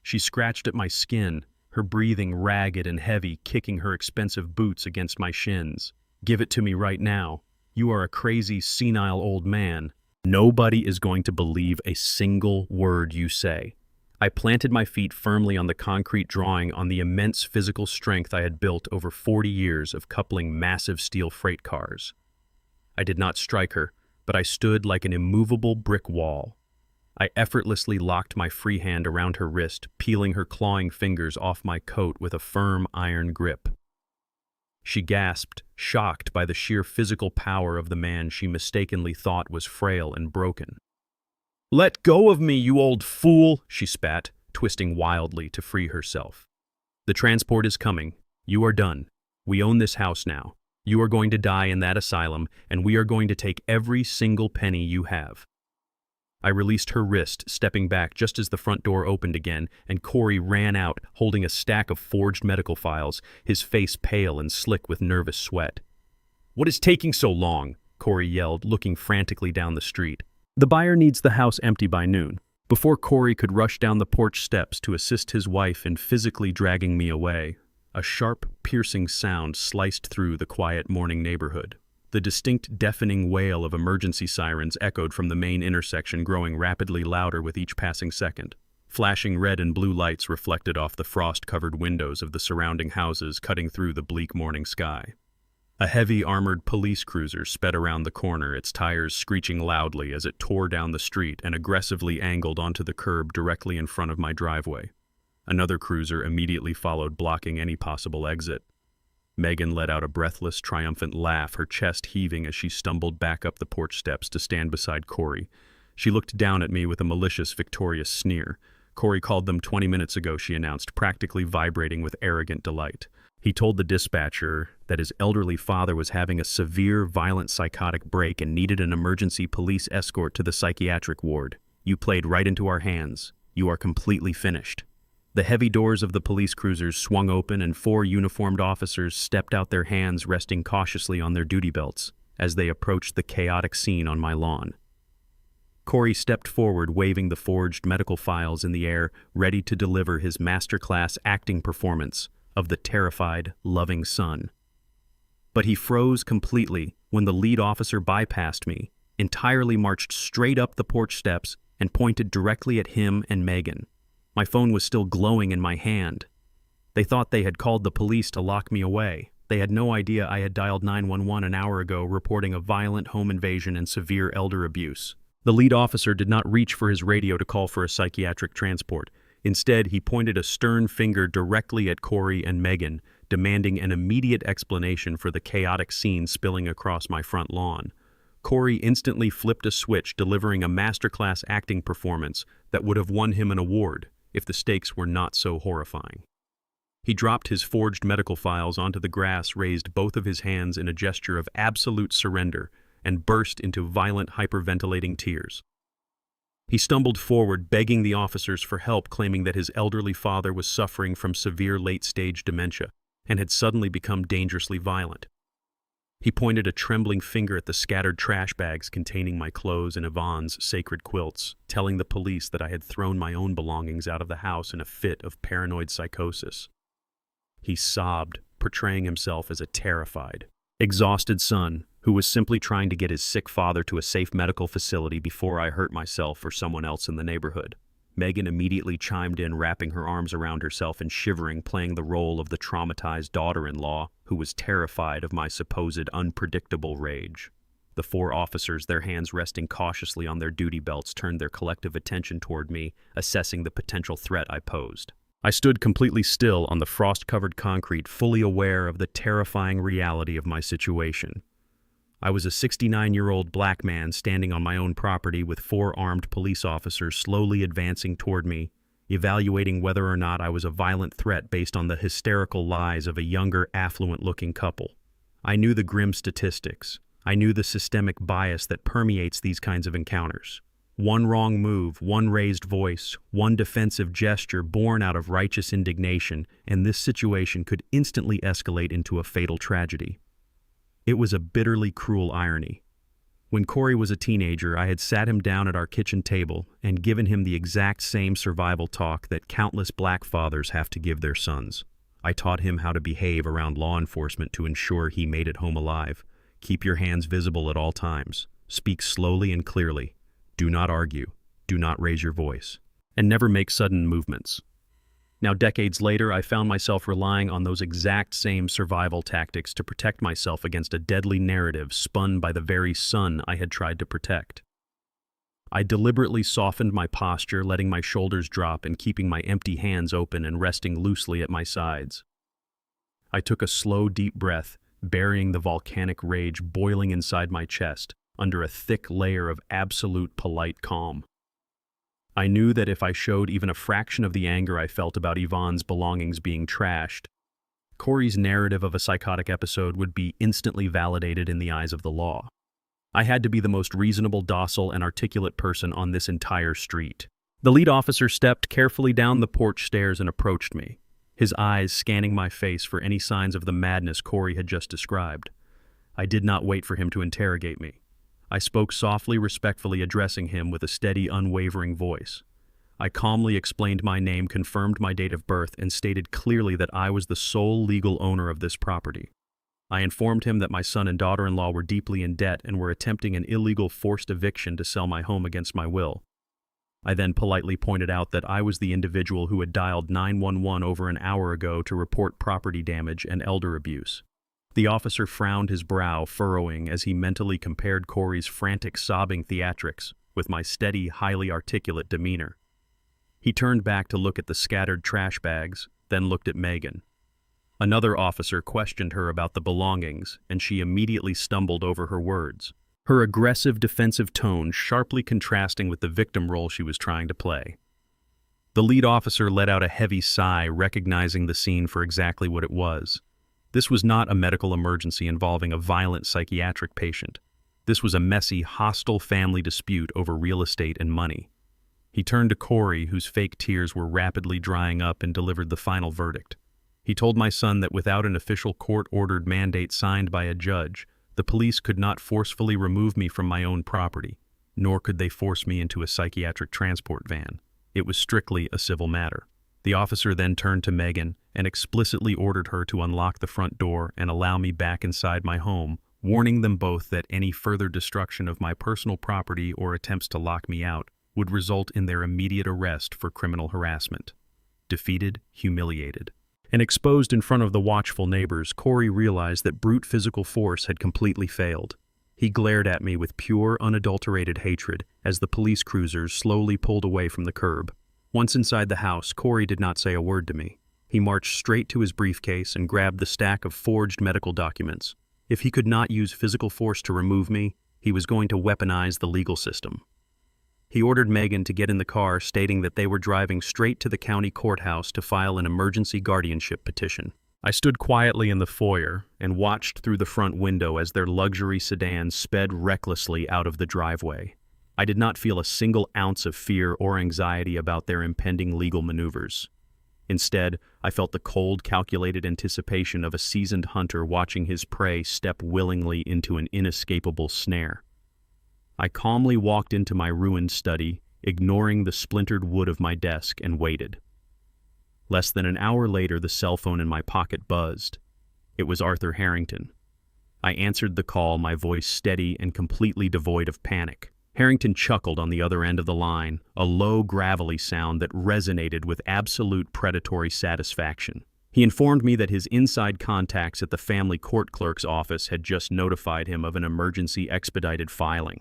She scratched at my skin, her breathing ragged and heavy, kicking her expensive boots against my shins. "Give it to me right now. You are a crazy, senile old man. Nobody is going to believe a single word you say." I planted my feet firmly on the concrete, drawing on the immense physical strength I had built over 40 years of coupling massive steel freight cars. I did not strike her, but I stood like an immovable brick wall. I effortlessly locked my free hand around her wrist, peeling her clawing fingers off my coat with a firm iron grip. She gasped, shocked by the sheer physical power of the man she mistakenly thought was frail and broken. "Let go of me, you old fool," she spat, twisting wildly to free herself. "The transport is coming. You are done. We own this house now. You are going to die in that asylum, and we are going to take every single penny you have." I released her wrist, stepping back just as the front door opened again, and Corey ran out, holding a stack of forged medical files, his face pale and slick with nervous sweat. "What is taking so long?" Corey yelled, looking frantically down the street. "The buyer needs the house empty by noon." Before Corey could rush down the porch steps to assist his wife in physically dragging me away, a sharp, piercing sound sliced through the quiet morning neighborhood. The distinct, deafening wail of emergency sirens echoed from the main intersection, growing rapidly louder with each passing second. Flashing red and blue lights reflected off the frost-covered windows of the surrounding houses, cutting through the bleak morning sky. A heavy armored police cruiser sped around the corner, its tires screeching loudly as it tore down the street and aggressively angled onto the curb directly in front of my driveway. Another cruiser immediately followed, blocking any possible exit. Megan let out a breathless, triumphant laugh, her chest heaving as she stumbled back up the porch steps to stand beside Corey. She looked down at me with a malicious, victorious sneer. "Corey called them 20 minutes ago," she announced, practically vibrating with arrogant delight. "He told the dispatcher that his elderly father was having a severe, violent psychotic break and needed an emergency police escort to the psychiatric ward. You played right into our hands. You are completely finished." The heavy doors of the police cruisers swung open and 4 uniformed officers stepped out, their hands resting cautiously on their duty belts as they approached the chaotic scene on my lawn. Corey stepped forward, waving the forged medical files in the air, ready to deliver his masterclass acting performance of the terrified, loving son. But he froze completely when the lead officer bypassed me, entirely marched straight up the porch steps, and pointed directly at him and Megan. My phone was still glowing in my hand. They thought they had called the police to lock me away. They had no idea I had dialed 911 an hour ago, reporting a violent home invasion and severe elder abuse. The lead officer did not reach for his radio to call for a psychiatric transport. Instead, he pointed a stern finger directly at Corey and Megan, demanding an immediate explanation for the chaotic scene spilling across my front lawn. Corey instantly flipped a switch, delivering a masterclass acting performance that would have won him an award if the stakes were not so horrifying. He dropped his forged medical files onto the grass, raised both of his hands in a gesture of absolute surrender, and burst into violent, hyperventilating tears. He stumbled forward, begging the officers for help, claiming that his elderly father was suffering from severe late-stage dementia and had suddenly become dangerously violent. He pointed a trembling finger at the scattered trash bags containing my clothes and Yvonne's sacred quilts, telling the police that I had thrown my own belongings out of the house in a fit of paranoid psychosis. He sobbed, portraying himself as a terrified, exhausted son who was simply trying to get his sick father to a safe medical facility before I hurt myself or someone else in the neighborhood. Megan immediately chimed in, wrapping her arms around herself and shivering, playing the role of the traumatized daughter-in-law who was terrified of my supposed unpredictable rage. The four officers, their hands resting cautiously on their duty belts, turned their collective attention toward me, assessing the potential threat I posed. I stood completely still on the frost-covered concrete, fully aware of the terrifying reality of my situation. I was a 69-year-old black man standing on my own property with four armed police officers slowly advancing toward me, evaluating whether or not I was a violent threat based on the hysterical lies of a younger, affluent-looking couple. I knew the grim statistics. I knew the systemic bias that permeates these kinds of encounters. One wrong move, one raised voice, one defensive gesture born out of righteous indignation, and this situation could instantly escalate into a fatal tragedy. It was a bitterly cruel irony. When Corey was a teenager, I had sat him down at our kitchen table and given him the exact same survival talk that countless black fathers have to give their sons. I taught him how to behave around law enforcement to ensure he made it home alive. Keep your hands visible at all times. Speak slowly and clearly. Do not argue. Do not raise your voice. And never make sudden movements. Now, decades later, I found myself relying on those exact same survival tactics to protect myself against a deadly narrative spun by the very son I had tried to protect. I deliberately softened my posture, letting my shoulders drop and keeping my empty hands open and resting loosely at my sides. I took a slow, deep breath, burying the volcanic rage boiling inside my chest under a thick layer of absolute polite calm. I knew that if I showed even a fraction of the anger I felt about Yvonne's belongings being trashed, Corey's narrative of a psychotic episode would be instantly validated in the eyes of the law. I had to be the most reasonable, docile, and articulate person on this entire street. The lead officer stepped carefully down the porch stairs and approached me, his eyes scanning my face for any signs of the madness Corey had just described. I did not wait for him to interrogate me. I spoke softly, respectfully, addressing him with a steady, unwavering voice. I calmly explained my name, confirmed my date of birth, and stated clearly that I was the sole legal owner of this property. I informed him that my son and daughter-in-law were deeply in debt and were attempting an illegal forced eviction to sell my home against my will. I then politely pointed out that I was the individual who had dialed 911 over an hour ago to report property damage and elder abuse. The officer frowned, his brow furrowing as he mentally compared Corey's frantic sobbing theatrics with my steady, highly articulate demeanor. He turned back to look at the scattered trash bags, then looked at Megan. Another officer questioned her about the belongings, and she immediately stumbled over her words, her aggressive, defensive tone sharply contrasting with the victim role she was trying to play. The lead officer let out a heavy sigh, recognizing the scene for exactly what it was. This was not a medical emergency involving a violent psychiatric patient. This was a messy, hostile family dispute over real estate and money. He turned to Corey, whose fake tears were rapidly drying up, and delivered the final verdict. He told my son that without an official court-ordered mandate signed by a judge, the police could not forcefully remove me from my own property, nor could they force me into a psychiatric transport van. It was strictly a civil matter. The officer then turned to Megan and explicitly ordered her to unlock the front door and allow me back inside my home, warning them both that any further destruction of my personal property or attempts to lock me out would result in their immediate arrest for criminal harassment. Defeated, humiliated, and exposed in front of the watchful neighbors, Corey realized that brute physical force had completely failed. He glared at me with pure, unadulterated hatred as the police cruisers slowly pulled away from the curb. Once inside the house, Corey did not say a word to me. He marched straight to his briefcase and grabbed the stack of forged medical documents. If he could not use physical force to remove me, he was going to weaponize the legal system. He ordered Megan to get in the car, stating that they were driving straight to the county courthouse to file an emergency guardianship petition. I stood quietly in the foyer and watched through the front window as their luxury sedan sped recklessly out of the driveway. I did not feel a single ounce of fear or anxiety about their impending legal maneuvers. Instead, I felt the cold, calculated anticipation of a seasoned hunter watching his prey step willingly into an inescapable snare. I calmly walked into my ruined study, ignoring the splintered wood of my desk, and waited. Less than an hour later, the cell phone in my pocket buzzed. It was Arthur Harrington. I answered the call, my voice steady and completely devoid of panic. Harrington chuckled on the other end of the line, a low, gravelly sound that resonated with absolute predatory satisfaction. He informed me that his inside contacts at the family court clerk's office had just notified him of an emergency expedited filing.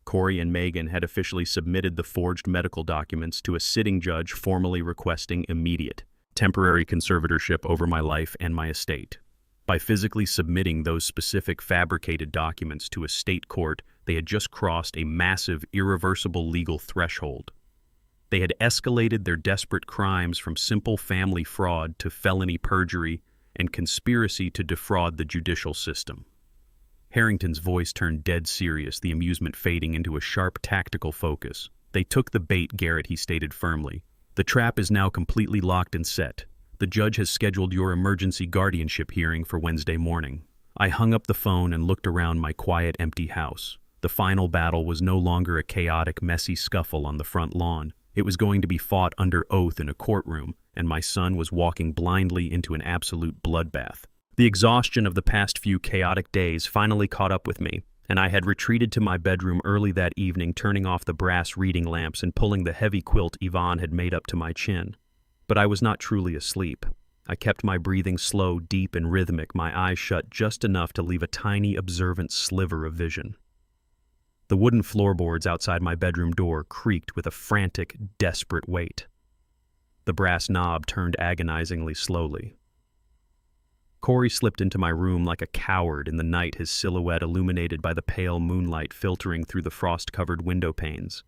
Corey and Megan had officially submitted the forged medical documents to a sitting judge formally requesting immediate, temporary conservatorship over my life and my estate. By physically submitting those specific fabricated documents to a state court, they had just crossed a massive, irreversible legal threshold. They had escalated their desperate crimes from simple family fraud to felony perjury and conspiracy to defraud the judicial system. Harrington's voice turned dead serious, the amusement fading into a sharp tactical focus. "They took the bait, Garrett," he stated firmly. "The trap is now completely locked and set. The judge has scheduled your emergency guardianship hearing for Wednesday morning." I hung up the phone and looked around my quiet, empty house. The final battle was no longer a chaotic, messy scuffle on the front lawn. It was going to be fought under oath in a courtroom, and my son was walking blindly into an absolute bloodbath. The exhaustion of the past few chaotic days finally caught up with me, and I had retreated to my bedroom early that evening, turning off the brass reading lamps and pulling the heavy quilt Yvonne had made up to my chin. But I was not truly asleep. I kept my breathing slow, deep, and rhythmic, my eyes shut just enough to leave a tiny, observant sliver of vision. The wooden floorboards outside my bedroom door creaked with a frantic, desperate weight. The brass knob turned agonizingly slowly. Corey slipped into my room like a coward in the night, his silhouette illuminated by the pale moonlight filtering through the frost-covered window panes.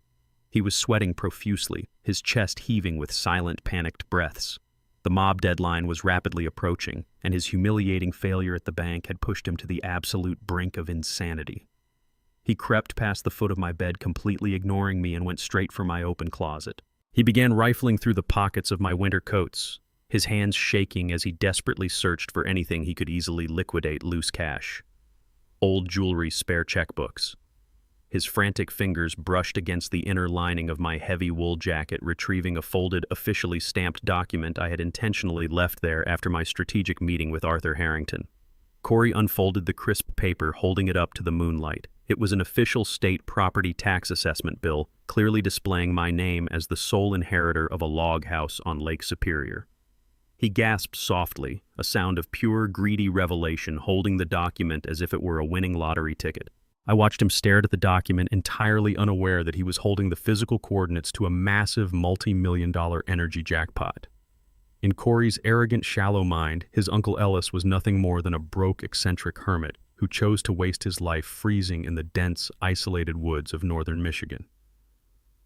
He was sweating profusely, his chest heaving with silent, panicked breaths. The mob deadline was rapidly approaching, and his humiliating failure at the bank had pushed him to the absolute brink of insanity. He crept past the foot of my bed, completely ignoring me, and went straight for my open closet. He began rifling through the pockets of my winter coats, his hands shaking as he desperately searched for anything he could easily liquidate: loose cash, old jewelry, spare checkbooks. His frantic fingers brushed against the inner lining of my heavy wool jacket, retrieving a folded, officially stamped document I had intentionally left there after my strategic meeting with Arthur Harrington. Corey unfolded the crisp paper, holding it up to the moonlight. It was an official state property tax assessment bill, clearly displaying my name as the sole inheritor of a log house on Lake Superior. He gasped softly, a sound of pure, greedy revelation, holding the document as if it were a winning lottery ticket. I watched him stare at the document, entirely unaware that he was holding the physical coordinates to a massive multi-million-dollar energy jackpot. In Corey's arrogant, shallow mind, his Uncle Ellis was nothing more than a broke, eccentric hermit who chose to waste his life freezing in the dense, isolated woods of northern Michigan.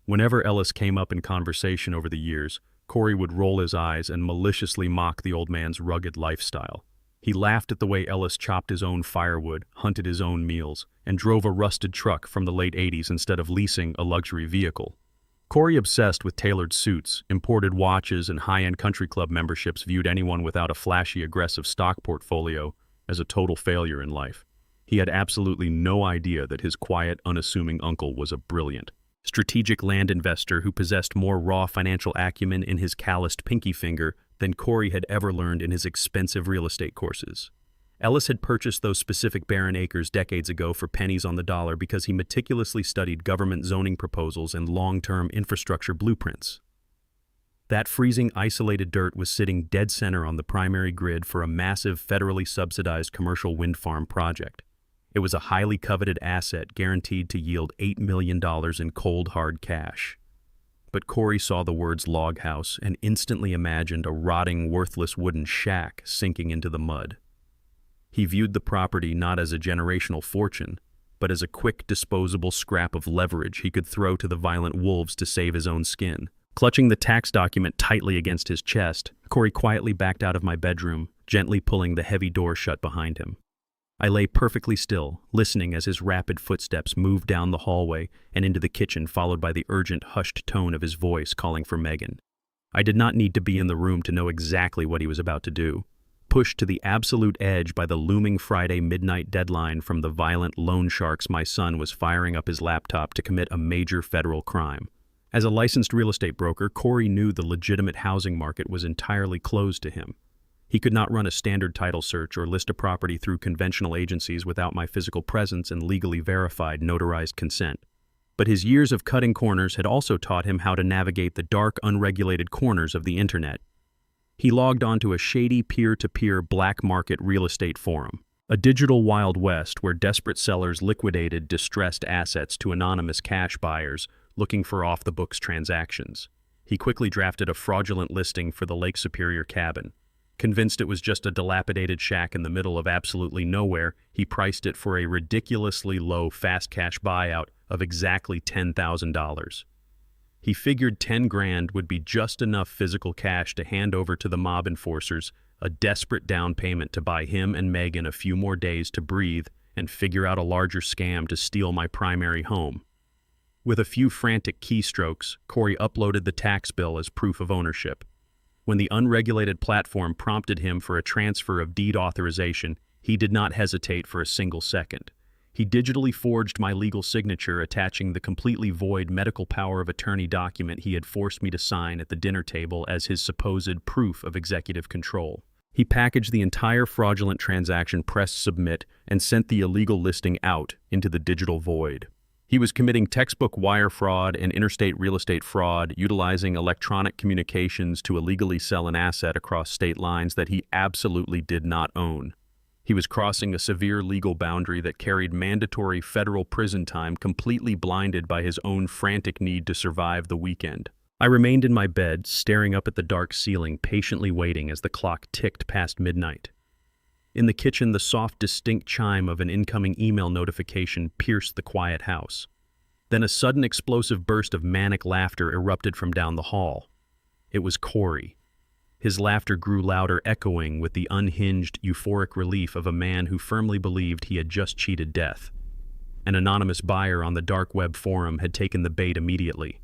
Whenever Ellis came up in conversation over the years, Corey would roll his eyes and maliciously mock the old man's rugged lifestyle. He laughed at the way Ellis chopped his own firewood, hunted his own meals, and drove a rusted truck from the late 80s instead of leasing a luxury vehicle. Corey, obsessed with tailored suits, imported watches, and high-end country club memberships, viewed anyone without a flashy, aggressive stock portfolio as a total failure in life. He had absolutely no idea that his quiet, unassuming uncle was a brilliant, strategic land investor who possessed more raw financial acumen in his calloused pinky finger than Corey had ever learned in his expensive real estate courses. Ellis had purchased those specific barren acres decades ago for pennies on the dollar because he meticulously studied government zoning proposals and long-term infrastructure blueprints. That freezing, isolated dirt was sitting dead center on the primary grid for a massive, federally subsidized commercial wind farm project. It was a highly coveted asset guaranteed to yield $8 million in cold, hard cash. But Corey saw the words log house and instantly imagined a rotting, worthless wooden shack sinking into the mud. He viewed the property not as a generational fortune, but as a quick, disposable scrap of leverage he could throw to the violent wolves to save his own skin. Clutching the tax document tightly against his chest, Corey quietly backed out of my bedroom, gently pulling the heavy door shut behind him. I lay perfectly still, listening as his rapid footsteps moved down the hallway and into the kitchen, followed by the urgent, hushed tone of his voice calling for Megan. I did not need to be in the room to know exactly what he was about to do. Pushed to the absolute edge by the looming Friday midnight deadline from the violent loan sharks, my son was firing up his laptop to commit a major federal crime. As a licensed real estate broker, Corey knew the legitimate housing market was entirely closed to him. He could not run a standard title search or list a property through conventional agencies without my physical presence and legally verified notarized consent. But his years of cutting corners had also taught him how to navigate the dark, unregulated corners of the internet. He logged onto a shady peer-to-peer black market real estate forum, a digital Wild West where desperate sellers liquidated distressed assets to anonymous cash buyers looking for off-the-books transactions. He quickly drafted a fraudulent listing for the Lake Superior cabin. Convinced it was just a dilapidated shack in the middle of absolutely nowhere, he priced it for a ridiculously low fast cash buyout of exactly $10,000. He figured 10 grand would be just enough physical cash to hand over to the mob enforcers, a desperate down payment to buy him and Megan a few more days to breathe and figure out a larger scam to steal my primary home. With a few frantic keystrokes, Corey uploaded the tax bill as proof of ownership. When the unregulated platform prompted him for a transfer of deed authorization, he did not hesitate for a single second. He digitally forged my legal signature, attaching the completely void medical power of attorney document he had forced me to sign at the dinner table as his supposed proof of executive control. He packaged the entire fraudulent transaction, pressed submit, and sent the illegal listing out into the digital void. He was committing textbook wire fraud and interstate real estate fraud, utilizing electronic communications to illegally sell an asset across state lines that he absolutely did not own. He was crossing a severe legal boundary that carried mandatory federal prison time, completely blinded by his own frantic need to survive the weekend. I remained in my bed, staring up at the dark ceiling, patiently waiting as the clock ticked past midnight. In the kitchen, the soft, distinct chime of an incoming email notification pierced the quiet house. Then a sudden explosive burst of manic laughter erupted from down the hall. It was Corey. His laughter grew louder, echoing with the unhinged, euphoric relief of a man who firmly believed he had just cheated death. An anonymous buyer on the dark web forum had taken the bait immediately.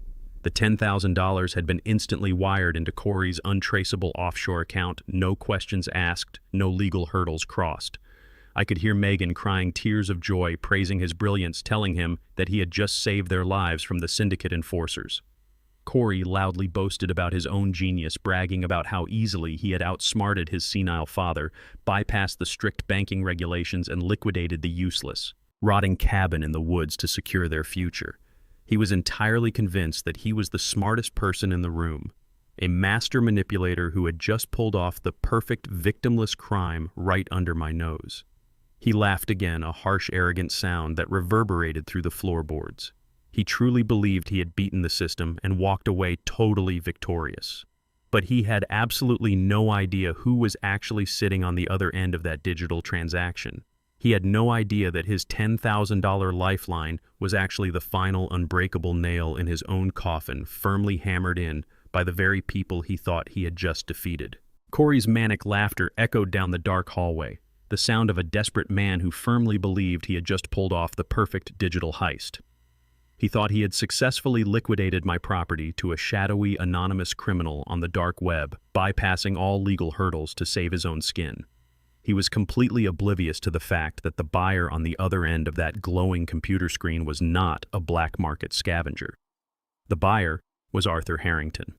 The $10,000 had been instantly wired into Corey's untraceable offshore account, no questions asked, no legal hurdles crossed. I could hear Megan crying tears of joy, praising his brilliance, telling him that he had just saved their lives from the syndicate enforcers. Corey loudly boasted about his own genius, bragging about how easily he had outsmarted his senile father, bypassed the strict banking regulations, and liquidated the useless, rotting cabin in the woods to secure their future. He was entirely convinced that he was the smartest person in the room, a master manipulator who had just pulled off the perfect victimless crime right under my nose. He laughed again, a harsh, arrogant sound that reverberated through the floorboards. He truly believed he had beaten the system and walked away totally victorious. But he had absolutely no idea who was actually sitting on the other end of that digital transaction. He had no idea that his $10,000 lifeline was actually the final unbreakable nail in his own coffin, firmly hammered in by the very people he thought he had just defeated. Corey's manic laughter echoed down the dark hallway, the sound of a desperate man who firmly believed he had just pulled off the perfect digital heist. He thought he had successfully liquidated my property to a shadowy, anonymous criminal on the dark web, bypassing all legal hurdles to save his own skin. He was completely oblivious to the fact that the buyer on the other end of that glowing computer screen was not a black market scavenger. The buyer was Arthur Harrington.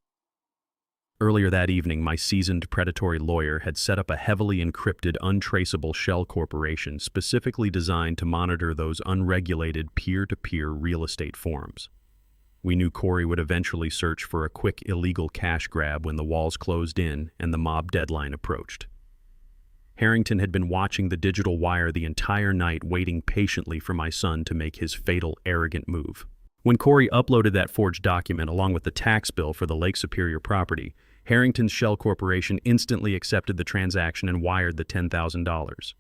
Earlier that evening, my seasoned predatory lawyer had set up a heavily encrypted, untraceable shell corporation specifically designed to monitor those unregulated peer-to-peer real estate forums. We knew Corey would eventually search for a quick illegal cash grab when the walls closed in and the mob deadline approached. Harrington had been watching the digital wire the entire night, waiting patiently for my son to make his fatal, arrogant move. When Corey uploaded that forged document along with the tax bill for the Lake Superior property, Harrington's shell corporation instantly accepted the transaction and wired the $10,000.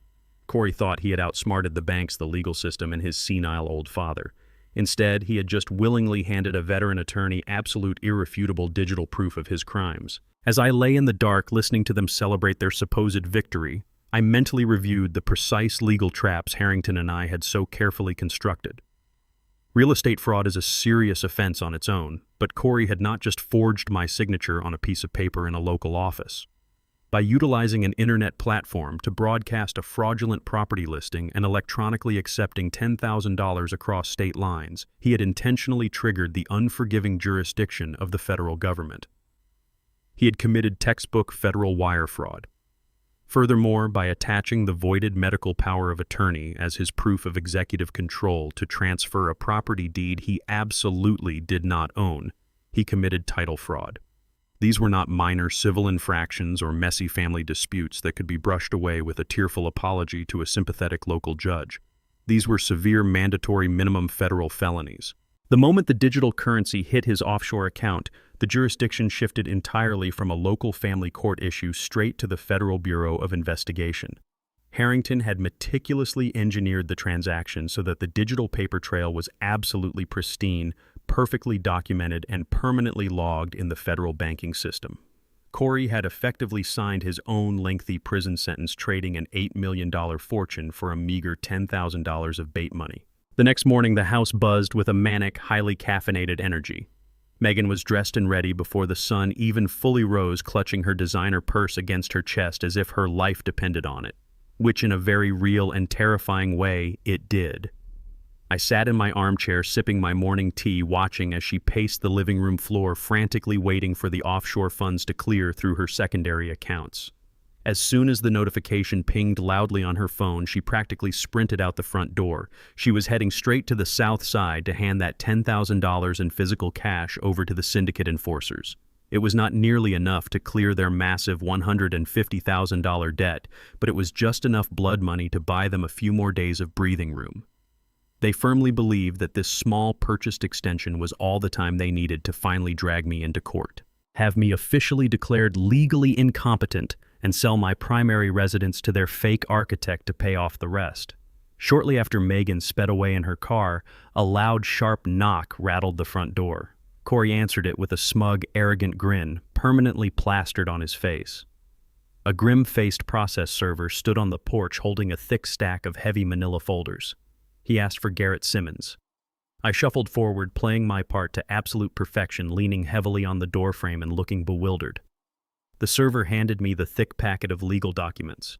Corey thought he had outsmarted the banks, the legal system, and his senile old father. Instead, he had just willingly handed a veteran attorney absolute, irrefutable digital proof of his crimes. As I lay in the dark listening to them celebrate their supposed victory, I mentally reviewed the precise legal traps Harrington and I had so carefully constructed. Real estate fraud is a serious offense on its own, but Corey had not just forged my signature on a piece of paper in a local office. By utilizing an internet platform to broadcast a fraudulent property listing and electronically accepting $10,000 across state lines, he had intentionally triggered the unforgiving jurisdiction of the federal government. He had committed textbook federal wire fraud. Furthermore, by attaching the voided medical power of attorney as his proof of executive control to transfer a property deed he absolutely did not own, he committed title fraud. These were not minor civil infractions or messy family disputes that could be brushed away with a tearful apology to a sympathetic local judge. These were severe mandatory minimum federal felonies. The moment the digital currency hit his offshore account, the jurisdiction shifted entirely from a local family court issue straight to the Federal Bureau of Investigation. Harrington had meticulously engineered the transaction so that the digital paper trail was absolutely pristine, perfectly documented, and permanently logged in the federal banking system. Corey had effectively signed his own lengthy prison sentence trading an $8 million fortune for a meager $10,000 of bait money. The next morning, the house buzzed with a manic, highly caffeinated energy. Megan was dressed and ready before the sun even fully rose, clutching her designer purse against her chest as if her life depended on it, which in a very real and terrifying way it did. I sat in my armchair sipping my morning tea, watching as she paced the living room floor, frantically waiting for the offshore funds to clear through her secondary accounts. As soon as the notification pinged loudly on her phone, she practically sprinted out the front door. She was heading straight to the south side to hand that $10,000 in physical cash over to the syndicate enforcers. It was not nearly enough to clear their massive $150,000 debt, but it was just enough blood money to buy them a few more days of breathing room. They firmly believed that this small purchased extension was all the time they needed to finally drag me into court, have me officially declared legally incompetent, and sell my primary residence to their fake architect to pay off the rest. Shortly after Megan sped away in her car, a loud, sharp knock rattled the front door. Corey answered it with a smug, arrogant grin, permanently plastered on his face. A grim-faced process server stood on the porch holding a thick stack of heavy manila folders. He asked for Garrett Simmons. I shuffled forward, playing my part to absolute perfection, leaning heavily on the doorframe and looking bewildered. The server handed me the thick packet of legal documents.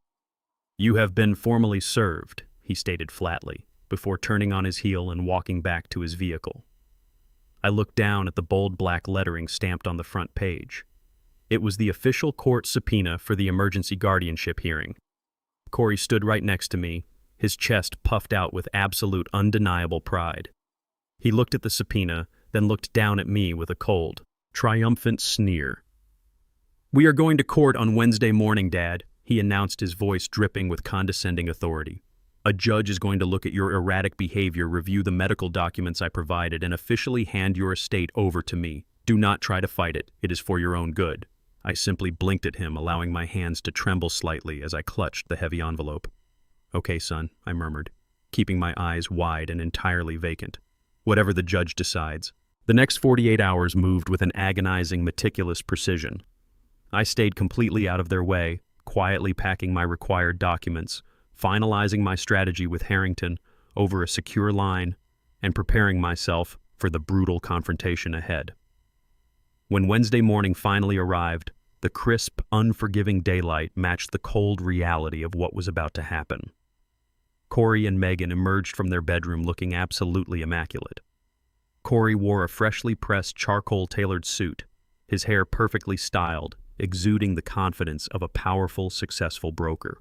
"You have been formally served," he stated flatly, before turning on his heel and walking back to his vehicle. I looked down at the bold black lettering stamped on the front page. It was the official court subpoena for the emergency guardianship hearing. Corey stood right next to me, his chest puffed out with absolute, undeniable pride. He looked at the subpoena, then looked down at me with a cold, triumphant sneer. "We are going to court on Wednesday morning, Dad," he announced, his voice dripping with condescending authority. "A judge is going to look at your erratic behavior, review the medical documents I provided, and officially hand your estate over to me. Do not try to fight it. It is for your own good." I simply blinked at him, allowing my hands to tremble slightly as I clutched the heavy envelope. "Okay, son," I murmured, keeping my eyes wide and entirely vacant. "Whatever the judge decides." The next 48 hours moved with an agonizing, meticulous precision. I stayed completely out of their way, quietly packing my required documents, finalizing my strategy with Harrington over a secure line, and preparing myself for the brutal confrontation ahead. When Wednesday morning finally arrived, the crisp, unforgiving daylight matched the cold reality of what was about to happen. Corey and Megan emerged from their bedroom looking absolutely immaculate. Corey wore a freshly pressed charcoal-tailored suit, his hair perfectly styled, exuding the confidence of a powerful, successful broker.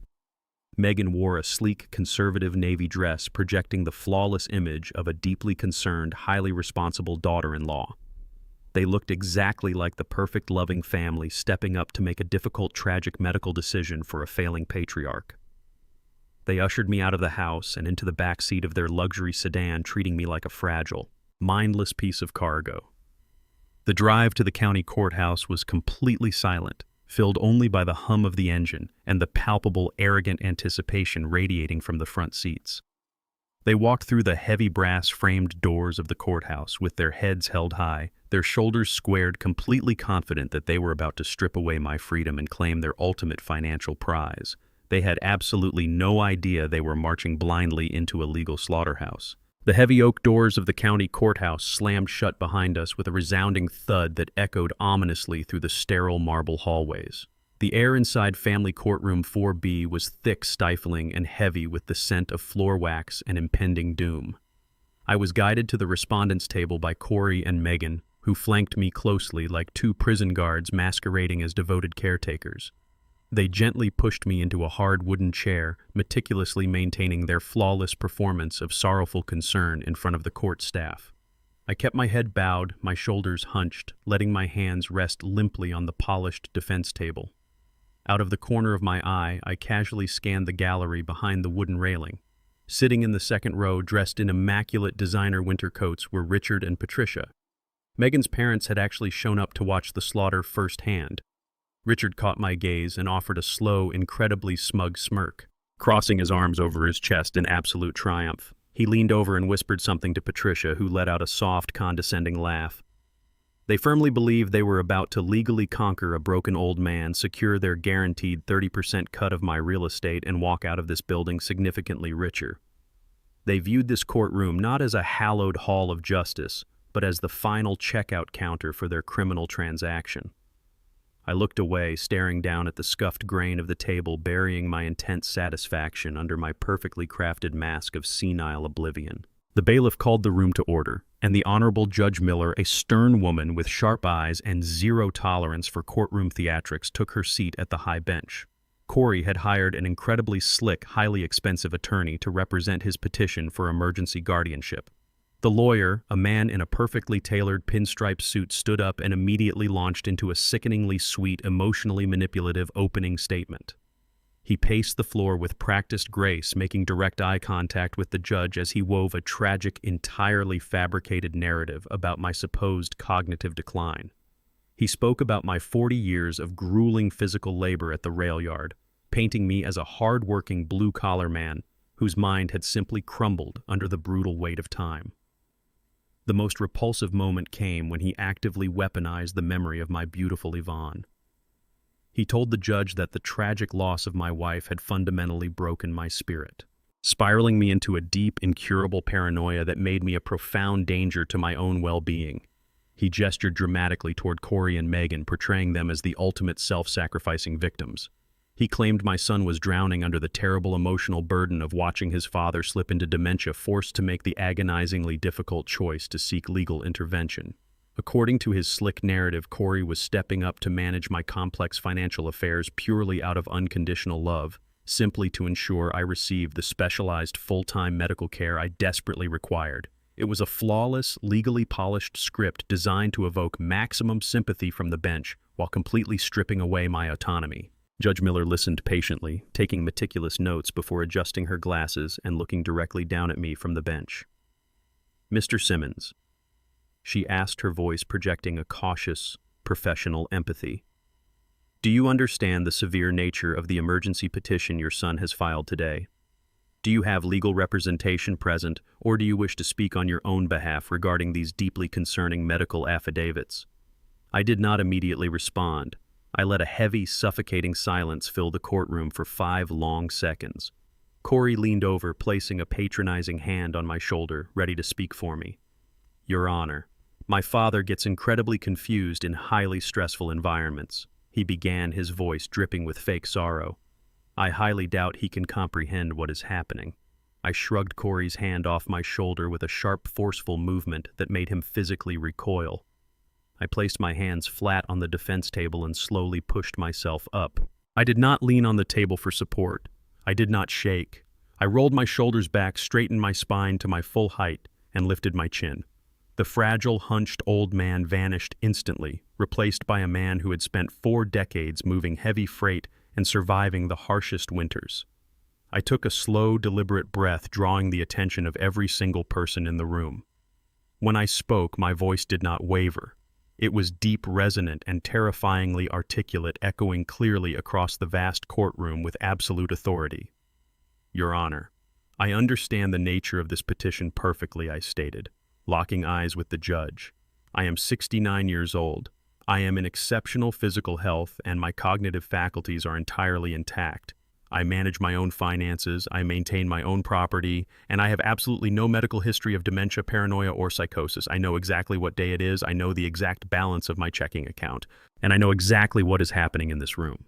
Megan wore a sleek, conservative navy dress projecting the flawless image of a deeply concerned, highly responsible daughter-in-law. They looked exactly like the perfect, loving family stepping up to make a difficult, tragic medical decision for a failing patriarch. They ushered me out of the house and into the back seat of their luxury sedan, treating me like a fragile, mindless piece of cargo. The drive to the county courthouse was completely silent, filled only by the hum of the engine and the palpable, arrogant anticipation radiating from the front seats. They walked through the heavy brass-framed doors of the courthouse with their heads held high, their shoulders squared, completely confident that they were about to strip away my freedom and claim their ultimate financial prize, They had absolutely no idea they were marching blindly into a legal slaughterhouse. The heavy oak doors of the county courthouse slammed shut behind us with a resounding thud that echoed ominously through the sterile marble hallways. The air inside Family Courtroom 4B was thick, stifling, and heavy with the scent of floor wax and impending doom. I was guided to the respondents' table by Corey and Megan, who flanked me closely like two prison guards masquerading as devoted caretakers. They gently pushed me into a hard wooden chair, meticulously maintaining their flawless performance of sorrowful concern in front of the court staff. I kept my head bowed, my shoulders hunched, letting my hands rest limply on the polished defense table. Out of the corner of my eye, I casually scanned the gallery behind the wooden railing. Sitting in the second row, dressed in immaculate designer winter coats, were Richard and Patricia. Megan's parents had actually shown up to watch the slaughter firsthand. Richard caught my gaze and offered a slow, incredibly smug smirk. Crossing his arms over his chest in absolute triumph, he leaned over and whispered something to Patricia, who let out a soft, condescending laugh. They firmly believed they were about to legally conquer a broken old man, secure their guaranteed 30% cut of my real estate, and walk out of this building significantly richer. They viewed this courtroom not as a hallowed hall of justice, but as the final checkout counter for their criminal transaction. I looked away, staring down at the scuffed grain of the table, burying my intense satisfaction under my perfectly crafted mask of senile oblivion. The bailiff called the room to order, and the Honorable Judge Miller, a stern woman with sharp eyes and zero tolerance for courtroom theatrics, took her seat at the high bench. Corey had hired an incredibly slick, highly expensive attorney to represent his petition for emergency guardianship. The lawyer, a man in a perfectly tailored pinstripe suit, stood up and immediately launched into a sickeningly sweet, emotionally manipulative opening statement. He paced the floor with practiced grace, making direct eye contact with the judge as he wove a tragic, entirely fabricated narrative about my supposed cognitive decline. He spoke about my 40 years of grueling physical labor at the rail yard, painting me as a hard-working blue-collar man whose mind had simply crumbled under the brutal weight of time. The most repulsive moment came when he actively weaponized the memory of my beautiful Yvonne. He told the judge that the tragic loss of my wife had fundamentally broken my spirit, spiraling me into a deep, incurable paranoia that made me a profound danger to my own well-being. He gestured dramatically toward Corey and Megan, portraying them as the ultimate self-sacrificing victims. He claimed my son was drowning under the terrible emotional burden of watching his father slip into dementia, forced to make the agonizingly difficult choice to seek legal intervention. According to his slick narrative, Corey was stepping up to manage my complex financial affairs purely out of unconditional love, simply to ensure I received the specialized full-time medical care I desperately required. It was a flawless, legally polished script designed to evoke maximum sympathy from the bench while completely stripping away my autonomy. Judge Miller listened patiently, taking meticulous notes before adjusting her glasses and looking directly down at me from the bench. "Mr. Simmons," she asked, her voice projecting a cautious, professional empathy, "do you understand the severe nature of the emergency petition your son has filed today? Do you have legal representation present, or do you wish to speak on your own behalf regarding these deeply concerning medical affidavits?" I did not immediately respond. I let a heavy, suffocating silence fill the courtroom for 5 long seconds. Corey leaned over, placing a patronizing hand on my shoulder, ready to speak for me. "Your Honor, my father gets incredibly confused in highly stressful environments," he began, his voice dripping with fake sorrow. "I highly doubt he can comprehend what is happening." I shrugged Corey's hand off my shoulder with a sharp, forceful movement that made him physically recoil. I placed my hands flat on the defense table and slowly pushed myself up. I did not lean on the table for support. I did not shake. I rolled my shoulders back, straightened my spine to my full height, and lifted my chin. The fragile, hunched old man vanished instantly, replaced by a man who had spent 4 decades moving heavy freight and surviving the harshest winters. I took a slow, deliberate breath, drawing the attention of every single person in the room. When I spoke, my voice did not waver. It was deep, resonant, and terrifyingly articulate, echoing clearly across the vast courtroom with absolute authority. "Your Honor, I understand the nature of this petition perfectly," I stated, locking eyes with the judge. "I am 69 years old. I am in exceptional physical health, and my cognitive faculties are entirely intact. I manage my own finances, I maintain my own property, and I have absolutely no medical history of dementia, paranoia, or psychosis. I know exactly what day it is, I know the exact balance of my checking account, and I know exactly what is happening in this room.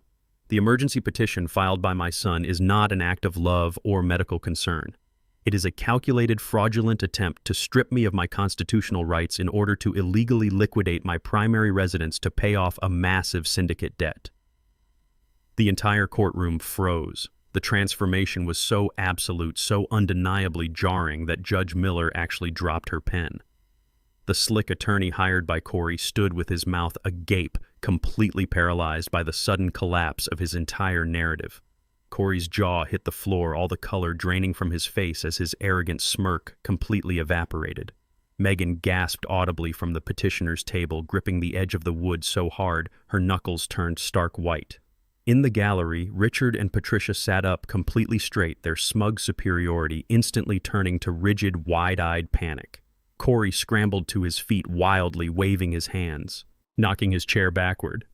The emergency petition filed by my son is not an act of love or medical concern. It is a calculated, fraudulent attempt to strip me of my constitutional rights in order to illegally liquidate my primary residence to pay off a massive syndicate debt. The entire courtroom froze. The transformation was so absolute, so undeniably jarring that Judge Miller actually dropped her pen. The slick attorney hired by Corey stood with his mouth agape, completely paralyzed by the sudden collapse of his entire narrative. Corey's jaw hit the floor, all the color draining from his face as his arrogant smirk completely evaporated. Megan gasped audibly from the petitioner's table, gripping the edge of the wood so hard her knuckles turned stark white. In the gallery, Richard and Patricia sat up completely straight, their smug superiority instantly turning to rigid, wide-eyed panic. Corey scrambled to his feet wildly, waving his hands, knocking his chair backward.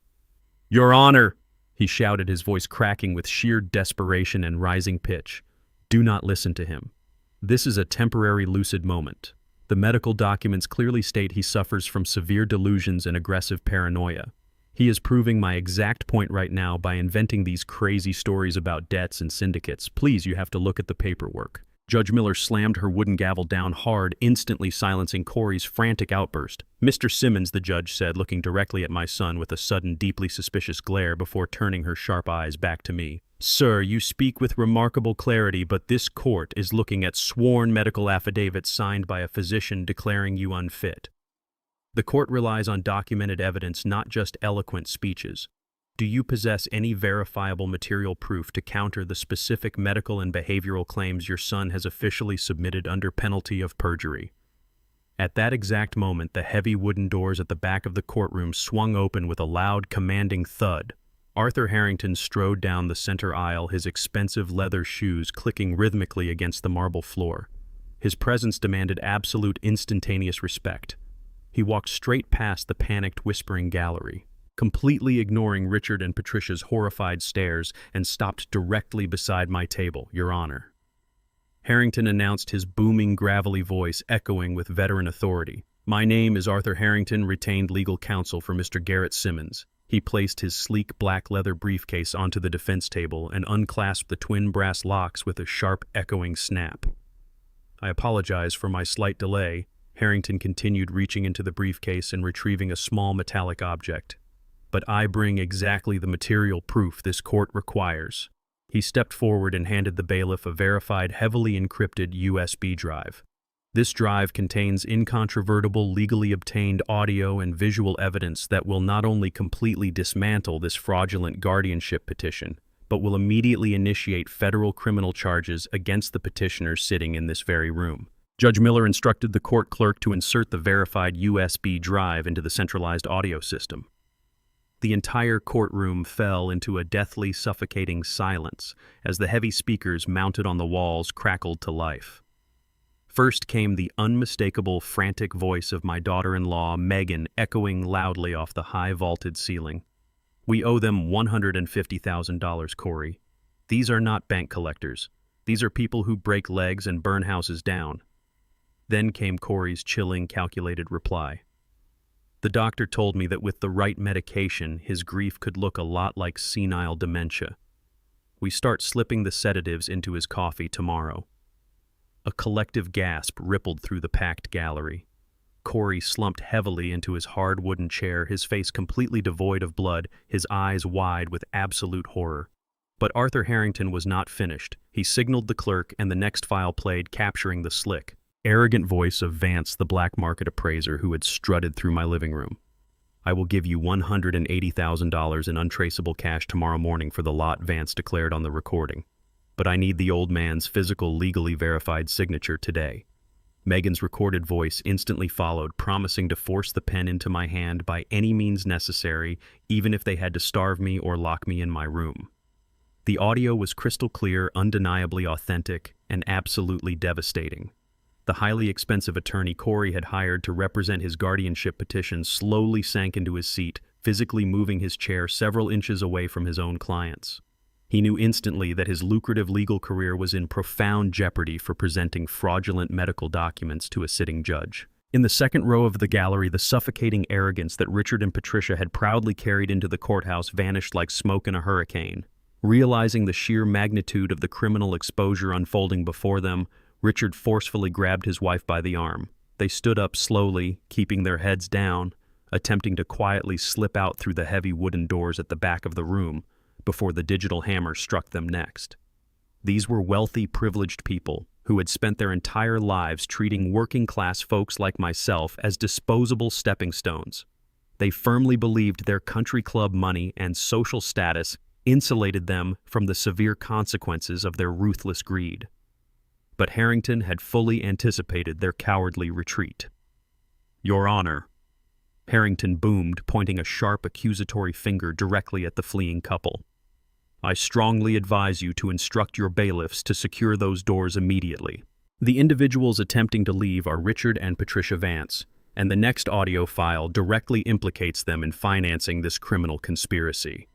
"Your Honor!" he shouted, his voice cracking with sheer desperation and rising pitch. "Do not listen to him. This is a temporary lucid moment. The medical documents clearly state he suffers from severe delusions and aggressive paranoia. He is proving my exact point right now by inventing these crazy stories about debts and syndicates. Please, you have to look at the paperwork." Judge Miller slammed her wooden gavel down hard, instantly silencing Corey's frantic outburst. "Mr. Simmons," the judge said, looking directly at my son with a sudden, deeply suspicious glare before turning her sharp eyes back to me. "Sir, you speak with remarkable clarity, but this court is looking at sworn medical affidavits signed by a physician declaring you unfit. The court relies on documented evidence, not just eloquent speeches. Do you possess any verifiable material proof to counter the specific medical and behavioral claims your son has officially submitted under penalty of perjury?" At that exact moment, the heavy wooden doors at the back of the courtroom swung open with a loud, commanding thud. Arthur Harrington strode down the center aisle, his expensive leather shoes clicking rhythmically against the marble floor. His presence demanded absolute, instantaneous respect. He walked straight past the panicked, whispering gallery, completely ignoring Richard and Patricia's horrified stares, and stopped directly beside my table. "Your Honor." Harrington announced, his booming, gravelly voice echoing with veteran authority. "My name is Arthur Harrington, retained legal counsel for Mr. Garrett Simmons." He placed his sleek black leather briefcase onto the defense table and unclasped the twin brass locks with a sharp, echoing snap. "I apologize for my slight delay," Harrington continued, reaching into the briefcase and retrieving a small metallic object. "But I bring exactly the material proof this court requires." He stepped forward and handed the bailiff a verified, heavily encrypted USB drive. This drive contains incontrovertible, legally obtained audio and visual evidence that will not only completely dismantle this fraudulent guardianship petition, but will immediately initiate federal criminal charges against the petitioners sitting in this very room. Judge Miller instructed the court clerk to insert the verified USB drive into the centralized audio system. The entire courtroom fell into a deathly, suffocating silence as the heavy speakers mounted on the walls crackled to life. First came the unmistakable, frantic voice of my daughter-in-law, Megan, echoing loudly off the high-vaulted ceiling. "We owe them $150,000, Corey. These are not bank collectors. These are people who break legs and burn houses down." Then came Corey's chilling, calculated reply. "The doctor told me that with the right medication, his grief could look a lot like senile dementia. We start slipping the sedatives into his coffee tomorrow." A collective gasp rippled through the packed gallery. Corey slumped heavily into his hard wooden chair, his face completely devoid of blood, his eyes wide with absolute horror. But Arthur Harrington was not finished. He signaled the clerk, and the next file played, capturing the slick, arrogant voice of Vance, the black market appraiser who had strutted through my living room. "I will give you $180,000 in untraceable cash tomorrow morning for the lot," Vance declared on the recording. "But I need the old man's physical, legally verified signature today." Megan's recorded voice instantly followed, promising to force the pen into my hand by any means necessary, even if they had to starve me or lock me in my room. The audio was crystal clear, undeniably authentic, and absolutely devastating. The highly expensive attorney Corey had hired to represent his guardianship petition slowly sank into his seat, physically moving his chair several inches away from his own clients. He knew instantly that his lucrative legal career was in profound jeopardy for presenting fraudulent medical documents to a sitting judge. In the second row of the gallery, the suffocating arrogance that Richard and Patricia had proudly carried into the courthouse vanished like smoke in a hurricane. Realizing the sheer magnitude of the criminal exposure unfolding before them, Richard forcefully grabbed his wife by the arm. They stood up slowly, keeping their heads down, attempting to quietly slip out through the heavy wooden doors at the back of the room before the digital hammer struck them next. These were wealthy, privileged people who had spent their entire lives treating working-class folks like myself as disposable stepping stones. They firmly believed their country club money and social status insulated them from the severe consequences of their ruthless greed. But Harrington had fully anticipated their cowardly retreat. "Your Honor," Harrington boomed, pointing a sharp accusatory finger directly at the fleeing couple. "I strongly advise you to instruct your bailiffs to secure those doors immediately." The individuals attempting to leave are Richard and Patricia Vance, and the next audio file directly implicates them in financing this criminal conspiracy.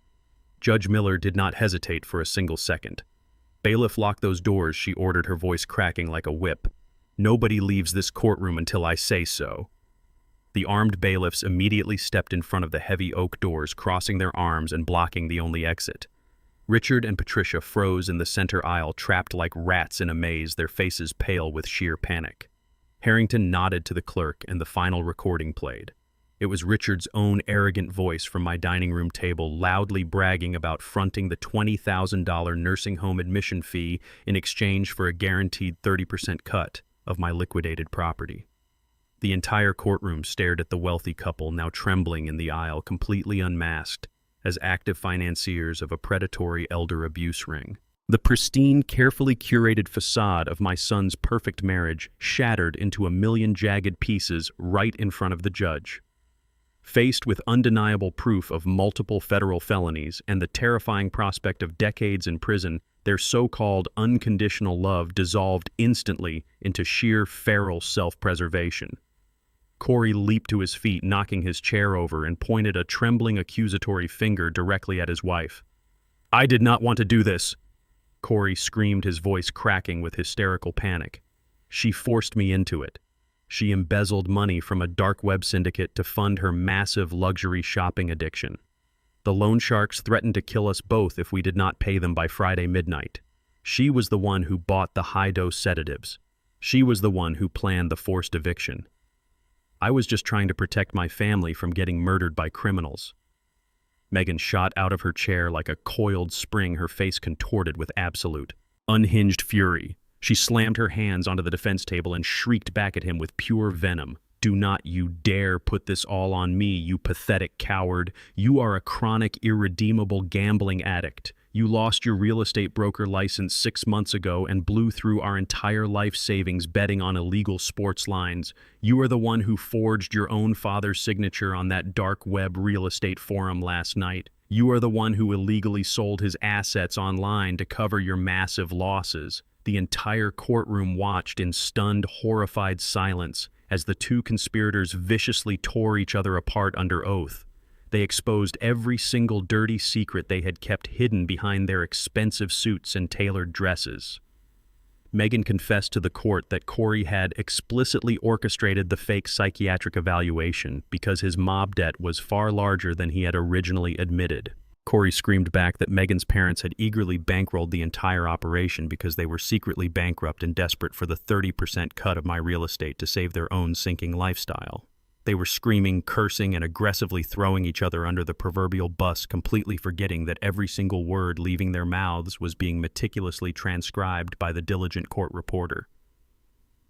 Judge Miller did not hesitate for a single second. "Bailiff, lock those doors," she ordered, her voice cracking like a whip. "Nobody leaves this courtroom until I say so." The armed bailiffs immediately stepped in front of the heavy oak doors, crossing their arms and blocking the only exit. Richard and Patricia froze in the center aisle, trapped like rats in a maze, their faces pale with sheer panic. Harrington nodded to the clerk, and the final recording played. It was Richard's own arrogant voice from my dining room table, loudly bragging about fronting the $20,000 nursing home admission fee in exchange for a guaranteed 30% cut of my liquidated property. The entire courtroom stared at the wealthy couple, now trembling in the aisle, completely unmasked, as active financiers of a predatory elder abuse ring. The pristine, carefully curated facade of my son's perfect marriage shattered into a million jagged pieces right in front of the judge. Faced with undeniable proof of multiple federal felonies and the terrifying prospect of decades in prison, their so-called unconditional love dissolved instantly into sheer feral self-preservation. Corey leaped to his feet, knocking his chair over, and pointed a trembling accusatory finger directly at his wife. "I did not want to do this," Corey screamed, his voice cracking with hysterical panic. "She forced me into it. She embezzled money from a dark web syndicate to fund her massive luxury shopping addiction. The loan sharks threatened to kill us both if we did not pay them by Friday midnight. She was the one who bought the high-dose sedatives. She was the one who planned the forced eviction. I was just trying to protect my family from getting murdered by criminals." Megan shot out of her chair like a coiled spring, her face contorted with absolute, unhinged fury. She slammed her hands onto the defense table and shrieked back at him with pure venom. "Do not you dare put this all on me, you pathetic coward. You are a chronic, irredeemable gambling addict. You lost your real estate broker license 6 months ago and blew through our entire life savings betting on illegal sports lines. You are the one who forged your own father's signature on that dark web real estate forum last night. You are the one who illegally sold his assets online to cover your massive losses." The entire courtroom watched in stunned, horrified silence as the two conspirators viciously tore each other apart under oath. They exposed every single dirty secret they had kept hidden behind their expensive suits and tailored dresses. Megan confessed to the court that Corey had explicitly orchestrated the fake psychiatric evaluation because his mob debt was far larger than he had originally admitted. Corey screamed back that Megan's parents had eagerly bankrolled the entire operation because they were secretly bankrupt and desperate for the 30% cut of my real estate to save their own sinking lifestyle. They were screaming, cursing, and aggressively throwing each other under the proverbial bus, completely forgetting that every single word leaving their mouths was being meticulously transcribed by the diligent court reporter.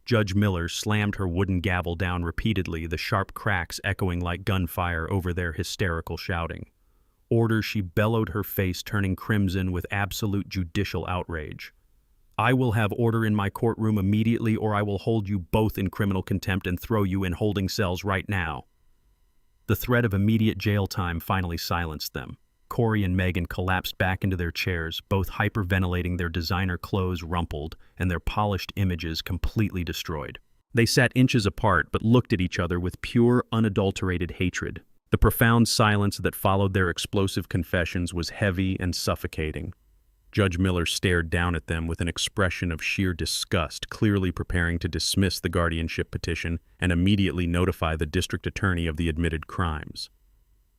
Judge Miller slammed her wooden gavel down repeatedly, the sharp cracks echoing like gunfire over their hysterical shouting. Order, she bellowed, her face turning crimson with absolute judicial outrage. "I will have order in my courtroom immediately, or I will hold you both in criminal contempt and throw you in holding cells right now." The threat of immediate jail time finally silenced them. Corey and Megan collapsed back into their chairs, both hyperventilating, their designer clothes rumpled and their polished images completely destroyed. They sat inches apart but looked at each other with pure, unadulterated hatred. The profound silence that followed their explosive confessions was heavy and suffocating. Judge Miller stared down at them with an expression of sheer disgust, clearly preparing to dismiss the guardianship petition and immediately notify the district attorney of the admitted crimes.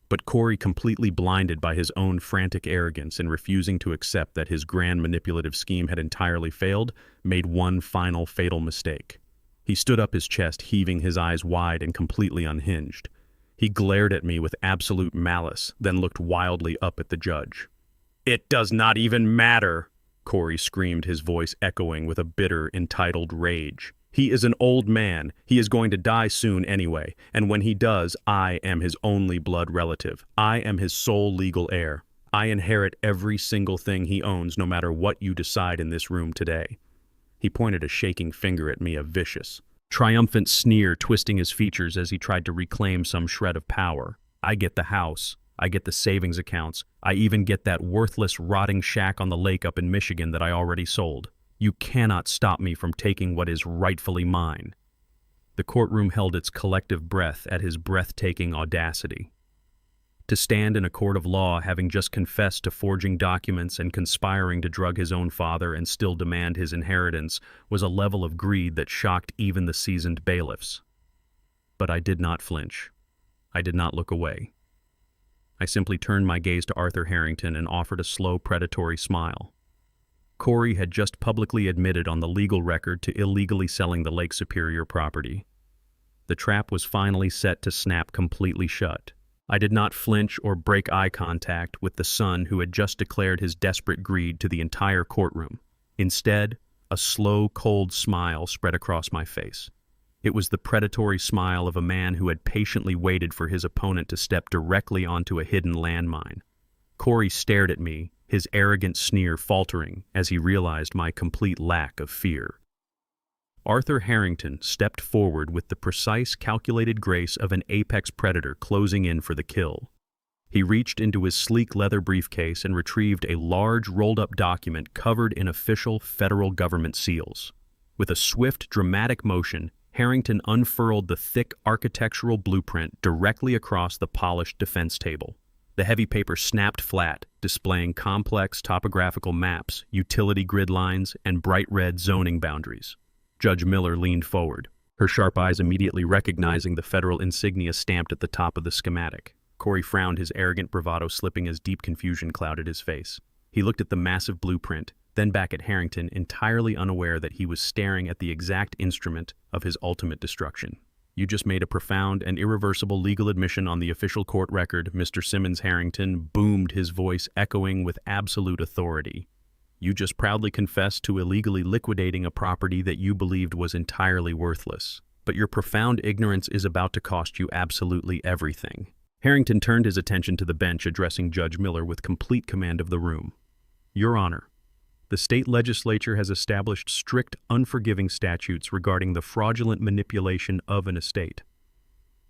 But Corey, completely blinded by his own frantic arrogance and refusing to accept that his grand manipulative scheme had entirely failed, made one final fatal mistake. He stood up, his chest heaving, his eyes wide and completely unhinged. He glared at me with absolute malice, then looked wildly up at the judge. "It does not even matter," Corey screamed, his voice echoing with a bitter, entitled rage. "He is an old man. He is going to die soon anyway, and when he does, I am his only blood relative. I am his sole legal heir. I inherit every single thing he owns, no matter what you decide in this room today." He pointed a shaking finger at me, a vicious, triumphant sneer twisting his features as he tried to reclaim some shred of power. "I get the house. I get the savings accounts. I even get that worthless, rotting shack on the lake up in Michigan that I already sold. You cannot stop me from taking what is rightfully mine." The courtroom held its collective breath at his breathtaking audacity. To stand in a court of law, having just confessed to forging documents and conspiring to drug his own father and still demand his inheritance, was a level of greed that shocked even the seasoned bailiffs. But I did not flinch. I did not look away. I simply turned my gaze to Arthur Harrington and offered a slow, predatory smile. Corey had just publicly admitted on the legal record to illegally selling the Lake Superior property. The trap was finally set to snap completely shut. I did not flinch or break eye contact with the son who had just declared his desperate greed to the entire courtroom. Instead, a slow, cold smile spread across my face. It was the predatory smile of a man who had patiently waited for his opponent to step directly onto a hidden landmine. Corey stared at me, his arrogant sneer faltering as he realized my complete lack of fear. Arthur Harrington stepped forward with the precise, calculated grace of an apex predator closing in for the kill. He reached into his sleek leather briefcase and retrieved a large, rolled-up document covered in official federal government seals. With a swift, dramatic motion, Harrington unfurled the thick architectural blueprint directly across the polished defense table. The heavy paper snapped flat, displaying complex topographical maps, utility grid lines, and bright red zoning boundaries. Judge Miller leaned forward, her sharp eyes immediately recognizing the federal insignia stamped at the top of the schematic. Corey frowned, his arrogant bravado slipping as deep confusion clouded his face. He looked at the massive blueprint, then back at Harrington, entirely unaware that he was staring at the exact instrument of his ultimate destruction. "You just made a profound and irreversible legal admission on the official court record, Mr. Simmons Harrington," boomed his voice, echoing with absolute authority. "You just proudly confessed to illegally liquidating a property that you believed was entirely worthless. But your profound ignorance is about to cost you absolutely everything." Harrington turned his attention to the bench, addressing Judge Miller with complete command of the room. "Your Honor, the state legislature has established strict, unforgiving statutes regarding the fraudulent manipulation of an estate.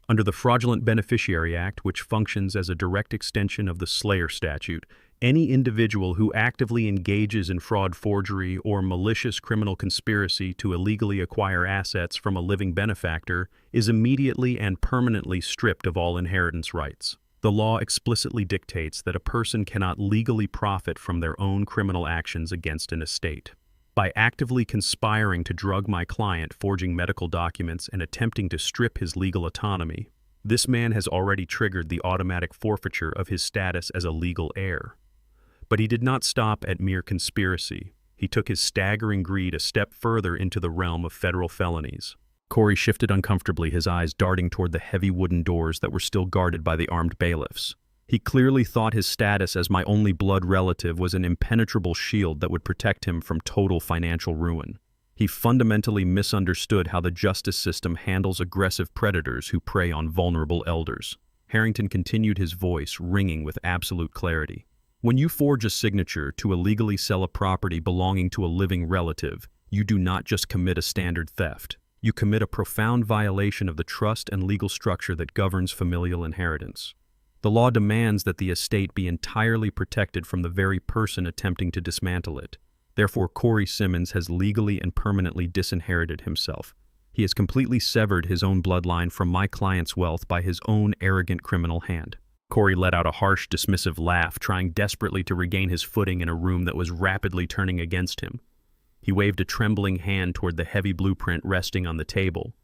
Under the Fraudulent Beneficiary Act, which functions as a direct extension of the Slayer statute, any individual who actively engages in fraud, forgery, or malicious criminal conspiracy to illegally acquire assets from a living benefactor is immediately and permanently stripped of all inheritance rights. The law explicitly dictates that a person cannot legally profit from their own criminal actions against an estate. By actively conspiring to drug my client, forging medical documents, and attempting to strip his legal autonomy, this man has already triggered the automatic forfeiture of his status as a legal heir. But he did not stop at mere conspiracy. He took his staggering greed a step further into the realm of federal felonies. Corey shifted uncomfortably, his eyes darting toward the heavy wooden doors that were still guarded by the armed bailiffs. He clearly thought his status as my only blood relative was an impenetrable shield that would protect him from total financial ruin. He fundamentally misunderstood how the justice system handles aggressive predators who prey on vulnerable elders. Harrington continued, his voice ringing with absolute clarity. "When you forge a signature to illegally sell a property belonging to a living relative, you do not just commit a standard theft. You commit a profound violation of the trust and legal structure that governs familial inheritance. The law demands that the estate be entirely protected from the very person attempting to dismantle it. Therefore, Corey Simmons has legally and permanently disinherited himself. He has completely severed his own bloodline from my client's wealth by his own arrogant criminal hand." Corey let out a harsh, dismissive laugh, trying desperately to regain his footing in a room that was rapidly turning against him. He waved a trembling hand toward the heavy blueprint resting on the table.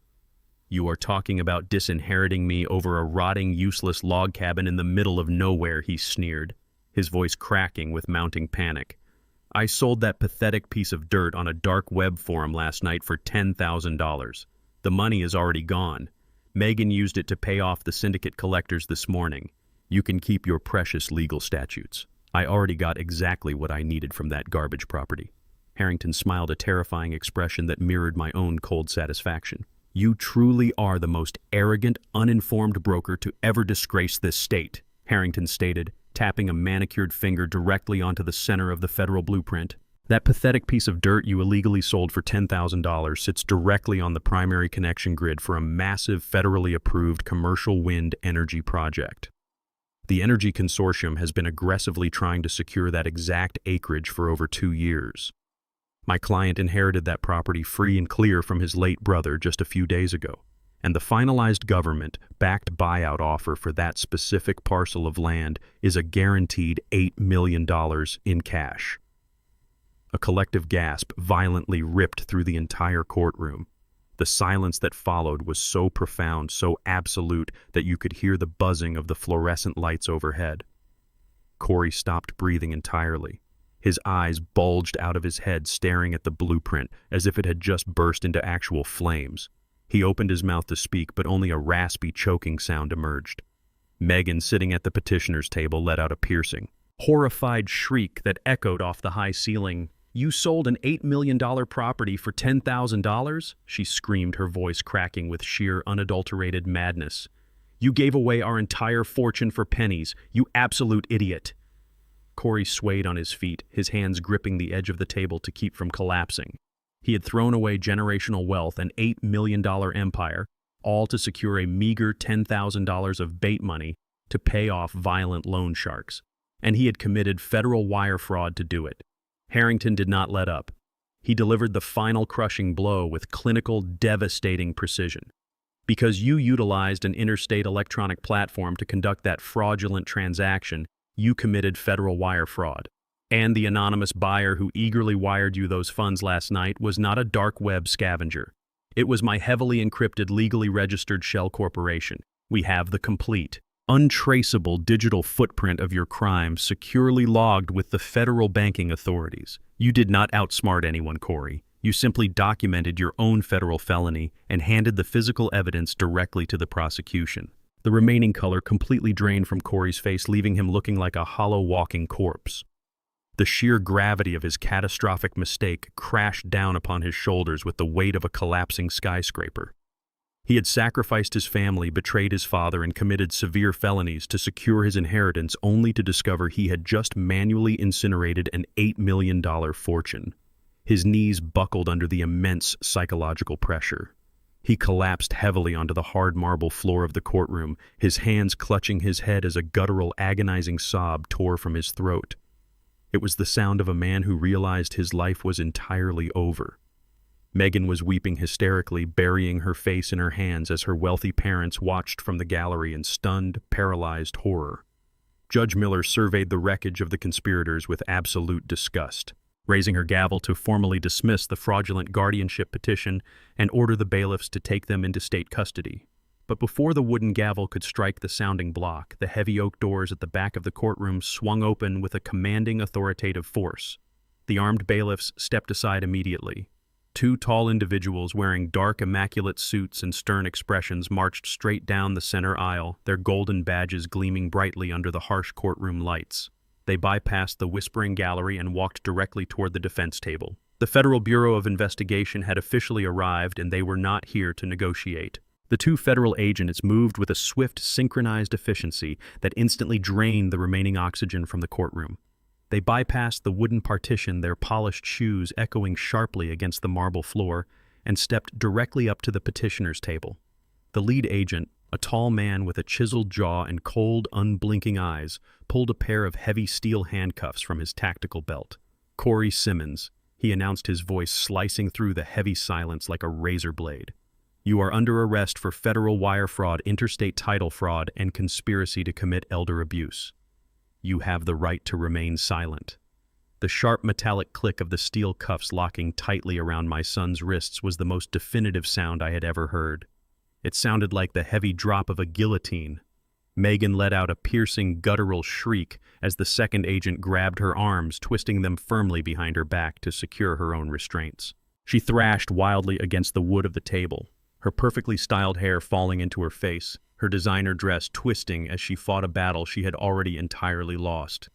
"You are talking about disinheriting me over a rotting, useless log cabin in the middle of nowhere," he sneered, his voice cracking with mounting panic. "I sold that pathetic piece of dirt on a dark web forum last night for $10,000. The money is already gone. Megan used it to pay off the syndicate collectors this morning. You can keep your precious legal statutes. I already got exactly what I needed from that garbage property." Harrington smiled a terrifying expression that mirrored my own cold satisfaction. "You truly are the most arrogant, uninformed broker to ever disgrace this state," Harrington stated, tapping a manicured finger directly onto the center of the federal blueprint. "That pathetic piece of dirt you illegally sold for $10,000 sits directly on the primary connection grid for a massive federally approved commercial wind energy project. The Energy Consortium has been aggressively trying to secure that exact acreage for over 2 years. My client inherited that property free and clear from his late brother just a few days ago, and the finalized government-backed buyout offer for that specific parcel of land is a guaranteed $8 million in cash." A collective gasp violently ripped through the entire courtroom. The silence that followed was so profound, so absolute, that you could hear the buzzing of the fluorescent lights overhead. Corey stopped breathing entirely. His eyes bulged out of his head, staring at the blueprint as if it had just burst into actual flames. He opened his mouth to speak, but only a raspy, choking sound emerged. Megan, sitting at the petitioner's table, let out a piercing, horrified shriek that echoed off the high ceiling. "You sold an $8 million property for $10,000? She screamed, her voice cracking with sheer, unadulterated madness. "You gave away our entire fortune for pennies, you absolute idiot." Corey swayed on his feet, his hands gripping the edge of the table to keep from collapsing. He had thrown away generational wealth, an $8 million empire, all to secure a meager $10,000 of bait money to pay off violent loan sharks. And he had committed federal wire fraud to do it. Harrington did not let up. He delivered the final crushing blow with clinical, devastating precision. "Because you utilized an interstate electronic platform to conduct that fraudulent transaction, you committed federal wire fraud. And the anonymous buyer who eagerly wired you those funds last night was not a dark web scavenger. It was my heavily encrypted, legally registered shell corporation. We have the complete, untraceable digital footprint of your crime securely logged with the federal banking authorities. You did not outsmart anyone, Corey. You simply documented your own federal felony and handed the physical evidence directly to the prosecution." The remaining color completely drained from Corey's face, leaving him looking like a hollow walking corpse. The sheer gravity of his catastrophic mistake crashed down upon his shoulders with the weight of a collapsing skyscraper. He had sacrificed his family, betrayed his father, and committed severe felonies to secure his inheritance, only to discover he had just manually incinerated an $8 million fortune. His knees buckled under the immense psychological pressure. He collapsed heavily onto the hard marble floor of the courtroom, his hands clutching his head as a guttural, agonizing sob tore from his throat. It was the sound of a man who realized his life was entirely over. Megan was weeping hysterically, burying her face in her hands as her wealthy parents watched from the gallery in stunned, paralyzed horror. Judge Miller surveyed the wreckage of the conspirators with absolute disgust, raising her gavel to formally dismiss the fraudulent guardianship petition and order the bailiffs to take them into state custody. But before the wooden gavel could strike the sounding block, the heavy oak doors at the back of the courtroom swung open with a commanding, authoritative force. The armed bailiffs stepped aside immediately. 2 tall individuals wearing dark, immaculate suits and stern expressions marched straight down the center aisle, their golden badges gleaming brightly under the harsh courtroom lights. They bypassed the whispering gallery and walked directly toward the defense table. The Federal Bureau of Investigation had officially arrived, and they were not here to negotiate. The 2 federal agents moved with a swift, synchronized efficiency that instantly drained the remaining oxygen from the courtroom. They bypassed the wooden partition, their polished shoes echoing sharply against the marble floor, and stepped directly up to the petitioner's table. The lead agent, a tall man with a chiseled jaw and cold, unblinking eyes, pulled a pair of heavy steel handcuffs from his tactical belt. "Corey Simmons," he announced, his voice slicing through the heavy silence like a razor blade. You are under arrest for federal wire fraud, interstate title fraud, and conspiracy to commit elder abuse. You have the right to remain silent." The sharp metallic click of the steel cuffs locking tightly around my son's wrists was the most definitive sound I had ever heard. It sounded like the heavy drop of a guillotine. Megan let out a piercing, guttural shriek as the second agent grabbed her arms, twisting them firmly behind her back to secure her own restraints. She thrashed wildly against the wood of the table, her perfectly styled hair falling into her face, her designer dress twisting as she fought a battle she had already entirely lost.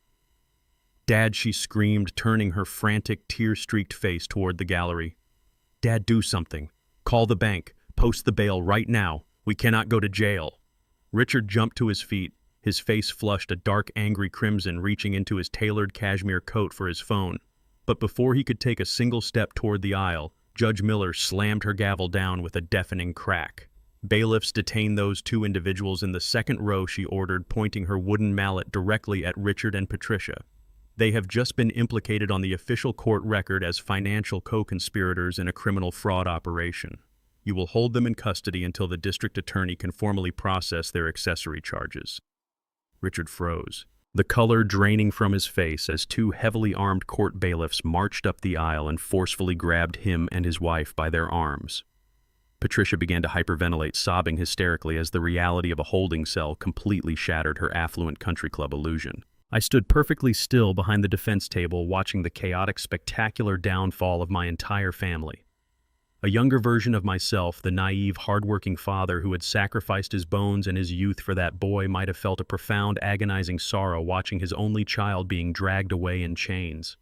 "Dad," she screamed, turning her frantic, tear-streaked face toward the gallery. "Dad, do something. Call the bank. Post the bail right now. We cannot go to jail." Richard jumped to his feet, his face flushed a dark, angry crimson, reaching into his tailored cashmere coat for his phone. But before he could take a single step toward the aisle, Judge Miller slammed her gavel down with a deafening crack. "Bailiffs, detain those two individuals in the second row," she ordered, pointing her wooden mallet directly at Richard and Patricia. "They have just been implicated on the official court record as financial co-conspirators in a criminal fraud operation. You will hold them in custody until the district attorney can formally process their accessory charges." Richard froze, the color draining from his face as two heavily armed court bailiffs marched up the aisle and forcefully grabbed him and his wife by their arms. Patricia began to hyperventilate, sobbing hysterically as the reality of a holding cell completely shattered her affluent country club illusion. I stood perfectly still behind the defense table, watching the chaotic, spectacular downfall of my entire family. A younger version of myself, the naive, hard-working father who had sacrificed his bones and his youth for that boy, might have felt a profound, agonizing sorrow watching his only child being dragged away in chains.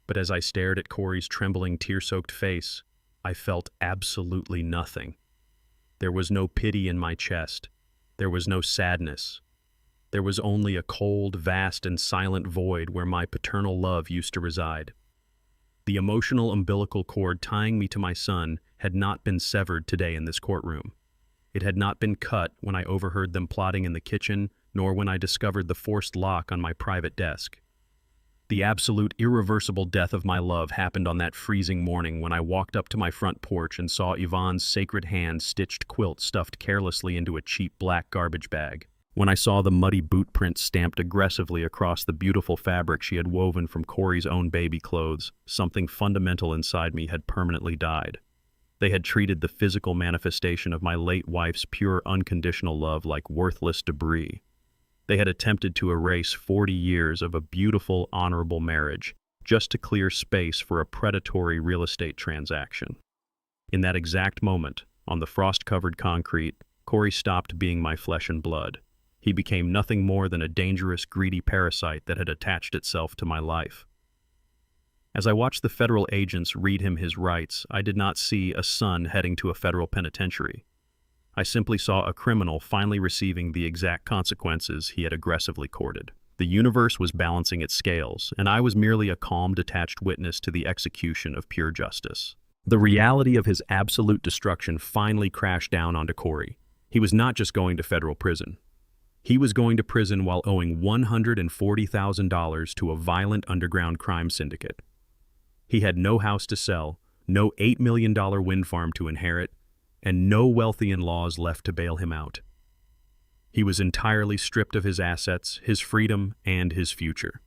But as I stared at Corey's trembling, tear-soaked face, I felt absolutely nothing. There was no pity in my chest. There was no sadness. There was only a cold, vast, and silent void where my paternal love used to reside. The emotional umbilical cord tying me to my son had not been severed today in this courtroom. It had not been cut when I overheard them plotting in the kitchen, nor when I discovered the forced lock on my private desk. The absolute, irreversible death of my love happened on that freezing morning when I walked up to my front porch and saw Yvonne's sacred hand-stitched quilt stuffed carelessly into a cheap black garbage bag. When I saw the muddy boot prints stamped aggressively across the beautiful fabric she had woven from Corey's own baby clothes, something fundamental inside me had permanently died. They had treated the physical manifestation of my late wife's pure, unconditional love like worthless debris. They had attempted to erase 40 years of a beautiful, honorable marriage just to clear space for a predatory real estate transaction. In that exact moment, on the frost-covered concrete, Corey stopped being my flesh and blood. He became nothing more than a dangerous, greedy parasite that had attached itself to my life. As I watched the federal agents read him his rights, I did not see a son heading to a federal penitentiary. I simply saw a criminal finally receiving the exact consequences he had aggressively courted. The universe was balancing its scales, and I was merely a calm, detached witness to the execution of pure justice. The reality of his absolute destruction finally crashed down onto Corey. He was not just going to federal prison. He was going to prison while owing $140,000 to a violent underground crime syndicate. He had no house to sell, no $8 million wind farm to inherit, and no wealthy in-laws left to bail him out. He was entirely stripped of his assets, his freedom, and his future.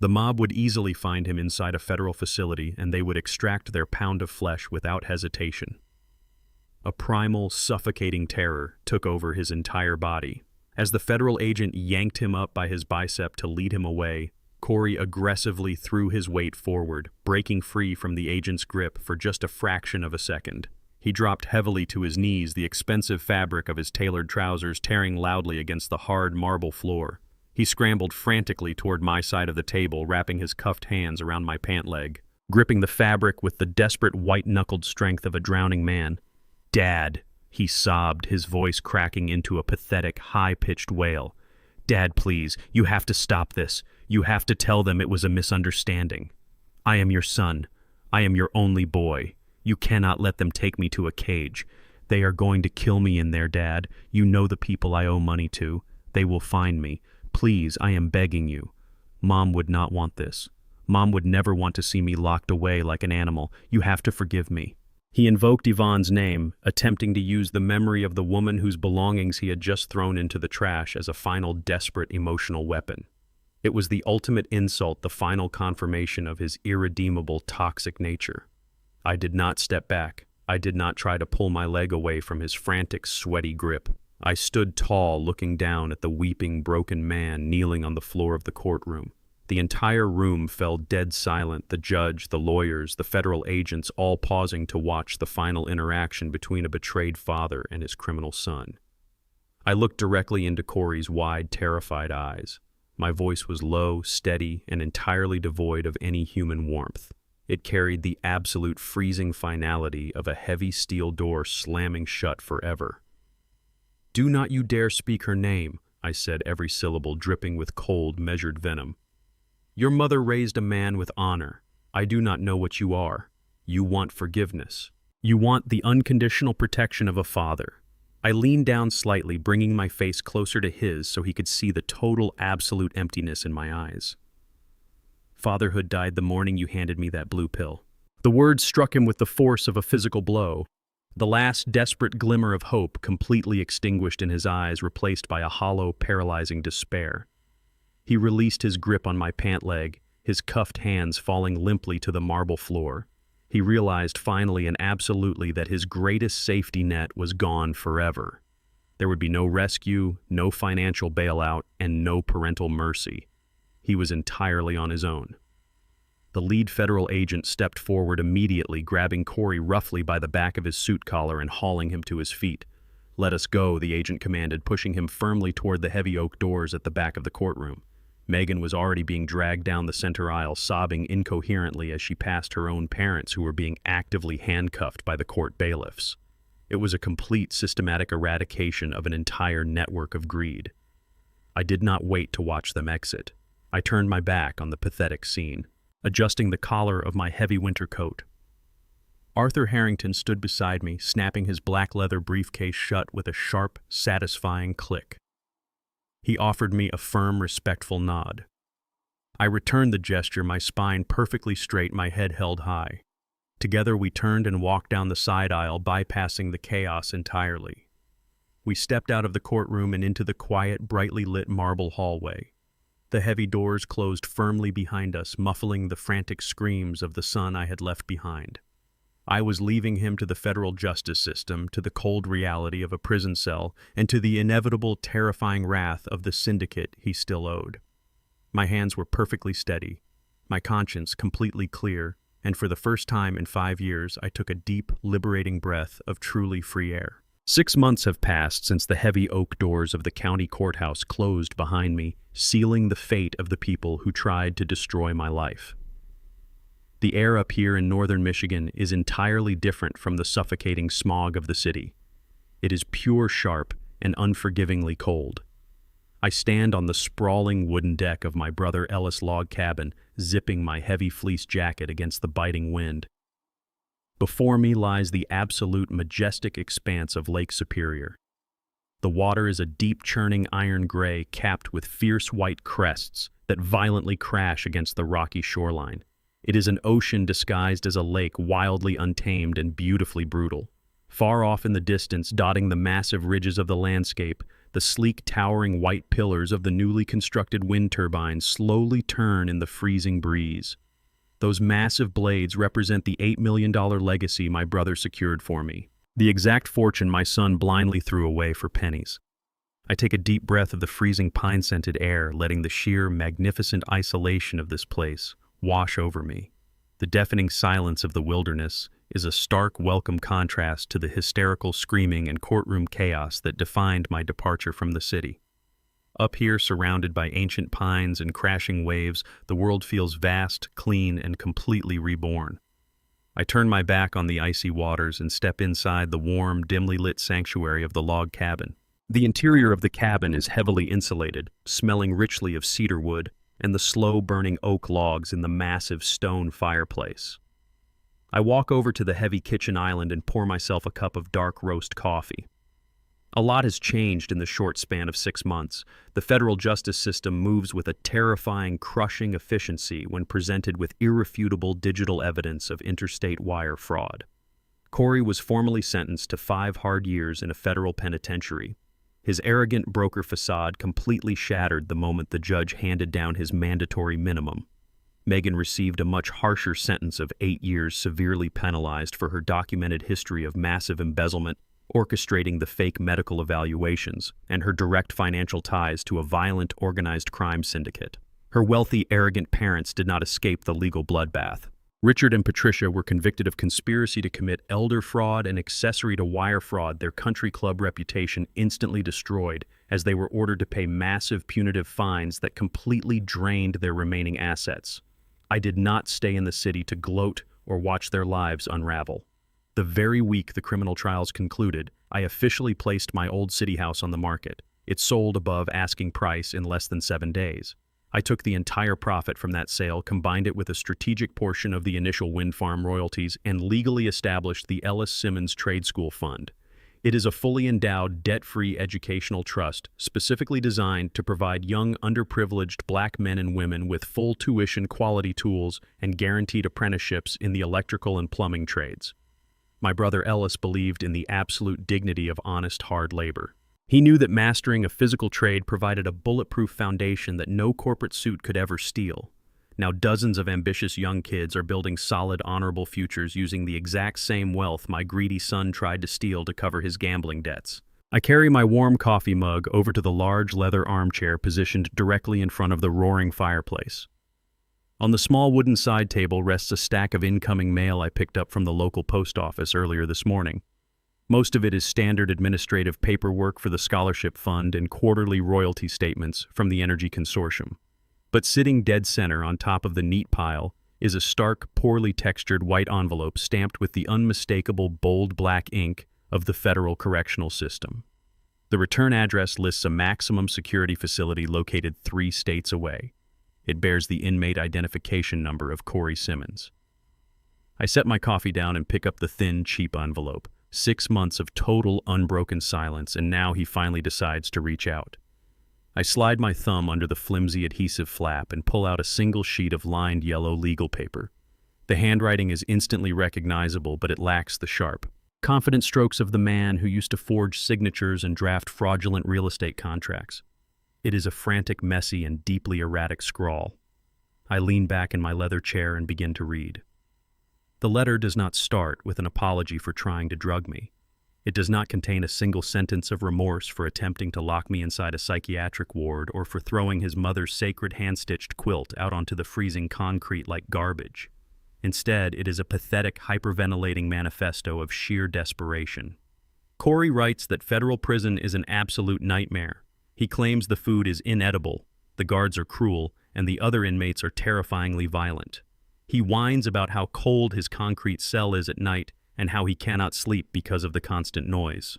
The mob would easily find him inside a federal facility, and they would extract their pound of flesh without hesitation. A primal, suffocating terror took over his entire body. As the federal agent yanked him up by his bicep to lead him away, Corey aggressively threw his weight forward, breaking free from the agent's grip for just a fraction of a second. He dropped heavily to his knees, the expensive fabric of his tailored trousers tearing loudly against the hard marble floor. He scrambled frantically toward my side of the table, wrapping his cuffed hands around my pant leg, gripping the fabric with the desperate white-knuckled strength of a drowning man. "Dad," he sobbed, his voice cracking into a pathetic, high-pitched wail. "Dad, please, you have to stop this. You have to tell them it was a misunderstanding. I am your son. I am your only boy. You cannot let them take me to a cage. They are going to kill me in there, Dad. You know the people I owe money to. They will find me. Please, I am begging you. Mom would not want this. Mom would never want to see me locked away like an animal. You have to forgive me." He invoked Yvonne's name, attempting to use the memory of the woman whose belongings he had just thrown into the trash as a final desperate emotional weapon. It was the ultimate insult, the final confirmation of his irredeemable, toxic nature. I did not step back. I did not try to pull my leg away from his frantic, sweaty grip. I stood tall, looking down at the weeping, broken man kneeling on the floor of the courtroom. The entire room fell dead silent, the judge, the lawyers, the federal agents all pausing to watch the final interaction between a betrayed father and his criminal son. I looked directly into Corey's wide, terrified eyes. My voice was low, steady, and entirely devoid of any human warmth. It carried the absolute freezing finality of a heavy steel door slamming shut forever. "Do not you dare speak her name," I said, every syllable dripping with cold, measured venom. "Your mother raised a man with honor. I do not know what you are. You want forgiveness. You want the unconditional protection of a father." I leaned down slightly, bringing my face closer to his so he could see the total, absolute emptiness in my eyes. "Fatherhood died the morning you handed me that blue pill." The words struck him with the force of a physical blow. The last desperate glimmer of hope completely extinguished in his eyes, replaced by a hollow, paralyzing despair. He released his grip on my pant leg, his cuffed hands falling limply to the marble floor. He realized finally and absolutely that his greatest safety net was gone forever. There would be no rescue, no financial bailout, and no parental mercy. He was entirely on his own. The lead federal agent stepped forward immediately, grabbing Corey roughly by the back of his suit collar and hauling him to his feet. "Let us go," the agent commanded, pushing him firmly toward the heavy oak doors at the back of the courtroom. Megan was already being dragged down the center aisle, sobbing incoherently as she passed her own parents who were being actively handcuffed by the court bailiffs. It was a complete systematic eradication of an entire network of greed. I did not wait to watch them exit. I turned my back on the pathetic scene, adjusting the collar of my heavy winter coat. Arthur Harrington stood beside me, snapping his black leather briefcase shut with a sharp, satisfying click. He offered me a firm, respectful nod. I returned the gesture, my spine perfectly straight, my head held high. Together we turned and walked down the side aisle, bypassing the chaos entirely. We stepped out of the courtroom and into the quiet, brightly lit marble hallway. The heavy doors closed firmly behind us, muffling the frantic screams of the son I had left behind. I was leaving him to the federal justice system, to the cold reality of a prison cell, and to the inevitable, terrifying wrath of the syndicate he still owed. My hands were perfectly steady, my conscience completely clear, and for the first time in 5 years, I took a deep, liberating breath of truly free air. 6 months have passed since the heavy oak doors of the county courthouse closed behind me, sealing the fate of the people who tried to destroy my life. The air up here in northern Michigan is entirely different from the suffocating smog of the city. It is pure, sharp, and unforgivingly cold. I stand on the sprawling wooden deck of my brother Ellis' log cabin, zipping my heavy fleece jacket against the biting wind. Before me lies the absolute majestic expanse of Lake Superior. The water is a deep churning iron gray capped with fierce white crests that violently crash against the rocky shoreline. It is an ocean disguised as a lake, wildly untamed and beautifully brutal. Far off in the distance, dotting the massive ridges of the landscape, the sleek towering white pillars of the newly constructed wind turbines slowly turn in the freezing breeze. Those massive blades represent the $8 million legacy my brother secured for me, the exact fortune my son blindly threw away for pennies. I take a deep breath of the freezing pine-scented air, letting the sheer, magnificent isolation of this place wash over me. The deafening silence of the wilderness is a stark, welcome contrast to the hysterical screaming and courtroom chaos that defined my departure from the city. Up here, surrounded by ancient pines and crashing waves, the world feels vast, clean, and completely reborn. I turn my back on the icy waters and step inside the warm, dimly lit sanctuary of the log cabin. The interior of the cabin is heavily insulated, smelling richly of cedar wood and the slow-burning oak logs in the massive stone fireplace. I walk over to the heavy kitchen island and pour myself a cup of dark roast coffee. A lot has changed in the short span of 6 months. The federal justice system moves with a terrifying, crushing efficiency when presented with irrefutable digital evidence of interstate wire fraud. Corey was formally sentenced to 5 hard years in a federal penitentiary. His arrogant broker facade completely shattered the moment the judge handed down his mandatory minimum. Megan received a much harsher sentence of 8 years, severely penalized for her documented history of massive embezzlement, orchestrating the fake medical evaluations, and her direct financial ties to a violent, organized crime syndicate. Her wealthy, arrogant parents did not escape the legal bloodbath. Richard and Patricia were convicted of conspiracy to commit elder fraud and accessory to wire fraud, their country club reputation instantly destroyed as they were ordered to pay massive punitive fines that completely drained their remaining assets. I did not stay in the city to gloat or watch their lives unravel. The very week the criminal trials concluded, I officially placed my old city house on the market. It sold above asking price in less than 7 days. I took the entire profit from that sale, combined it with a strategic portion of the initial wind farm royalties, and legally established the Ellis Simmons Trade School Fund. It is a fully endowed, debt-free educational trust specifically designed to provide young, underprivileged Black men and women with full tuition, quality tools, and guaranteed apprenticeships in the electrical and plumbing trades. My brother Ellis believed in the absolute dignity of honest, hard labor. He knew that mastering a physical trade provided a bulletproof foundation that no corporate suit could ever steal. Now dozens of ambitious young kids are building solid, honorable futures using the exact same wealth my greedy son tried to steal to cover his gambling debts. I carry my warm coffee mug over to the large leather armchair positioned directly in front of the roaring fireplace. On the small wooden side table rests a stack of incoming mail I picked up from the local post office earlier this morning. Most of it is standard administrative paperwork for the scholarship fund and quarterly royalty statements from the Energy Consortium. But sitting dead center on top of the neat pile is a stark, poorly textured white envelope stamped with the unmistakable bold black ink of the Federal Correctional System. The return address lists a maximum security facility located 3 states away. It bears the inmate identification number of Corey Simmons. I set my coffee down and pick up the thin, cheap envelope. 6 months of total, unbroken silence, and now he finally decides to reach out. I slide my thumb under the flimsy adhesive flap and pull out a single sheet of lined yellow legal paper. The handwriting is instantly recognizable, but it lacks the sharp, confident strokes of the man who used to forge signatures and draft fraudulent real estate contracts. It is a frantic, messy, and deeply erratic scrawl. I lean back in my leather chair and begin to read. The letter does not start with an apology for trying to drug me. It does not contain a single sentence of remorse for attempting to lock me inside a psychiatric ward or for throwing his mother's sacred hand-stitched quilt out onto the freezing concrete like garbage. Instead, it is a pathetic, hyperventilating manifesto of sheer desperation. Corey writes that federal prison is an absolute nightmare. He claims the food is inedible, the guards are cruel, and the other inmates are terrifyingly violent. He whines about how cold his concrete cell is at night and how he cannot sleep because of the constant noise.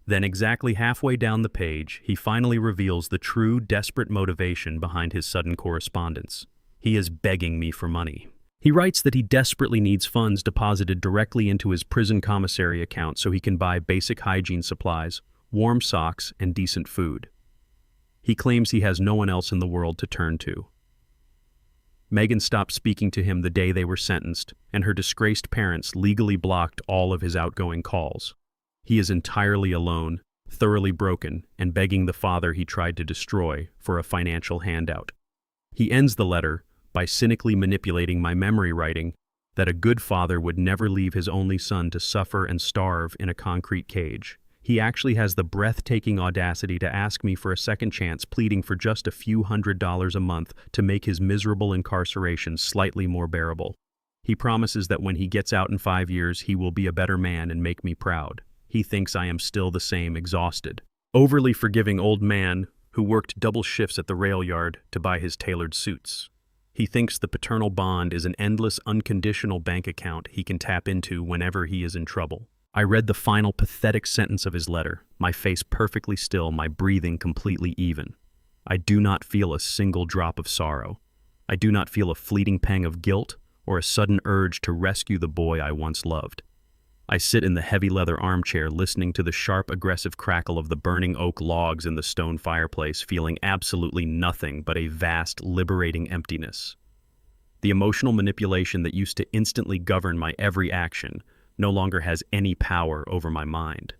Then, exactly halfway down the page, he finally reveals the true, desperate motivation behind his sudden correspondence. He is begging me for money. He writes that he desperately needs funds deposited directly into his prison commissary account so he can buy basic hygiene supplies, warm socks, and decent food. He claims he has no one else in the world to turn to. Megan stopped speaking to him the day they were sentenced, and her disgraced parents legally blocked all of his outgoing calls. He is entirely alone, thoroughly broken, and begging the father he tried to destroy for a financial handout. He ends the letter by cynically manipulating my memory, writing that a good father would never leave his only son to suffer and starve in a concrete cage. He actually has the breathtaking audacity to ask me for a second chance, pleading for just a few $100s a month to make his miserable incarceration slightly more bearable. He promises that when he gets out in 5 years, he will be a better man and make me proud. He thinks I am still the same exhausted, overly forgiving old man who worked double shifts at the rail yard to buy his tailored suits. He thinks the paternal bond is an endless, unconditional bank account he can tap into whenever he is in trouble. I read the final pathetic sentence of his letter, my face perfectly still, my breathing completely even. I do not feel a single drop of sorrow. I do not feel a fleeting pang of guilt or a sudden urge to rescue the boy I once loved. I sit in the heavy leather armchair listening to the sharp, aggressive crackle of the burning oak logs in the stone fireplace, feeling absolutely nothing but a vast, liberating emptiness. The emotional manipulation that used to instantly govern my every action no longer has any power over my mind.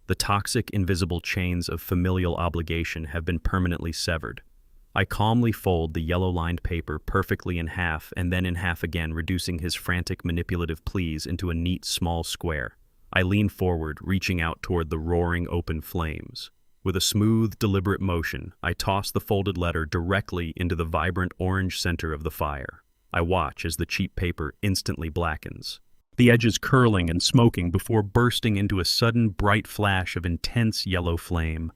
The toxic, invisible chains of familial obligation have been permanently severed. I calmly fold the yellow-lined paper perfectly in half and then in half again, reducing his frantic manipulative pleas into a neat small square. I lean forward, reaching out toward the roaring open flames. With a smooth, deliberate motion, I toss the folded letter directly into the vibrant orange center of the fire. I watch as the cheap paper instantly blackens, the edges curling and smoking before bursting into a sudden bright flash of intense yellow flame.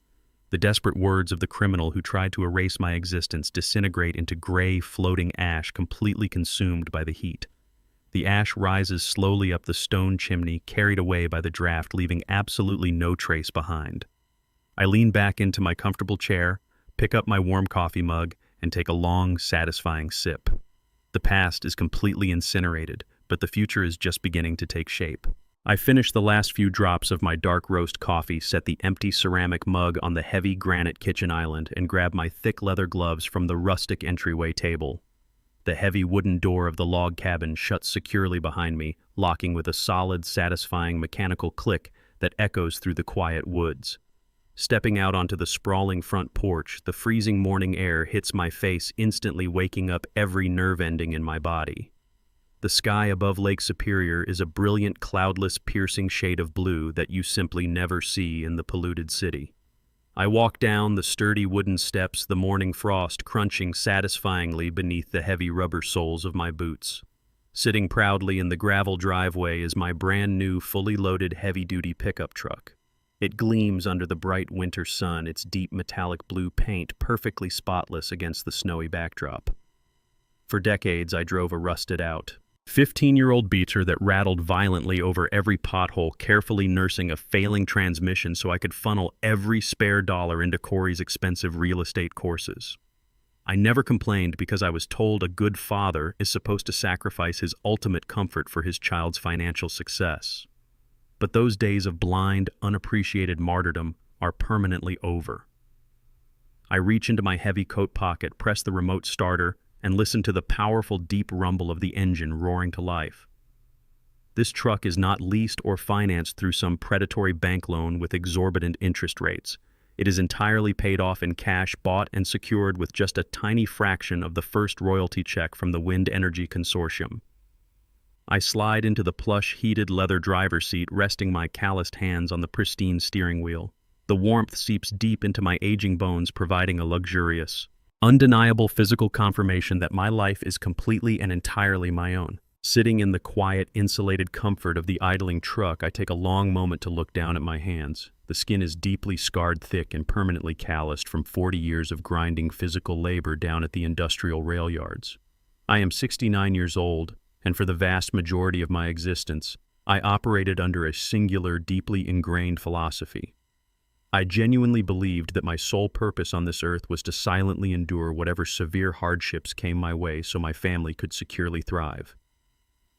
The desperate words of the criminal who tried to erase my existence disintegrate into gray, floating ash completely consumed by the heat. The ash rises slowly up the stone chimney, carried away by the draft, leaving absolutely no trace behind. I lean back into my comfortable chair, pick up my warm coffee mug, and take a long, satisfying sip. The past is completely incinerated, but the future is just beginning to take shape. I finish the last few drops of my dark roast coffee, set the empty ceramic mug on the heavy granite kitchen island, and grab my thick leather gloves from the rustic entryway table. The heavy wooden door of the log cabin shuts securely behind me, locking with a solid, satisfying mechanical click that echoes through the quiet woods. Stepping out onto the sprawling front porch, the freezing morning air hits my face, instantly waking up every nerve ending in my body. The sky above Lake Superior is a brilliant, cloudless, piercing shade of blue that you simply never see in the polluted city. I walk down the sturdy wooden steps, the morning frost crunching satisfyingly beneath the heavy rubber soles of my boots. Sitting proudly in the gravel driveway is my brand new, fully loaded, heavy-duty pickup truck. It gleams under the bright winter sun, its deep metallic blue paint perfectly spotless against the snowy backdrop. For decades, I drove a rusted-out 15-year-old beater that rattled violently over every pothole, carefully nursing a failing transmission so I could funnel every spare dollar into Corey's expensive real estate courses. I never complained because I was told a good father is supposed to sacrifice his ultimate comfort for his child's financial success. But those days of blind, unappreciated martyrdom are permanently over. I reach into my heavy coat pocket, press the remote starter, and listen to the powerful, deep rumble of the engine roaring to life. This truck is not leased or financed through some predatory bank loan with exorbitant interest rates. It is entirely paid off in cash, bought and secured with just a tiny fraction of the first royalty check from the Wind Energy Consortium. I slide into the plush, heated leather driver's seat, resting my calloused hands on the pristine steering wheel. The warmth seeps deep into my aging bones, providing a luxurious, undeniable physical confirmation that my life is completely and entirely my own. Sitting in the quiet, insulated comfort of the idling truck, I take a long moment to look down at my hands. The skin is deeply scarred, thick, and permanently calloused from 40 years of grinding physical labor down at the industrial rail yards. I am 69 years old, and for the vast majority of my existence, I operated under a singular, deeply ingrained philosophy. I genuinely believed that my sole purpose on this earth was to silently endure whatever severe hardships came my way so my family could securely thrive.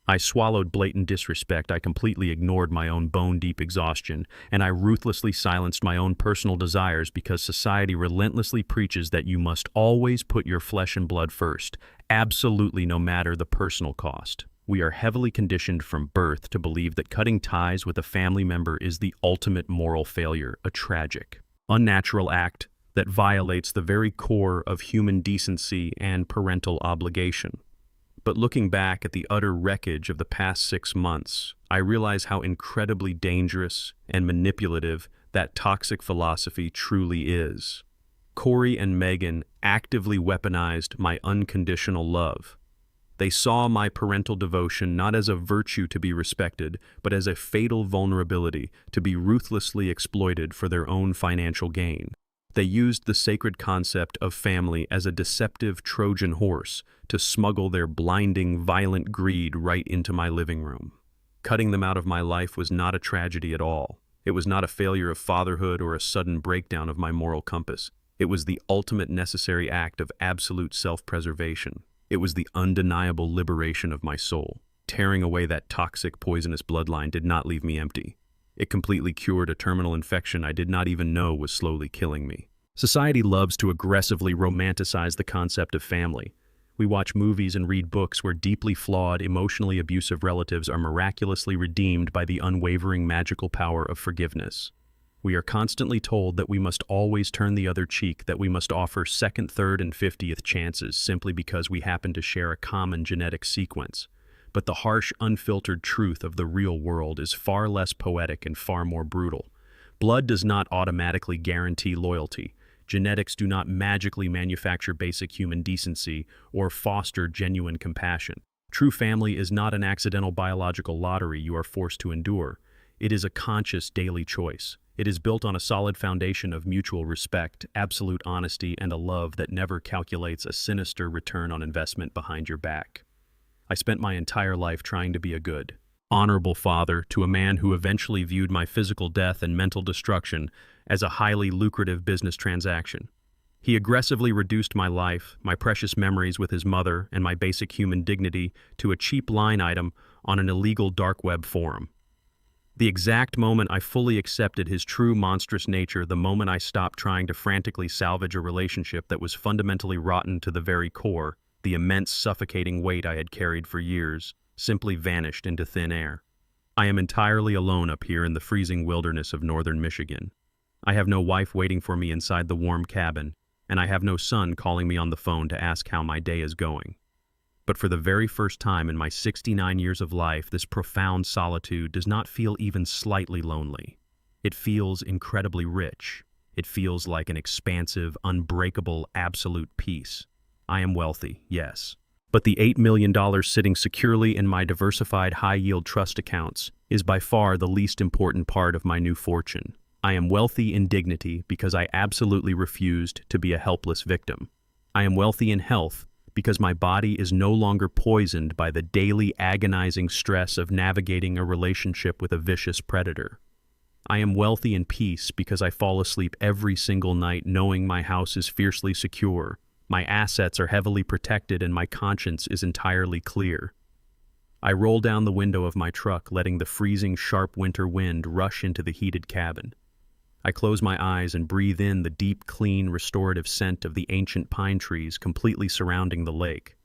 I swallowed blatant disrespect, I completely ignored my own bone-deep exhaustion, and I ruthlessly silenced my own personal desires because society relentlessly preaches that you must always put your flesh and blood first, absolutely no matter the personal cost. We are heavily conditioned from birth to believe that cutting ties with a family member is the ultimate moral failure, a tragic, unnatural act that violates the very core of human decency and parental obligation. But looking back at the utter wreckage of the past 6 months, I realize how incredibly dangerous and manipulative that toxic philosophy truly is. Corey and Megan actively weaponized my unconditional love. They saw my parental devotion not as a virtue to be respected, but as a fatal vulnerability to be ruthlessly exploited for their own financial gain. They used the sacred concept of family as a deceptive Trojan horse to smuggle their blinding, violent greed right into my living room. Cutting them out of my life was not a tragedy at all. It was not a failure of fatherhood or a sudden breakdown of my moral compass. It was the ultimate necessary act of absolute self-preservation. It was the undeniable liberation of my soul. Tearing away that toxic, poisonous bloodline did not leave me empty. It completely cured a terminal infection I did not even know was slowly killing me. Society loves to aggressively romanticize the concept of family. We watch movies and read books where deeply flawed, emotionally abusive relatives are miraculously redeemed by the unwavering magical power of forgiveness. We are constantly told that we must always turn the other cheek, that we must offer second, third, and 50th chances simply because we happen to share a common genetic sequence. But the harsh, unfiltered truth of the real world is far less poetic and far more brutal. Blood does not automatically guarantee loyalty. Genetics do not magically manufacture basic human decency or foster genuine compassion. True family is not an accidental biological lottery you are forced to endure. It is a conscious daily choice. It is built on a solid foundation of mutual respect, absolute honesty, and a love that never calculates a sinister return on investment behind your back. I spent my entire life trying to be a good, honorable father to a man who eventually viewed my physical death and mental destruction as a highly lucrative business transaction. He aggressively reduced my life, my precious memories with his mother, and my basic human dignity to a cheap line item on an illegal dark web forum. The exact moment I fully accepted his true monstrous nature, the moment I stopped trying to frantically salvage a relationship that was fundamentally rotten to the very core, the immense suffocating weight I had carried for years simply vanished into thin air. I am entirely alone up here in the freezing wilderness of northern Michigan. I have no wife waiting for me inside the warm cabin, and I have no son calling me on the phone to ask how my day is going. But for the very first time in my 69 years of life, this profound solitude does not feel even slightly lonely. It feels incredibly rich. It feels like an expansive, unbreakable, absolute peace. I am wealthy, yes. But the $8 million sitting securely in my diversified high-yield trust accounts is by far the least important part of my new fortune. I am wealthy in dignity because I absolutely refused to be a helpless victim. I am wealthy in health because my body is no longer poisoned by the daily agonizing stress of navigating a relationship with a vicious predator. I am wealthy in peace because I fall asleep every single night knowing my house is fiercely secure, my assets are heavily protected, and my conscience is entirely clear. I roll down the window of my truck, letting the freezing, sharp winter wind rush into the heated cabin. I close my eyes and breathe in the deep, clean, restorative scent of the ancient pine trees completely surrounding the lake.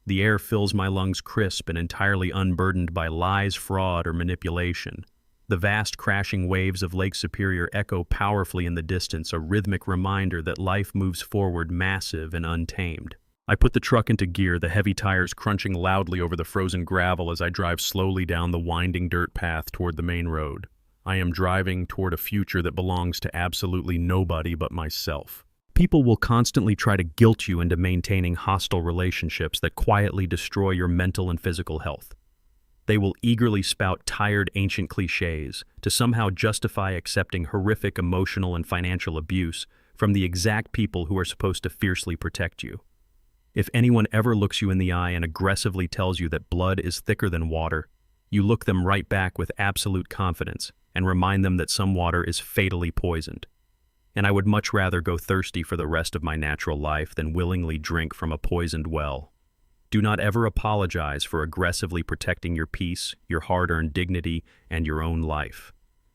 The air fills my lungs crisp and entirely unburdened by lies, fraud, or manipulation. The vast crashing waves of Lake Superior echo powerfully in the distance, a rhythmic reminder that life moves forward massive and untamed. I put the truck into gear, the heavy tires crunching loudly over the frozen gravel as I drive slowly down the winding dirt path toward the main road. I am driving toward a future that belongs to absolutely nobody but myself. People will constantly try to guilt you into maintaining hostile relationships that quietly destroy your mental and physical health. They will eagerly spout tired ancient cliches to somehow justify accepting horrific emotional and financial abuse from the exact people who are supposed to fiercely protect you. If anyone ever looks you in the eye and aggressively tells you that blood is thicker than water, you look them right back with absolute confidence and remind them that some water is fatally poisoned. And I would much rather go thirsty for the rest of my natural life than willingly drink from a poisoned well. Do not ever apologize for aggressively protecting your peace, your hard-earned dignity, and your own life.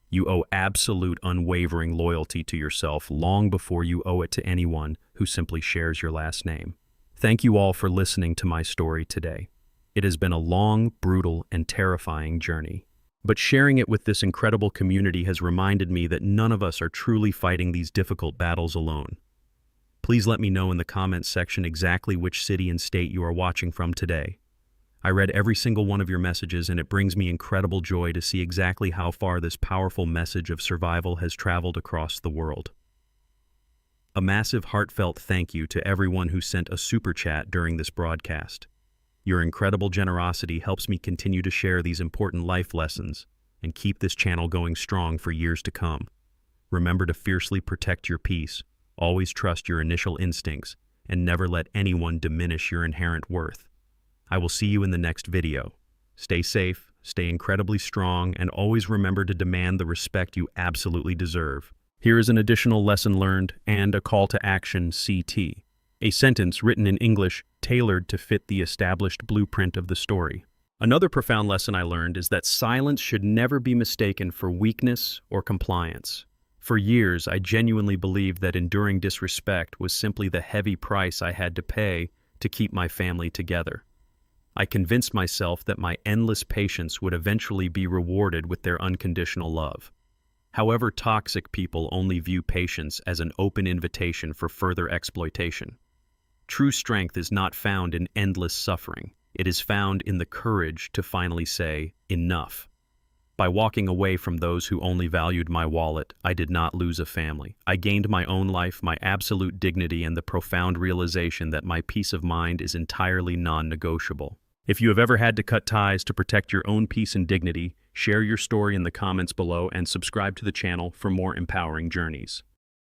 You owe absolute unwavering loyalty to yourself long before you owe it to anyone who simply shares your last name. Thank you all for listening to my story today. It has been a long, brutal, and terrifying journey. But sharing it with this incredible community has reminded me that none of us are truly fighting these difficult battles alone. Please let me know in the comments section exactly which city and state you are watching from today. I read every single one of your messages, and it brings me incredible joy to see exactly how far this powerful message of survival has traveled across the world. A massive heartfelt thank you to everyone who sent a super chat during this broadcast. Your incredible generosity helps me continue to share these important life lessons and keep this channel going strong for years to come. Remember to fiercely protect your peace, always trust your initial instincts, and never let anyone diminish your inherent worth. I will see you in the next video. Stay safe, stay incredibly strong, and always remember to demand the respect you absolutely deserve. Here is an additional lesson learned and a call to action CT. A sentence written in English tailored to fit the established blueprint of the story. Another profound lesson I learned is that silence should never be mistaken for weakness or compliance. For years, I genuinely believed that enduring disrespect was simply the heavy price I had to pay to keep my family together. I convinced myself that my endless patience would eventually be rewarded with their unconditional love. However, toxic people only view patience as an open invitation for further exploitation. True strength is not found in endless suffering. It is found in the courage to finally say, enough. By walking away from those who only valued my wallet, I did not lose a family. I gained my own life, my absolute dignity, and the profound realization that my peace of mind is entirely non-negotiable. If you have ever had to cut ties to protect your own peace and dignity, share your story in the comments below and subscribe to the channel for more empowering journeys.